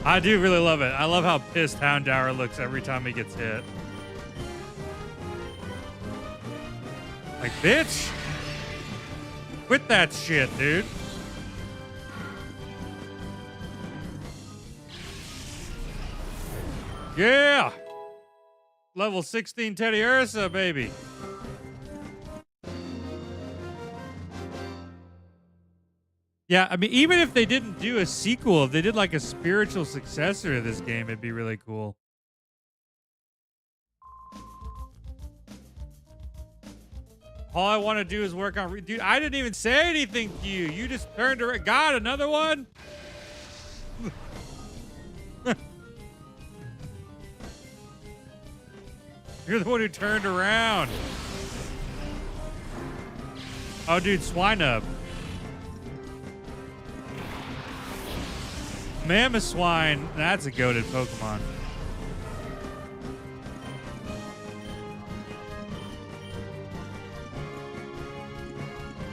I do really love it. I love how pissed Houndour looks every time he gets hit. Like, bitch! Quit that shit, dude. Yeah! Level 16 Teddy Ursa, baby. Yeah, I mean, even if they didn't do a sequel, if they did like a spiritual successor to this game, it'd be really cool. All I want to do is work on... Dude, I didn't even say anything to you. You just turned around. God, another one? You're the one who turned around. Oh, dude, Swinub. Mamoswine, that's a goated Pokemon.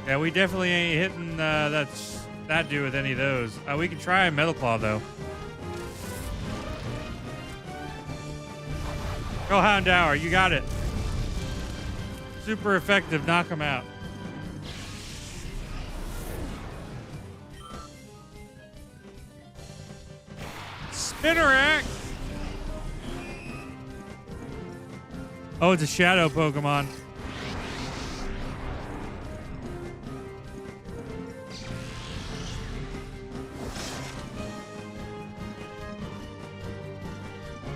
Yeah, we definitely ain't hitting that dude with any of those. We can try Metal Claw, though. Go Houndour, you got it. Super effective, knock him out. Spinarak! Oh, it's a shadow Pokemon.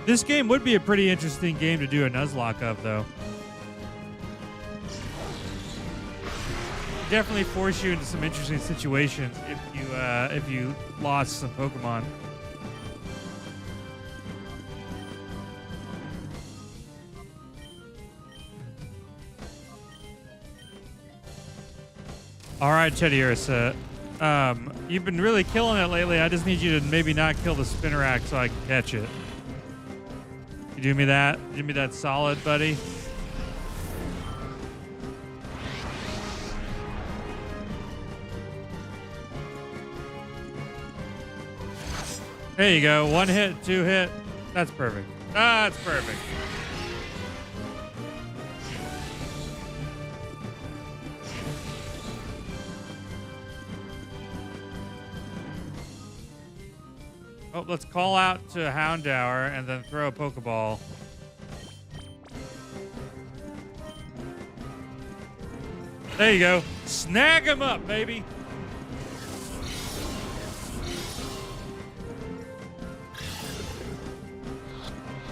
This game would be a pretty interesting game to do a Nuzlocke of, though. Definitely force you into some interesting situations if you lost some Pokemon. All right, Teddy Ursa. You've been really killing it lately. I just need you to maybe not kill the Spinarak so I can catch it. You do me that? Do me that solid, buddy? There you go. 1 hit, 2 hit. That's perfect. That's perfect. Oh, let's call out to Houndour and then throw a Pokeball. There you go. Snag him up, baby.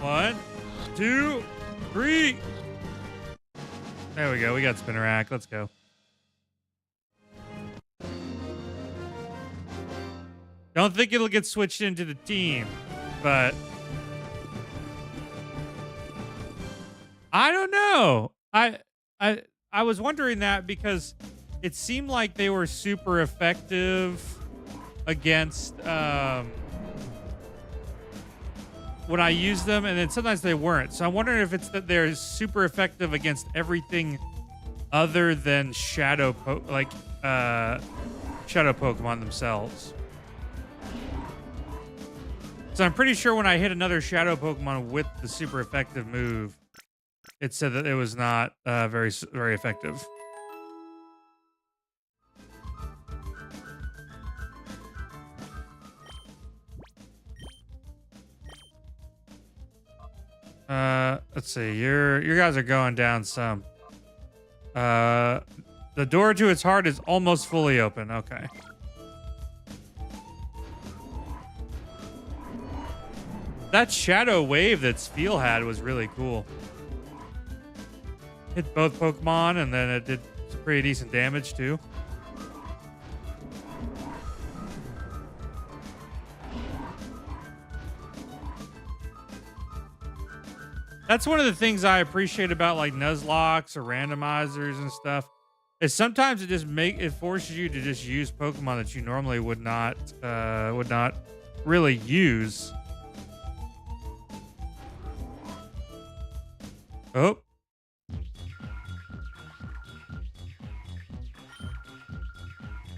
One, two, 3. There we go. We got Spinnerack. Let's go. Don't think it'll get switched into the team, but I don't know. I was wondering that because it seemed like they were super effective against when I used them, and then sometimes they weren't. So I'm wondering if it's that they're super effective against everything other than shadow Pokemon themselves. So I'm pretty sure when I hit another shadow Pokemon with the super effective move, it said that it was not very effective. Let's see. Your guys are going down some. The door to its heart is almost fully open. Okay. That shadow wave that Spheal had was really cool. Hit both Pokemon, and then it did some pretty decent damage too. That's one of the things I appreciate about like Nuzlocks or randomizers and stuff. Is sometimes it forces you to just use Pokemon that you normally would not really use. Oh.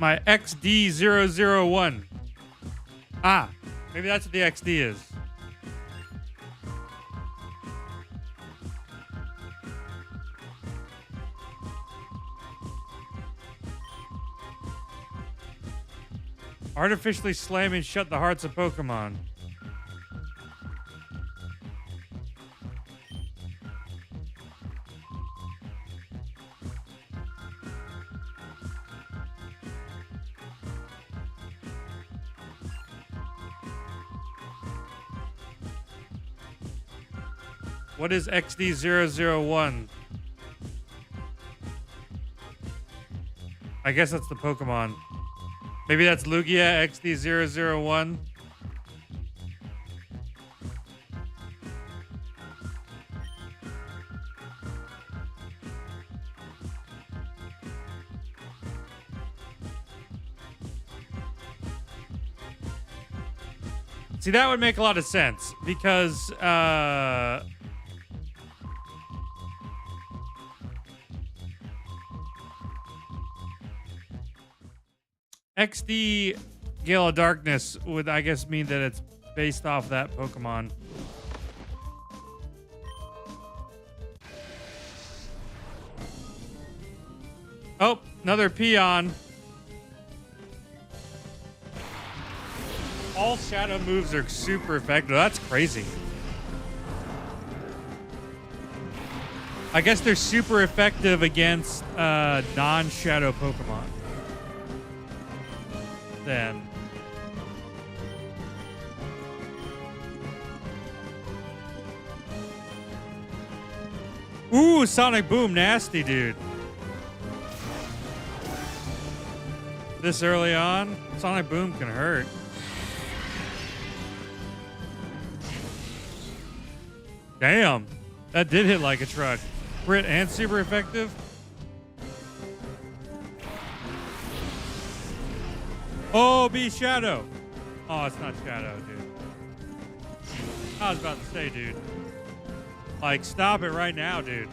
My XD001. Ah, maybe that's what the XD is. Artificially slamming shut the hearts of Pokemon. What is XD001? I guess that's the Pokemon. Maybe that's Lugia XD001. See, that would make a lot of sense because XD Gale of Darkness would, I guess, mean that it's based off that Pokemon. Oh, another Peon. All shadow moves are super effective. That's crazy. I guess they're super effective against non-shadow Pokemon. Then. Ooh, Sonic Boom, nasty, dude. This early on, Sonic Boom can hurt. Damn, that did hit like a truck. Crit and super effective. Oh, be Shadow. Oh, it's not Shadow, dude. I was about to say, dude. Like, stop it right now, dude.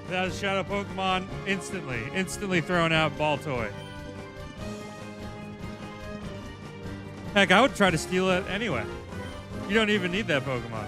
That was Shadow Pokemon instantly throwing out Ball Toy. Heck, I would try to steal it anyway. You don't even need that Pokemon.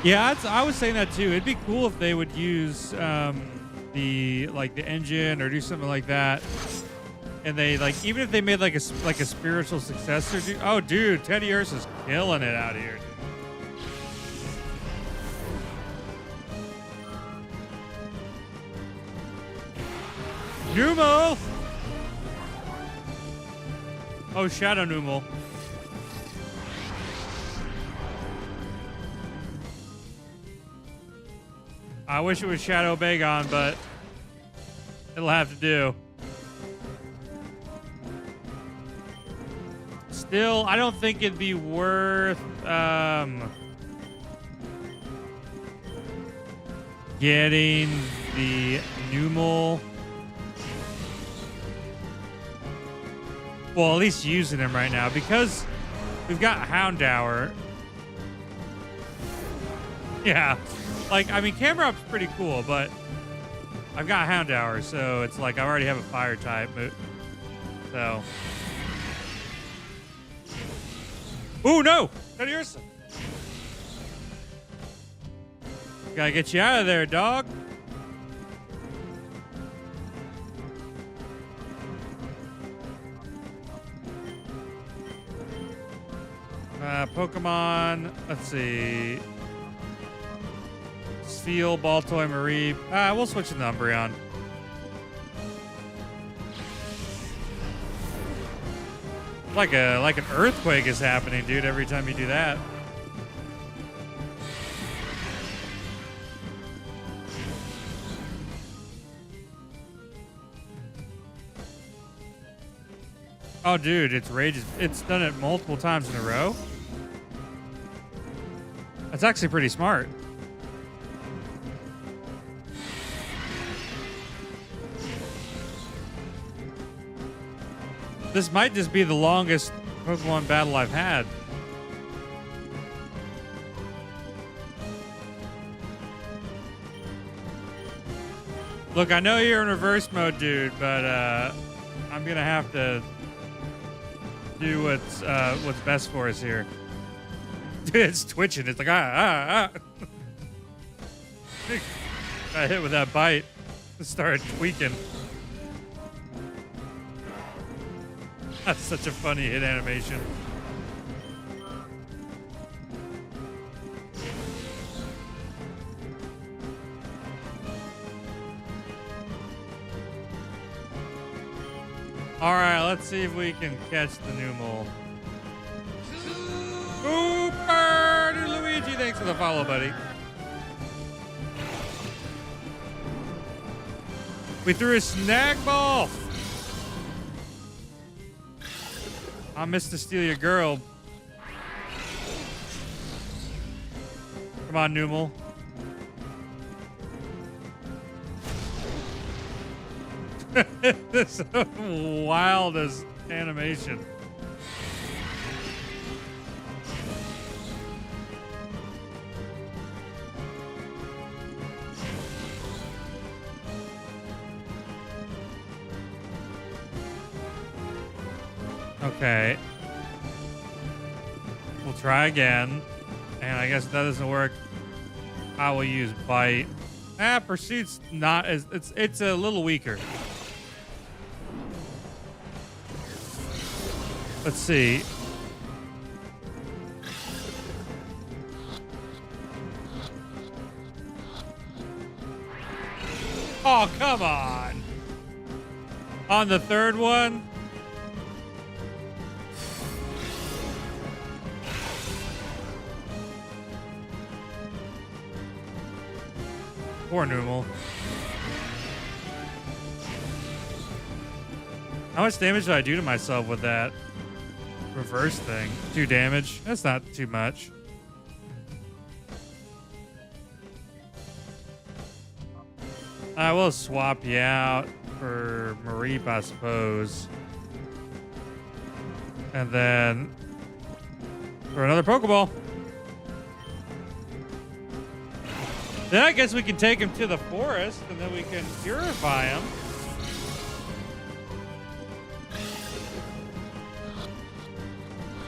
Yeah, I was saying that too. It'd be cool if they would use the engine or do something like that, and they even if they made like a spiritual successor. Oh, dude, Teddy Ursa's killing it out here. Dude. Numal! Oh, Shadow Numal. I wish it was Shadow Bagon, but it'll have to do. Still, I don't think it'd be worth getting the Numal. Well, at least using him right now because we've got Houndour. Yeah. Like, I mean, Camerup's pretty cool, but I've got Houndour, so it's like I already have a fire type. So. Ooh, no! Teddiursa! Gotta get you out of there, dog. Pokemon, let's see. Steel, Baltoy, Mareep. We'll switch to the Umbreon. Like an earthquake is happening, dude, every time you do that. Oh, dude, it's rages. It's done it multiple times in a row. That's actually pretty smart. This might just be the longest Pokemon battle I've had. Look, I know you're in reverse mode, dude, but I'm gonna have to do what's best for us here. Dude, it's twitching. It's like Got hit with that bite. It started tweaking. That's such a funny hit animation. All right, let's see if we can catch the Numal. Super Luigi, thanks for the follow, buddy. We threw a snag ball. I missed to steal your girl. Come on, Numal. This is the wildest animation. Okay. We'll try again. And I guess if that doesn't work, I will use Bite. Pursuit's not as... It's a little weaker. Let's see. Oh, come on. On the third one? Poor Numal. How much damage did I do to myself with that reverse thing? 2 damage? That's not too much. I will swap you out for Mareep, I suppose. And then for another Pokeball. Then I guess we can take him to the forest and then we can purify him.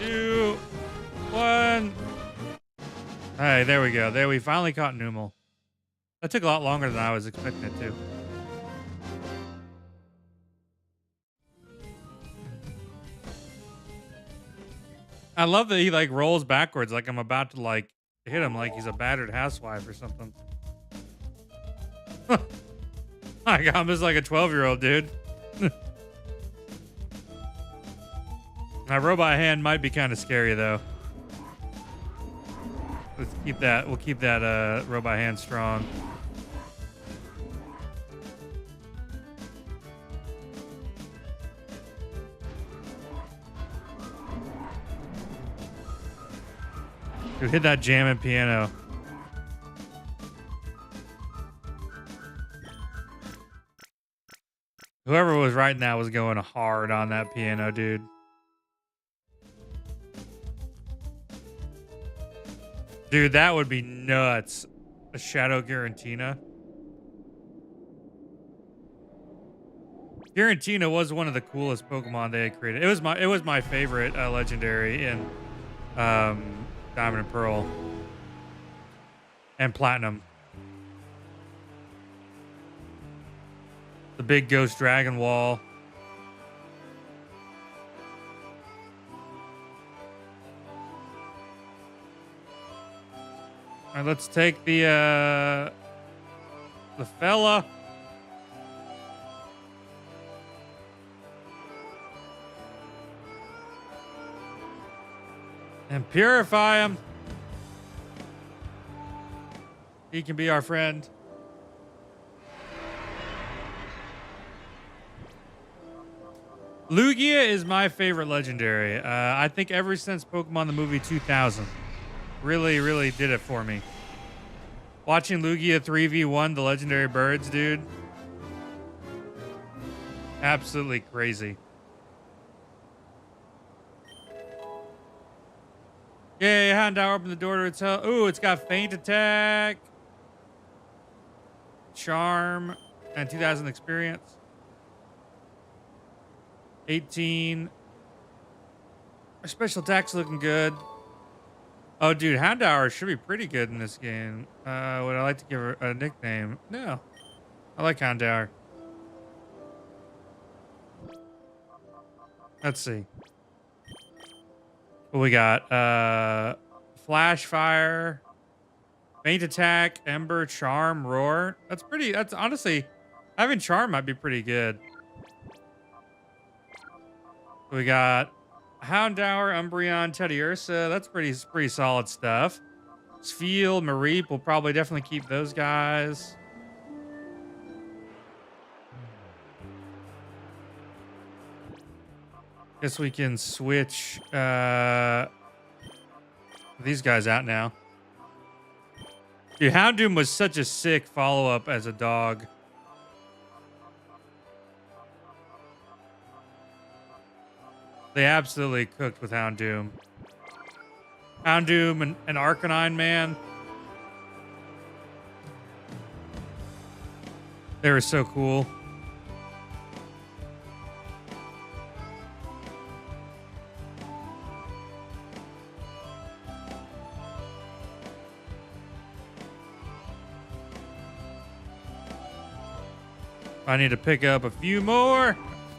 Two, one. Hey, there we go. There we finally caught Numal. That took a lot longer than I was expecting it to. I love that he like rolls backwards like I'm about to like hit him like he's a battered housewife or something. My God, I'm just like a 12-year-old, dude. My robot hand might be kind of scary, though. Let's keep that. We'll keep that robot hand strong. Dude, hit that jamming piano. Whoever was writing that was going hard on that piano, dude. Dude, that would be nuts. A Shadow Giratina. Giratina was one of the coolest Pokemon they had created. It was my favorite legendary in Diamond and Pearl and Platinum. The big ghost dragon wall. All right, let's take the fella. And purify him. He can be our friend. Lugia is my favorite legendary. I think ever since Pokemon the movie 2000. Really did it for me. Watching Lugia 3v1 the legendary birds, dude. Absolutely crazy. Yay, Houndour opened the door to its hell. Ooh, it's got Feint Attack, Charm, and 2000 experience. 18. Our special attack's looking good. Oh, dude, Houndour should be pretty good in this game. Would I like to give her a nickname? No. I like Houndour. Let's see. What we got? Flash Fire, Feint Attack, Ember, Charm, Roar. That's honestly, having Charm might be pretty good. We got Houndour, Umbreon, Teddiursa. That's pretty solid stuff. Spheal, Mareep. We'll probably definitely keep those guys. Guess we can switch these guys out now. Dude, Houndoom was such a sick follow-up as a dog. They absolutely cooked with Houndoom. Houndoom and Arcanine, man. They were so cool. I need to pick up a few more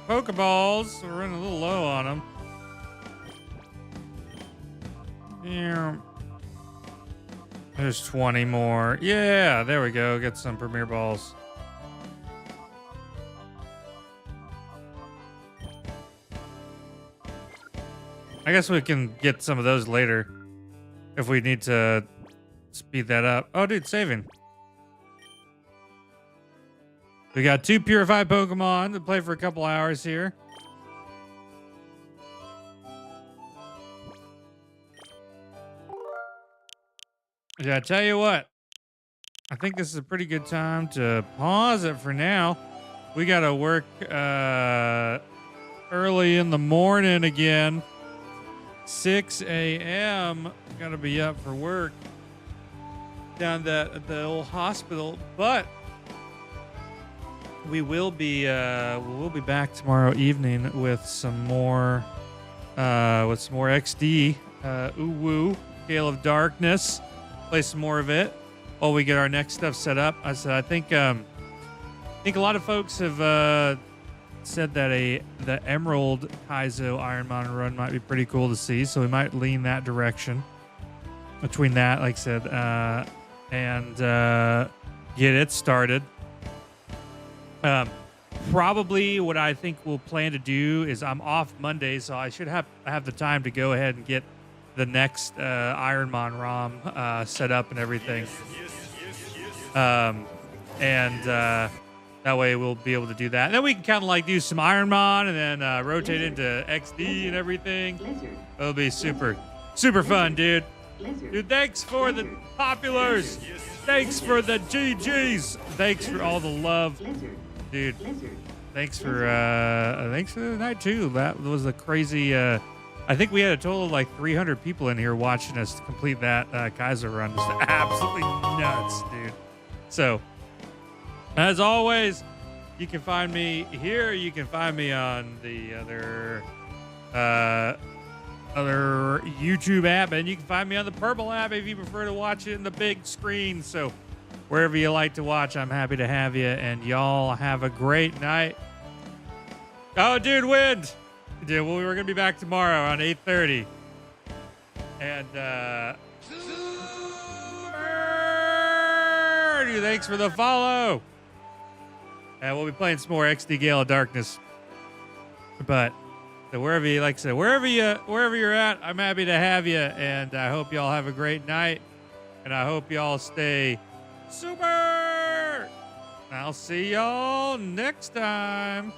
Pokeballs. We're running a little low on them. Yeah. There's 20 more. Yeah, there we go. Get some Premier Balls. I guess we can get some of those later if we need to speed that up. Oh, dude, saving. We got 2 purified Pokemon to play for a couple hours here. Yeah, I tell you what. I think this is a pretty good time to pause it for now. We got to work early in the morning again. 6 a.m. Got to be up for work down at the old hospital. But we'll be back tomorrow evening with some more XD. Woo, Gale of Darkness. Play some more of it while we get our next stuff set up. I think a lot of folks have said that the Emerald KAIZO Iron Mountain run might be pretty cool to see, so we might lean that direction. Between that, like I said, and get it started. Probably what I think we'll plan to do is I'm off Monday, so I should have the time to go ahead and get the next Ironmon ROM set up and everything. That way we'll be able to do that. And then we can kind of like do some Ironmon and then rotate into XD and everything. It'll be super fun, dude. Dude, thanks for the populars. Thanks for the GGs. Thanks for all the love, dude. Thanks for the night too. That was a crazy. I think we had a total of like 300 people in here watching us complete that KAIZO run. Just absolutely nuts, dude. So, as always, you can find me here. You can find me on the other YouTube app, and you can find me on the Purple app if you prefer to watch it in the big screen. So wherever you like to watch, I'm happy to have you, and y'all have a great night. Oh, dude, wind. Dude, well, we're gonna be back tomorrow on 8:30, and dude, thanks for the follow. And we'll be playing some more XD Gale of Darkness, but so wherever you, like I said, wherever you're at, I'm happy to have you, and I hope y'all have a great night, and I hope y'all stay super. I'll see y'all next time.